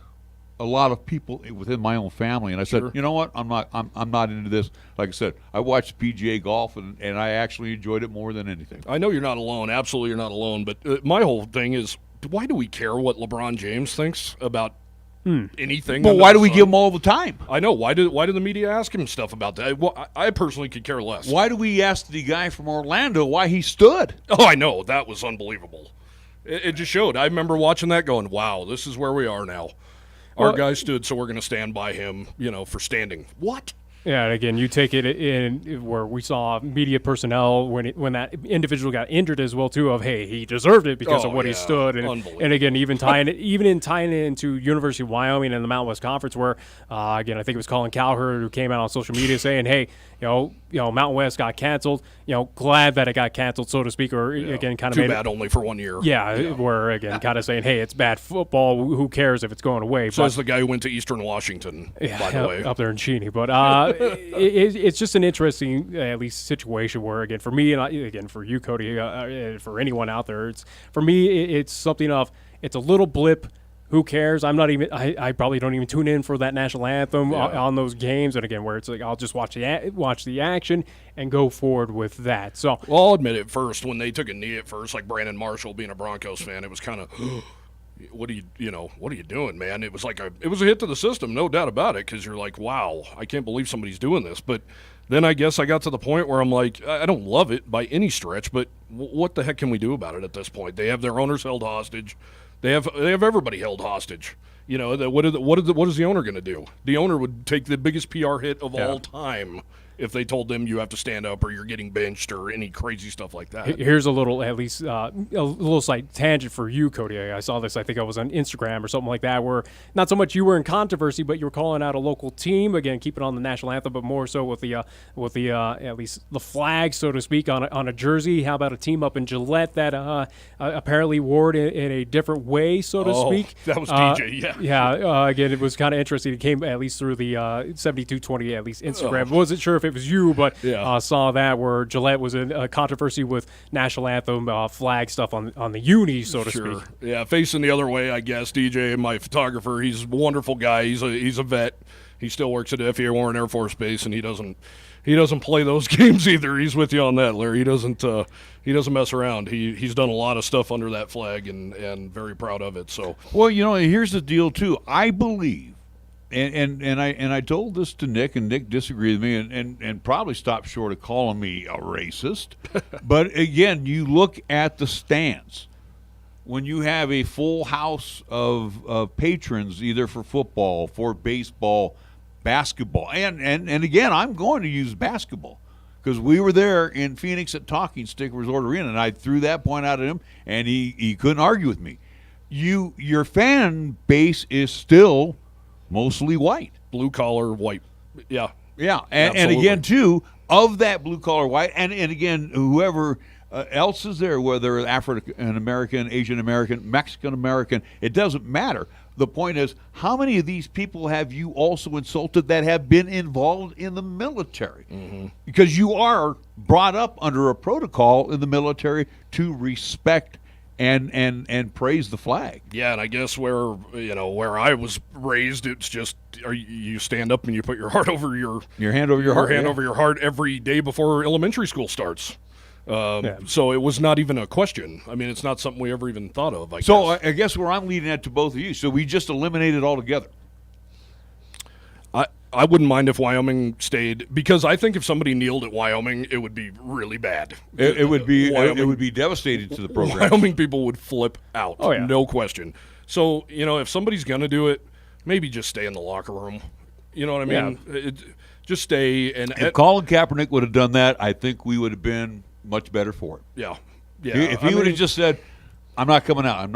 a lot of people within my own family, and I said, you know what, I'm not into this. Like I said, I watched PGA golf, and I actually enjoyed it more than anything. I know you're not alone. Absolutely, you're not alone. But my whole thing is, why do we care what LeBron James thinks about anything? Well, why do we give him all the time? I know. Why do the media ask him stuff about that? Well, I personally could care less. Why do we ask the guy from Orlando why he stood? Oh, I know. That was unbelievable. It just showed. I remember watching that going, wow, this is where we are now. Our guy stood, so we're going to stand by him, for standing. What? Yeah, and again, you take it in where we saw media personnel when that individual got injured as well too. Of hey, he deserved it because of what he stood, and again, even tying it into University of Wyoming and the Mountain West Conference, where again, I think it was Colin Cowherd who came out on social media saying, hey, Mountain West got canceled. Glad that it got canceled, so to speak, or again, kind of too bad only for 1 year. Yeah, where again, kind of saying, hey, it's bad football. Who cares if it's going away? Says the guy who went to Eastern Washington, by the way, up there in Cheney, but. It's just an interesting, at least, situation where, again, for me and again for you, Cody, for anyone out there, it's something of it's a little blip. Who cares? I'm not even. I probably don't even tune in for that national anthem on those games, and again, where it's like I'll just watch the action and go forward with that. So, well, I'll admit it. First, when they took a knee at first, like Brandon Marshall being a Broncos fan, it was kind of. What are you doing, man? It was like it was a hit to the system, no doubt about it, because you're like, wow, I can't believe somebody's doing this. But then I guess I got to the point where I'm like, I don't love it by any stretch, but what the heck can we do about it at this point? They have their owners held hostage. They have everybody held hostage. What is the owner going to do? The owner would take the biggest PR hit of all time if they told them you have to stand up or you're getting benched or any crazy stuff like that. Here's a little, at least a little slight tangent for you, Cody. I saw this, I think I was on Instagram or something like that, where not so much you were in controversy, but you were calling out a local team, again, keeping on the national anthem, but more so with the at least the flag, so to speak, on a jersey. How about a team up in Gillette that apparently wore it in a different way, so to speak? That was DJ, yeah. Yeah, again, it was kind of interesting. It came at least through the 7220, at least Instagram. Wasn't sure if it was you, but saw that where Gillette was in a controversy with national anthem flag stuff on the uni, so to speak. Yeah, facing the other way, I guess. DJ, my photographer, he's a wonderful guy. He's a vet. He still works at FAA Warren Air Force Base, and he doesn't play those games either. He's with you on that, Larry. He doesn't mess around. He's done a lot of stuff under that flag, and very proud of it. So, well, here's the deal too. I believe. And I told this to Nick, and Nick disagreed with me, and probably stopped short of calling me a racist. But again, you look at the stands. When you have a full house of patrons, either for football, for baseball, basketball, and again, I'm going to use basketball because we were there in Phoenix at Talking Stick Resort Arena, and I threw that point out at him, and he couldn't argue with me. Your fan base is still mostly white. Blue collar white. Yeah. Yeah. And again, too, of that blue collar white, and again, whoever else is there, whether African American, Asian American, Mexican American, it doesn't matter. The point is, how many of these people have you also insulted that have been involved in the military? Mm-hmm. Because you are brought up under a protocol in the military to respect and praise the flag. Yeah, and I guess where I was raised, it's just you stand up and you put your heart over your hand over your heart, over your heart every day before elementary school starts. So it was not even a question. I mean, it's not something we ever even thought of. I guess where I'm leading that to both of you. So we just eliminate it altogether. I wouldn't mind if Wyoming stayed, because I think if somebody kneeled at Wyoming, it would be really bad. It would be devastating to the program. Wyoming people would flip out. Oh, yeah. No question. So, if somebody's going to do it, maybe just stay in the locker room. You know what I mean? Yeah. Just stay. If Colin Kaepernick would have done that, I think we would have been much better for it. Yeah. If he would have just said, I'm not coming out.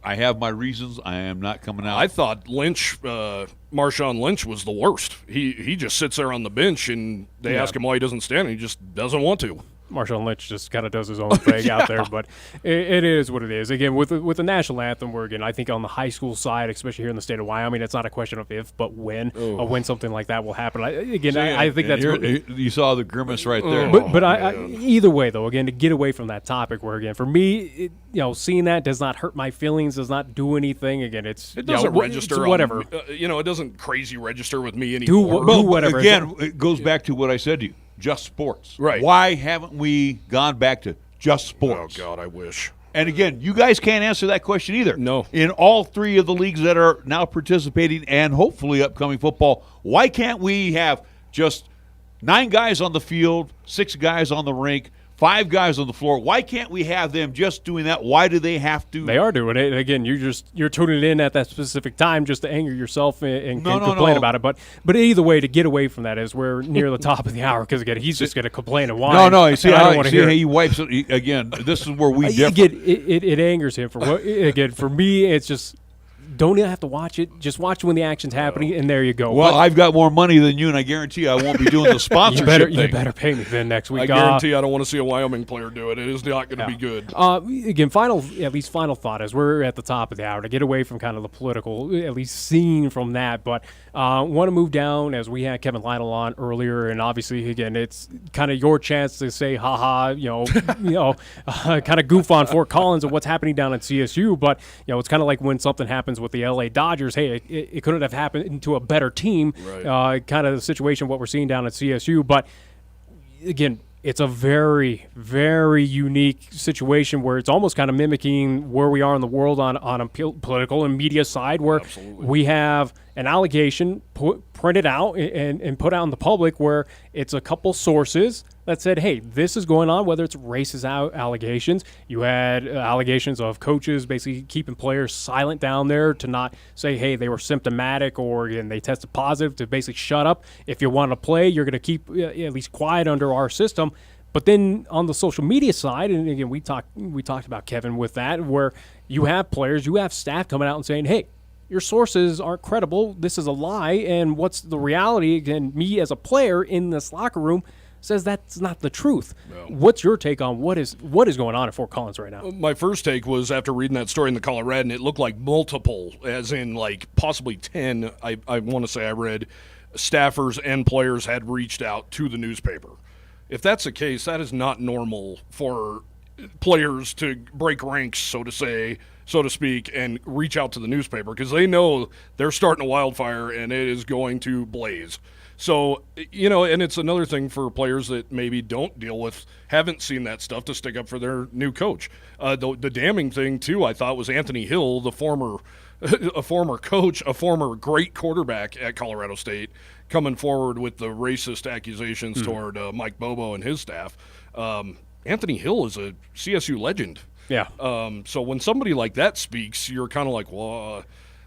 I have my reasons. I am not coming out. I thought Marshawn Lynch was the worst. He just sits there on the bench, and they ask him why he doesn't stand, and he just doesn't want to. Marshawn Lynch just kind of does his own thing out there, but it is what it is. Again, with the national anthem, where again I think on the high school side, especially here in the state of Wyoming, it's not a question of if, but when something like that will happen. I think that's you saw the grimace right there. But either way, though, again, to get away from that topic, where again for me, seeing that does not hurt my feelings, does not do anything. Again, it doesn't register. Whatever. It doesn't crazy register with me anymore. Do whatever. Again, it goes back to what I said to you. Just sports. Right. Why haven't we gone back to just sports? Oh, God, I wish. And again, you guys can't answer that question either. No. In all three of the leagues that are now participating and hopefully upcoming football, why can't we have just 9 guys on the field, 6 guys on the rink, 5 guys on the floor? Why can't we have them just doing that? Why do they have to? They are doing it. Again, you're tuning in at that specific time just to anger yourself and complain about it. But either way, to get away from that is we're near the top of the hour, because again, he's just going to complain and whine. No. You see how he wipes it again. This is where we differ. It angers him for me. It's just. Don't even have to watch it. Just watch when the action's happening, and there you go. Well, I've got more money than you, and I guarantee I won't be doing the sponsorship You better pay me then next week. I guarantee I don't want to see a Wyoming player do it. It is not going to be good. Again, final thought as we're at the top of the hour, to get away from kind of the political, at least scene from that. But want to move down, as we had Kevin Lytle on earlier, and obviously, again, it's kind of your chance to say, kind of goof on Fort Collins and what's happening down at CSU. But it's kind of like when something happens with the LA Dodgers. Hey, it couldn't have happened to a better team. Right. Kind of the situation what we're seeing down at CSU. But again, it's a very, very unique situation where it's almost kind of mimicking where we are in the world on a political and media side, where we have an allegation printed out and put out in the public, where it's a couple sources that said, hey, this is going on, whether it's racist allegations. You had allegations of coaches basically keeping players silent down there to not say, hey, they were symptomatic or again, they tested positive, to basically shut up. If you want to play, you're going to keep at least quiet under our system. But then on the social media side, and again, we talked about Kevin with that, where you have players, you have staff coming out and saying, hey, your sources aren't credible. This is a lie. And what's the reality? Again, me as a player in this locker room says that's not the truth. No. What's your take on what is going on at Fort Collins right now? My first take was after reading that story in the Coloradoan, it looked like multiple, as in like possibly 10, I want to say I read, staffers and players had reached out to the newspaper. If that's the case, that is not normal for players to break ranks, so to speak, and reach out to the newspaper, because they know they're starting a wildfire and it is going to blaze. So, and it's another thing for players that maybe haven't seen that stuff, to stick up for their new coach. The damning thing, too, I thought, was Anthony Hill, a former coach, a former great quarterback at Colorado State, coming forward with the racist accusations toward Mike Bobo and his staff. Anthony Hill is a CSU legend. Yeah. So when somebody like that speaks, you're kind of like, well,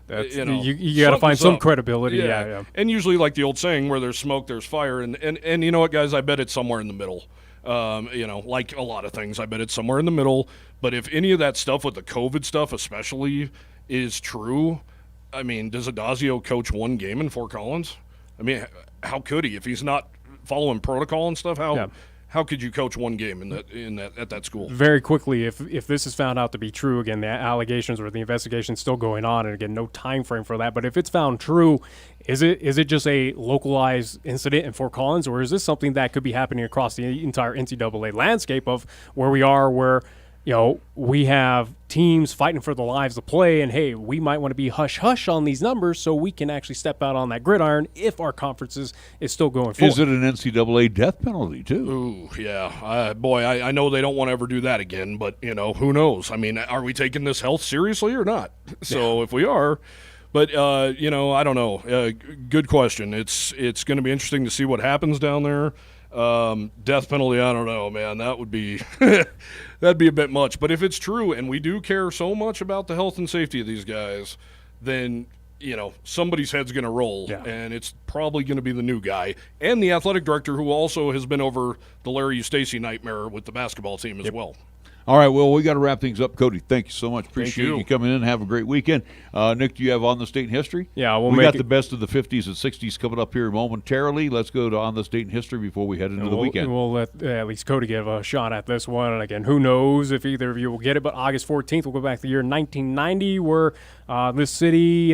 you got to find some credibility. Yeah. And usually, like the old saying, where there's smoke, there's fire. And you know what, guys? I bet it's somewhere in the middle. Like a lot of things, I bet it's somewhere in the middle. But if any of that stuff with the COVID stuff especially is true, I mean, does Adazio coach one game in Fort Collins? I mean, how could he if he's not following protocol and stuff? How could you coach one game at that school? Very quickly, if this is found out to be true, again, the allegations or the investigation is still going on, and again, no time frame for that. But if it's found true, is it just a localized incident in Fort Collins, or is this something that could be happening across the entire NCAA landscape of where we are, where we have teams fighting for the lives of play, and hey, we might want to be hush-hush on these numbers so we can actually step out on that gridiron if our conferences is still going forward. Is it an NCAA death penalty, too? Ooh, yeah. I know they don't want to ever do that again, but, who knows? I mean, are we taking this health seriously or not? So if we are, but, I don't know. Good question. It's going to be interesting to see what happens down there. Death penalty, I don't know, man. That would be that'd be a bit much. But if it's true, and we do care so much about the health and safety of these guys, then somebody's head's going to roll, and it's probably going to be the new guy and the athletic director, who also has been over the Larry Eustace nightmare with the basketball team as well. All right, well, we got to wrap things up. Cody, thank you so much. Appreciate you. you coming in. Have a great weekend. Nick, do you have On the State in History? Yeah, we got the best of the 50s and 60s coming up here momentarily. Let's go to On the State in History before we head into the weekend. We'll let at least Cody give a shot at this one. And again, who knows if either of you will get it, but August 14th, we'll go back to the year 1990 where this city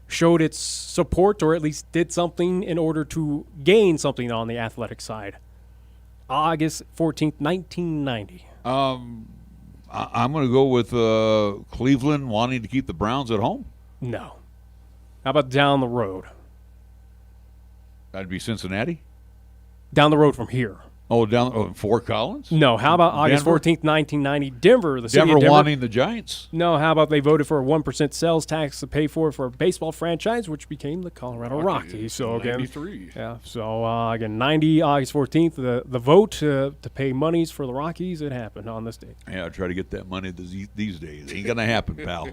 showed its support, or at least did something in order to gain something on the athletic side. August 14th, 1990. I'm going to go with Cleveland wanting to keep the Browns at home. No. How about down the road? That'd be Cincinnati? Down the road from here. Oh, Fort Collins? No, how about August 14th, 1990, Denver, the city of Denver. Wanting the Giants? No, how about they voted for a 1% sales tax to pay for a baseball franchise, which became the Colorado Rockies. So again, 93. Yeah. So again, 90 August 14th, the vote to pay monies for the Rockies. It happened on this date. Yeah, try to get that money these days. Ain't gonna happen, pal.